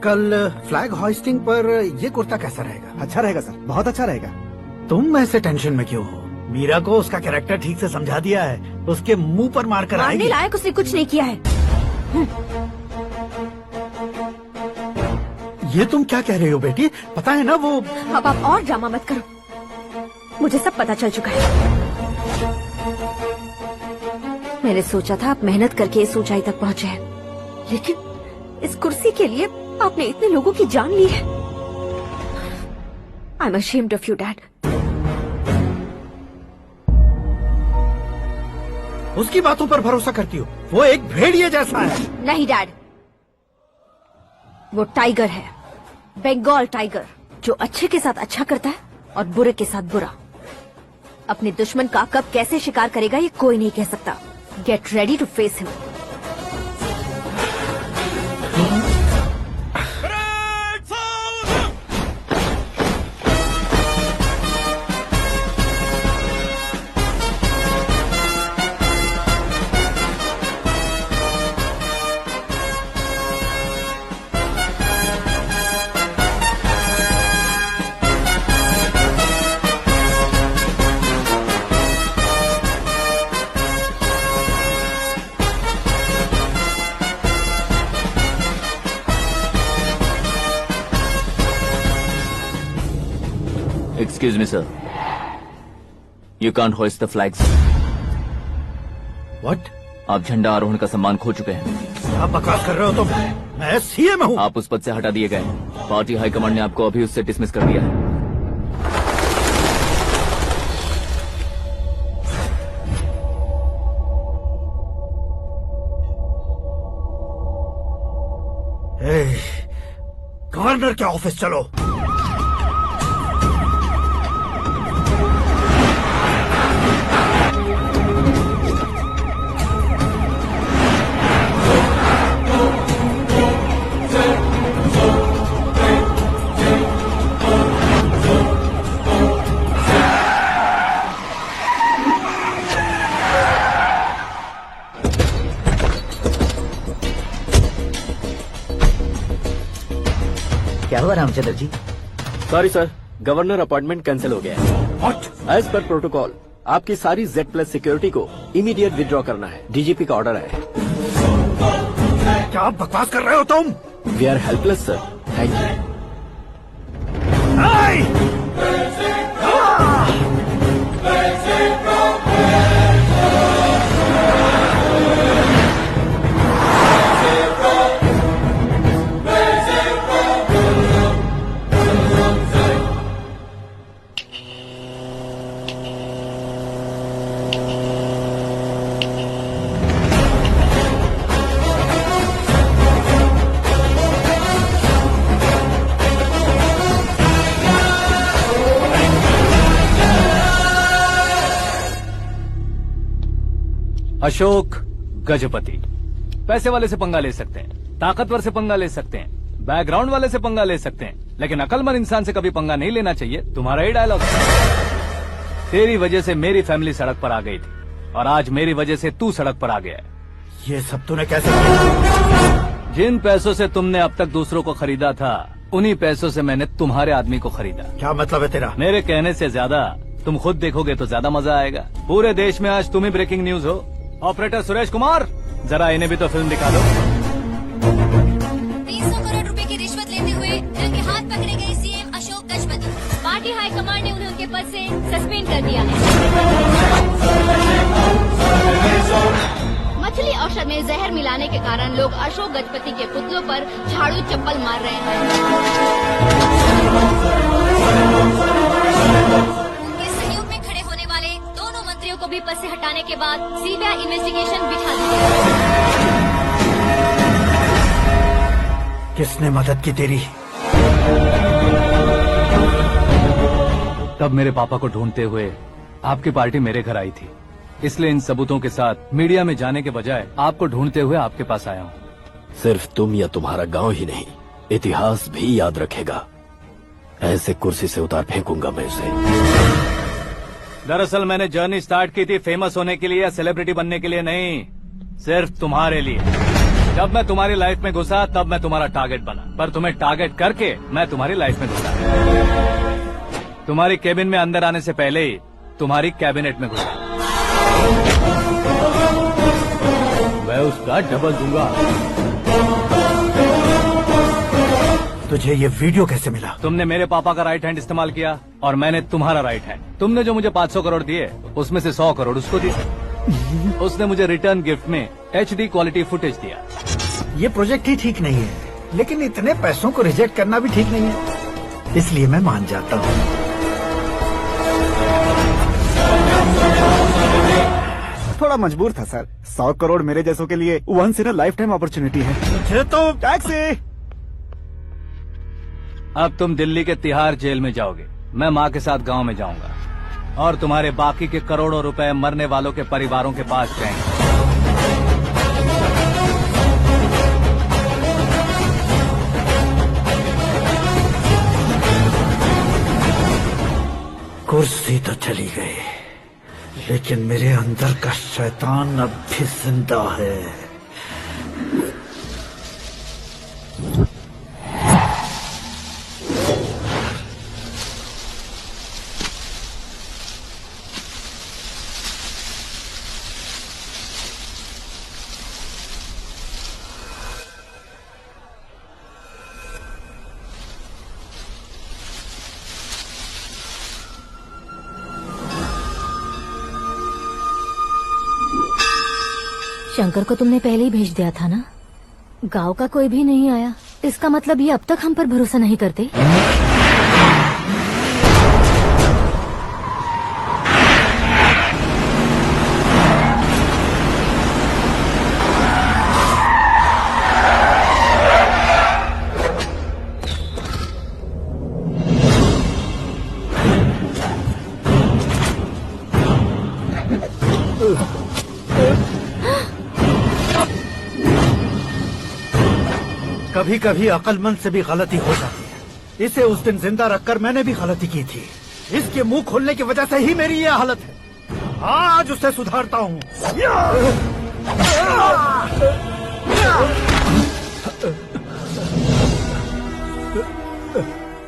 कल फ्लैग होइस्टिंग पर ये कुर्ता कैसा रहेगा? अच्छा रहेगा सर, बहुत अच्छा रहेगा। तुम ऐसे टेंशन में क्यों हो? मीरा को उसका कैरेक्टर ठीक से समझा दिया है, उसके मुंह पर मारकर आएगी। मारने लायक उसने कुछ नहीं किया है। ये तुम क्या कह रहे हो बेटी? पता है ना वो। अब आप और ड्रामा मत करो, मुझे सब पता चल चुका है। मैंने सोचा था आप मेहनत करके इस ऊंचाई तक पहुंचे हैं, लेकिन इस कुर्सी के लिए आपने इतने लोगों की जान ली है। I am ashamed of you dad. उसकी बातों पर भरोसा करती हो? वो एक भेड़िए जैसा है। नहीं डैड, वो टाइगर है, बंगाल टाइगर, जो अच्छे के साथ अच्छा करता है और बुरे के साथ बुरा। अपने दुश्मन का कब कैसे शिकार करेगा ये कोई नहीं कह सकता। Get ready to face him. Excuse me, sir. You can't hoist the flags. What? आप झंडा आरोहण का सम्मान खो चुके हैं। आप बकवास कर रहे हो तुम? मैं सीएम हूँ। आप उस पद से हटा दिए गए। पार्टी हाईकमांड ने आपको अभी उससे डिसमिस कर दिया है। गवर्नर के ऑफिस चलो। हुआ Ramchandra ji? Sorry sir, governor appointment cancel हो गया है। एज पर प्रोटोकॉल आपकी सारी Z+ सिक्योरिटी को इमीडिएट विड्रॉ करना है। डीजीपी का ऑर्डर है। क्या बकवास कर रहे हो तुम? We are helpless sir. Thank you. Ashok Gajapati पैसे वाले से पंगा ले सकते हैं, ताकतवर से पंगा ले सकते हैं, बैकग्राउंड वाले से पंगा ले सकते हैं, लेकिन अकलमंद इंसान से कभी पंगा नहीं लेना चाहिए। तुम्हारा ही डायलॉग है। तेरी वजह से मेरी फैमिली सड़क पर आ गई थी और आज मेरी वजह से तू सड़क पर आ गया है। ये सब तूने कैसे किया? जिन पैसों से तुमने अब तक दूसरों को खरीदा था, उन्हीं पैसों से मैंने तुम्हारे आदमी को खरीदा। क्या मतलब है तेरा? मेरे कहने से ज्यादा तुम खुद देखोगे तो ज्यादा मजा आएगा। पूरे देश में आज तुम ही ब्रेकिंग न्यूज हो। ऑपरेटर सुरेश कुमार, जरा इन्हें भी तो फिल्म दिखा दो। 300 करोड़ रुपए की रिश्वत लेते हुए रंगे हाथ पकड़े गए CM Ashok Gajapati. Party high command ने उन्हें उनके पद से सस्पेंड कर दिया है। मछली औषध में जहर मिलाने के कारण लोग अशोक गजपति के पुतलों पर झाड़ू चप्पल मार रहे हैं। उनके सहयोग में खड़े होने वाले दोनों मंत्रियों को भी पद से हटाने के बाद सीबीआई इन्वेस्टिगेशन बिठा दी है। किसने मदद की तेरी? तब मेरे पापा को ढूंढते हुए आपकी पार्टी मेरे घर आई थी, इसलिए इन सबूतों के साथ मीडिया में जाने के बजाय आपको ढूंढते हुए आपके पास आया हूँ। सिर्फ तुम या तुम्हारा गांव ही नहीं, इतिहास भी याद रखेगा। ऐसे कुर्सी से उतार फेंकूंगा मैं उसे। दरअसल मैंने जर्नी स्टार्ट की थी फेमस होने के लिए या सेलिब्रिटी बनने के लिए नहीं, सिर्फ तुम्हारे लिए। जब मैं तुम्हारी लाइफ में घुसा तब मैं तुम्हारा टारगेट बना, पर तुम्हें टारगेट करके मैं तुम्हारी लाइफ में घुसा। तुम्हारी केबिन में अंदर आने से पहले ही तुम्हारी कैबिनेट में घुसा। मैं उसका डबल दूंगा। तुझे ये वीडियो कैसे मिला? तुमने मेरे पापा का राइट हैंड इस्तेमाल किया और मैंने तुम्हारा राइट हैंड। तुमने जो मुझे 500 करोड़ दिए, उसमें से 100 करोड़ उसको दिए। उसने मुझे रिटर्न गिफ्ट में HD क्वालिटी फुटेज दिया। ये प्रोजेक्ट ही ठीक नहीं है, लेकिन इतने पैसों को रिजेक्ट करना भी ठीक नहीं है, इसलिए मैं मान जाता हूँ। थोड़ा मजबूर था सर। 100 करोड़ मेरे जैसों के लिए once in a lifetime opportunity है। मुझे तो टैक्सी। अब तुम दिल्ली के तिहाड़ जेल में जाओगे, मैं माँ के साथ गांव में जाऊंगा और तुम्हारे बाकी के करोड़ों रुपए मरने वालों के परिवारों के पास जाएंगे। कुर्सी तो चली गई, लेकिन मेरे अंदर का शैतान अब भी जिंदा है। शंकर को तुमने पहले ही भेज दिया था ना? गांव का कोई भी नहीं आया, इसका मतलब ये अब तक हम पर भरोसा नहीं करते। कभी कभी अक्लमंद से भी गलती हो जाती है। इसे उस दिन जिंदा रखकर मैंने भी गलती की थी। इसके मुंह खोलने की वजह से ही मेरी ये हालत है। आज उसे सुधारता हूँ।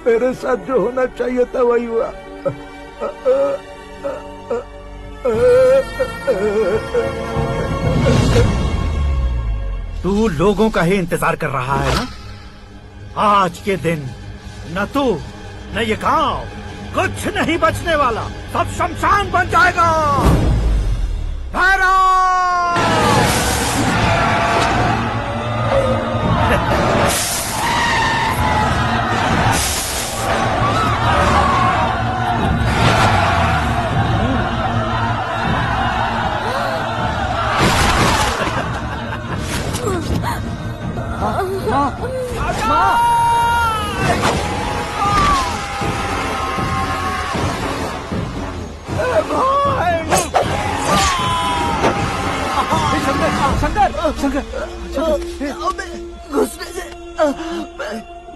मेरे साथ जो होना चाहिए था वही हुआ। तू लोगों का ही इंतजार कर रहा है ना? आज के दिन न तू न ये गांव कुछ नहीं बचने वाला, सब शमशान बन जाएगा। घुसने से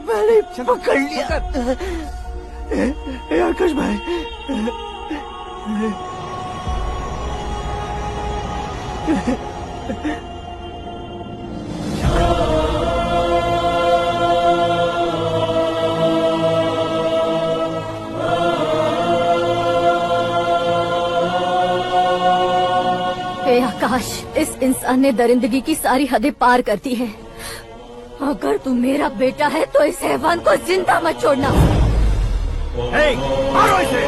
मैंने पकड़ लिया। आकाश भाई, आकाश, इस इंसान ने दरिंदगी की सारी हदें पार कर दी है। अगर तू मेरा बेटा है तो इस हैवान को जिंदा मत छोड़ना। मारो इसे।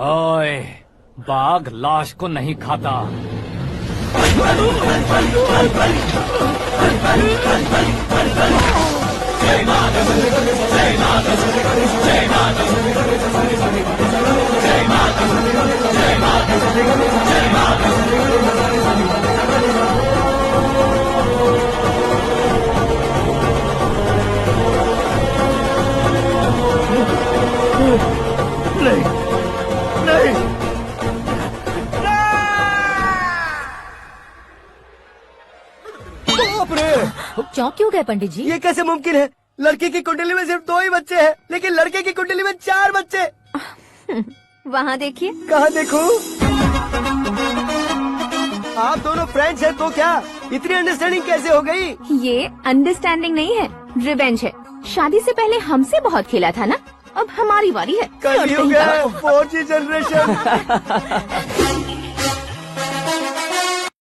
ओए, बाघ लाश को नहीं खाता। चौंक क्यों गए पंडित जी? ये कैसे मुमकिन है? लड़की की कुंडली में सिर्फ 2 ही बच्चे हैं, लेकिन लड़के की कुंडली में 4 बच्चे। वहाँ देखिए। कहाँ देखूं? आप दोनों फ्रेंड्स हैं तो क्या इतनी अंडरस्टैंडिंग कैसे हो गई? ये अंडरस्टैंडिंग नहीं है, रिवेंज है। शादी से पहले हमसे बहुत खेला था ना, अब हमारी बारी है। कलयुग है, 4G जनरेशन।